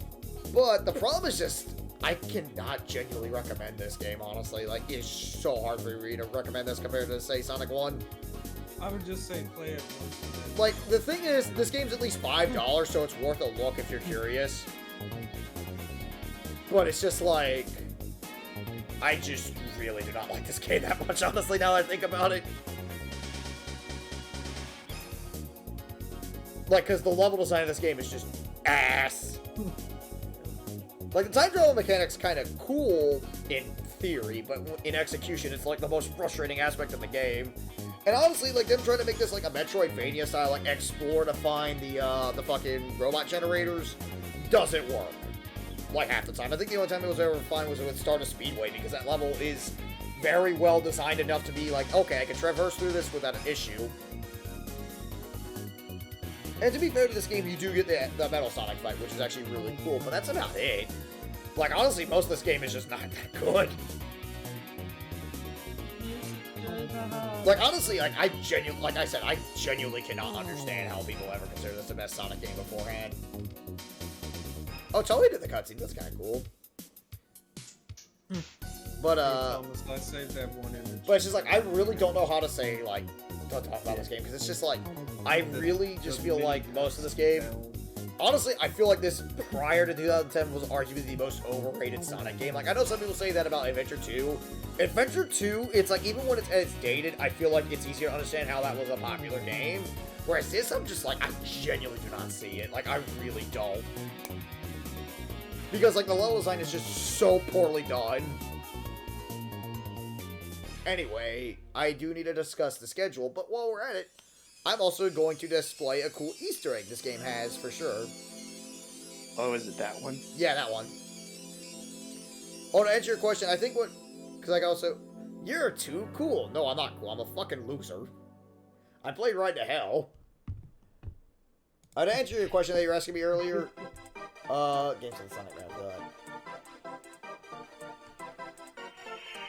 But the problem is just, I cannot genuinely recommend this game, honestly. Like, it's so hard for me to recommend this compared to, say, Sonic 1. I would just say play it once. Like, the thing is, this game's at least $5, so it's worth a look if you're curious. But it's just like, I just really do not like this game that much, honestly, now that I think about it. Like, because the level design of this game is just ass. Like, the time travel mechanic's kind of cool in theory, but in execution, it's like the most frustrating aspect of the game. And honestly, like, them trying to make this like a Metroidvania style, like, explore to find the fucking robot generators, doesn't work. Like, half the time. I think the only time it was ever fine was with Stardust Speedway, because that level is very well designed enough to be like, okay, I can traverse through this without an issue. And to be fair to this game, you do get the Metal Sonic fight, which is actually really cool, but that's about it. Like, honestly, most of this game is just not that good. Like, honestly, like, I genuinely cannot understand how people ever consider this the best Sonic game beforehand. Oh, Tully did the cutscene, that's kind of cool. But, I saved that one image. but it's just like, I really don't know how to say, like, don't talk about this game, because it's just like, I really just feel like most of this game, honestly, I feel like this, prior to 2010, was arguably the most overrated Sonic game. Like, I know some people say that about Adventure 2. Adventure 2, it's like, even when it's dated, I feel like it's easier to understand how that was a popular game. Whereas this, I'm just like, I genuinely do not see it. Like, I really don't. Because, like, the level design is just so poorly done. Anyway, I do need to discuss the schedule, but while we're at it, I'm also going to display a cool Easter egg this game has, for sure. Oh, is it that one? Yeah, that one. Oh, to answer your question, I think what... Because I also... You're too cool. No, I'm not cool. I'm a fucking loser. I played right to hell. To answer your question that you were asking me earlier... Games of the Sonic now,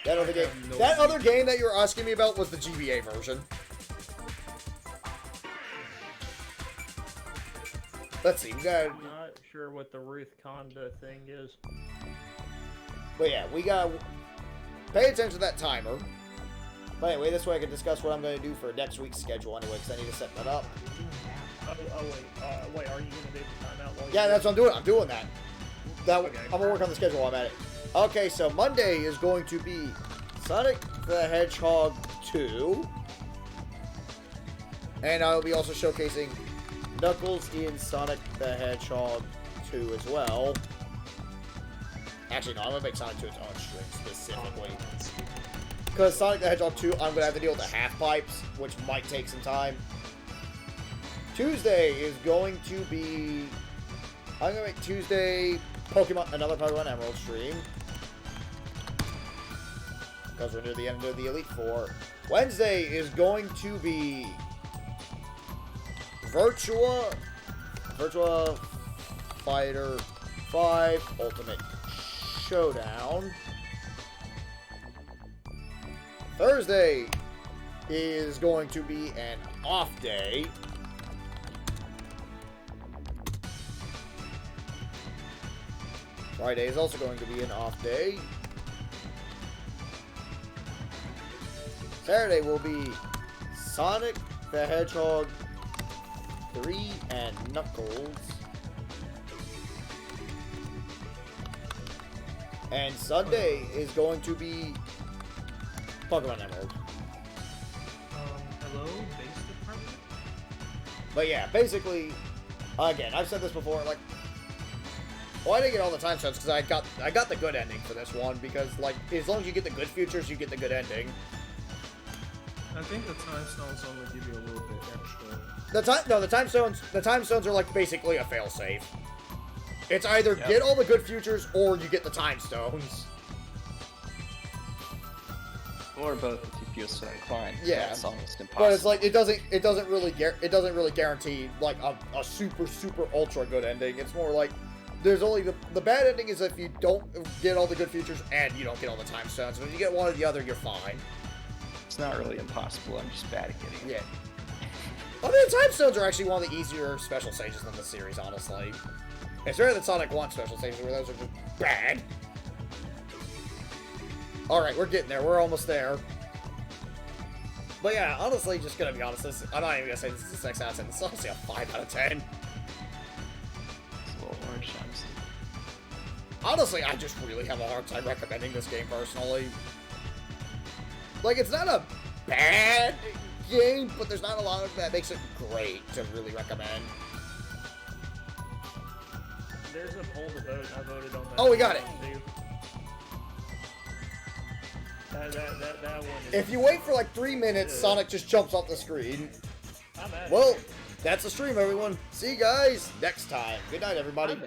That other game that you were asking me about was the GBA version. Let's see, we got... I'm not sure what the Ruth Conda thing is. But yeah, we got... Pay attention to that timer. But anyway, this way I can discuss what I'm going to do for next week's schedule anyway, because I need to set that up. Wait, are you going to do the timeout? While Yeah, that's what I'm doing. I'm doing that. Okay. I'm going to work on the schedule while I'm at it. Okay, so Monday is going to be Sonic the Hedgehog 2. And I'll be also showcasing Knuckles in Sonic the Hedgehog 2 as well. Actually, no, I'm going to make Sonic 2 its own stream specifically. Because Sonic the Hedgehog 2, I'm going to have to deal with the half pipes, which might take some time. Tuesday is going to be... I'm going to make Tuesday another Pokemon Emerald stream. Because we're near the end of the Elite Four. Wednesday is going to be Virtua Fighter 5 Ultimate Showdown. Thursday is going to be an off day. Friday is also going to be an off day. Saturday will be Sonic the Hedgehog 3 and Knuckles. And Sunday is going to be Pokemon Emerald. Hello, base department? But yeah, basically, again, I've said this before, like, well, I didn't get all the time stones because I got the good ending for this one because, like, as long as you get the good futures, you get the good ending. I think the time stones only give you a little bit extra. The time stones are like basically a failsafe. It's either get all the good futures or you get the time stones. Or both if you feel so inclined. Yeah. That's almost impossible. But it's like it doesn't really guarantee like a super ultra good ending. It's more like there's only the bad ending is if you don't get all the good futures and you don't get all the time stones. When you get one or the other, you're fine. It's not really impossible. I'm just bad at getting it. Yeah. I mean, the time stones are actually one of the easier special stages in the series, honestly. It's rare that Sonic 1 special stages where those are just bad. Alright, we're getting there. We're almost there. But yeah, honestly, just gonna be honest, I'm not even gonna say this is a 6 out of 10. This is honestly a 5 out of 10. It's a little orange times. Honestly, I just really have a hard time recommending this game personally. Like, it's not a bad game, but there's not a lot of that makes it great to really recommend. There's a poll to vote. I voted on that. Oh, we got it. Too. That one is... If you wait for like 3 minutes, Sonic just jumps off the screen. I'm at Well, that's the stream, everyone. See you guys next time. Good night, everybody. I'm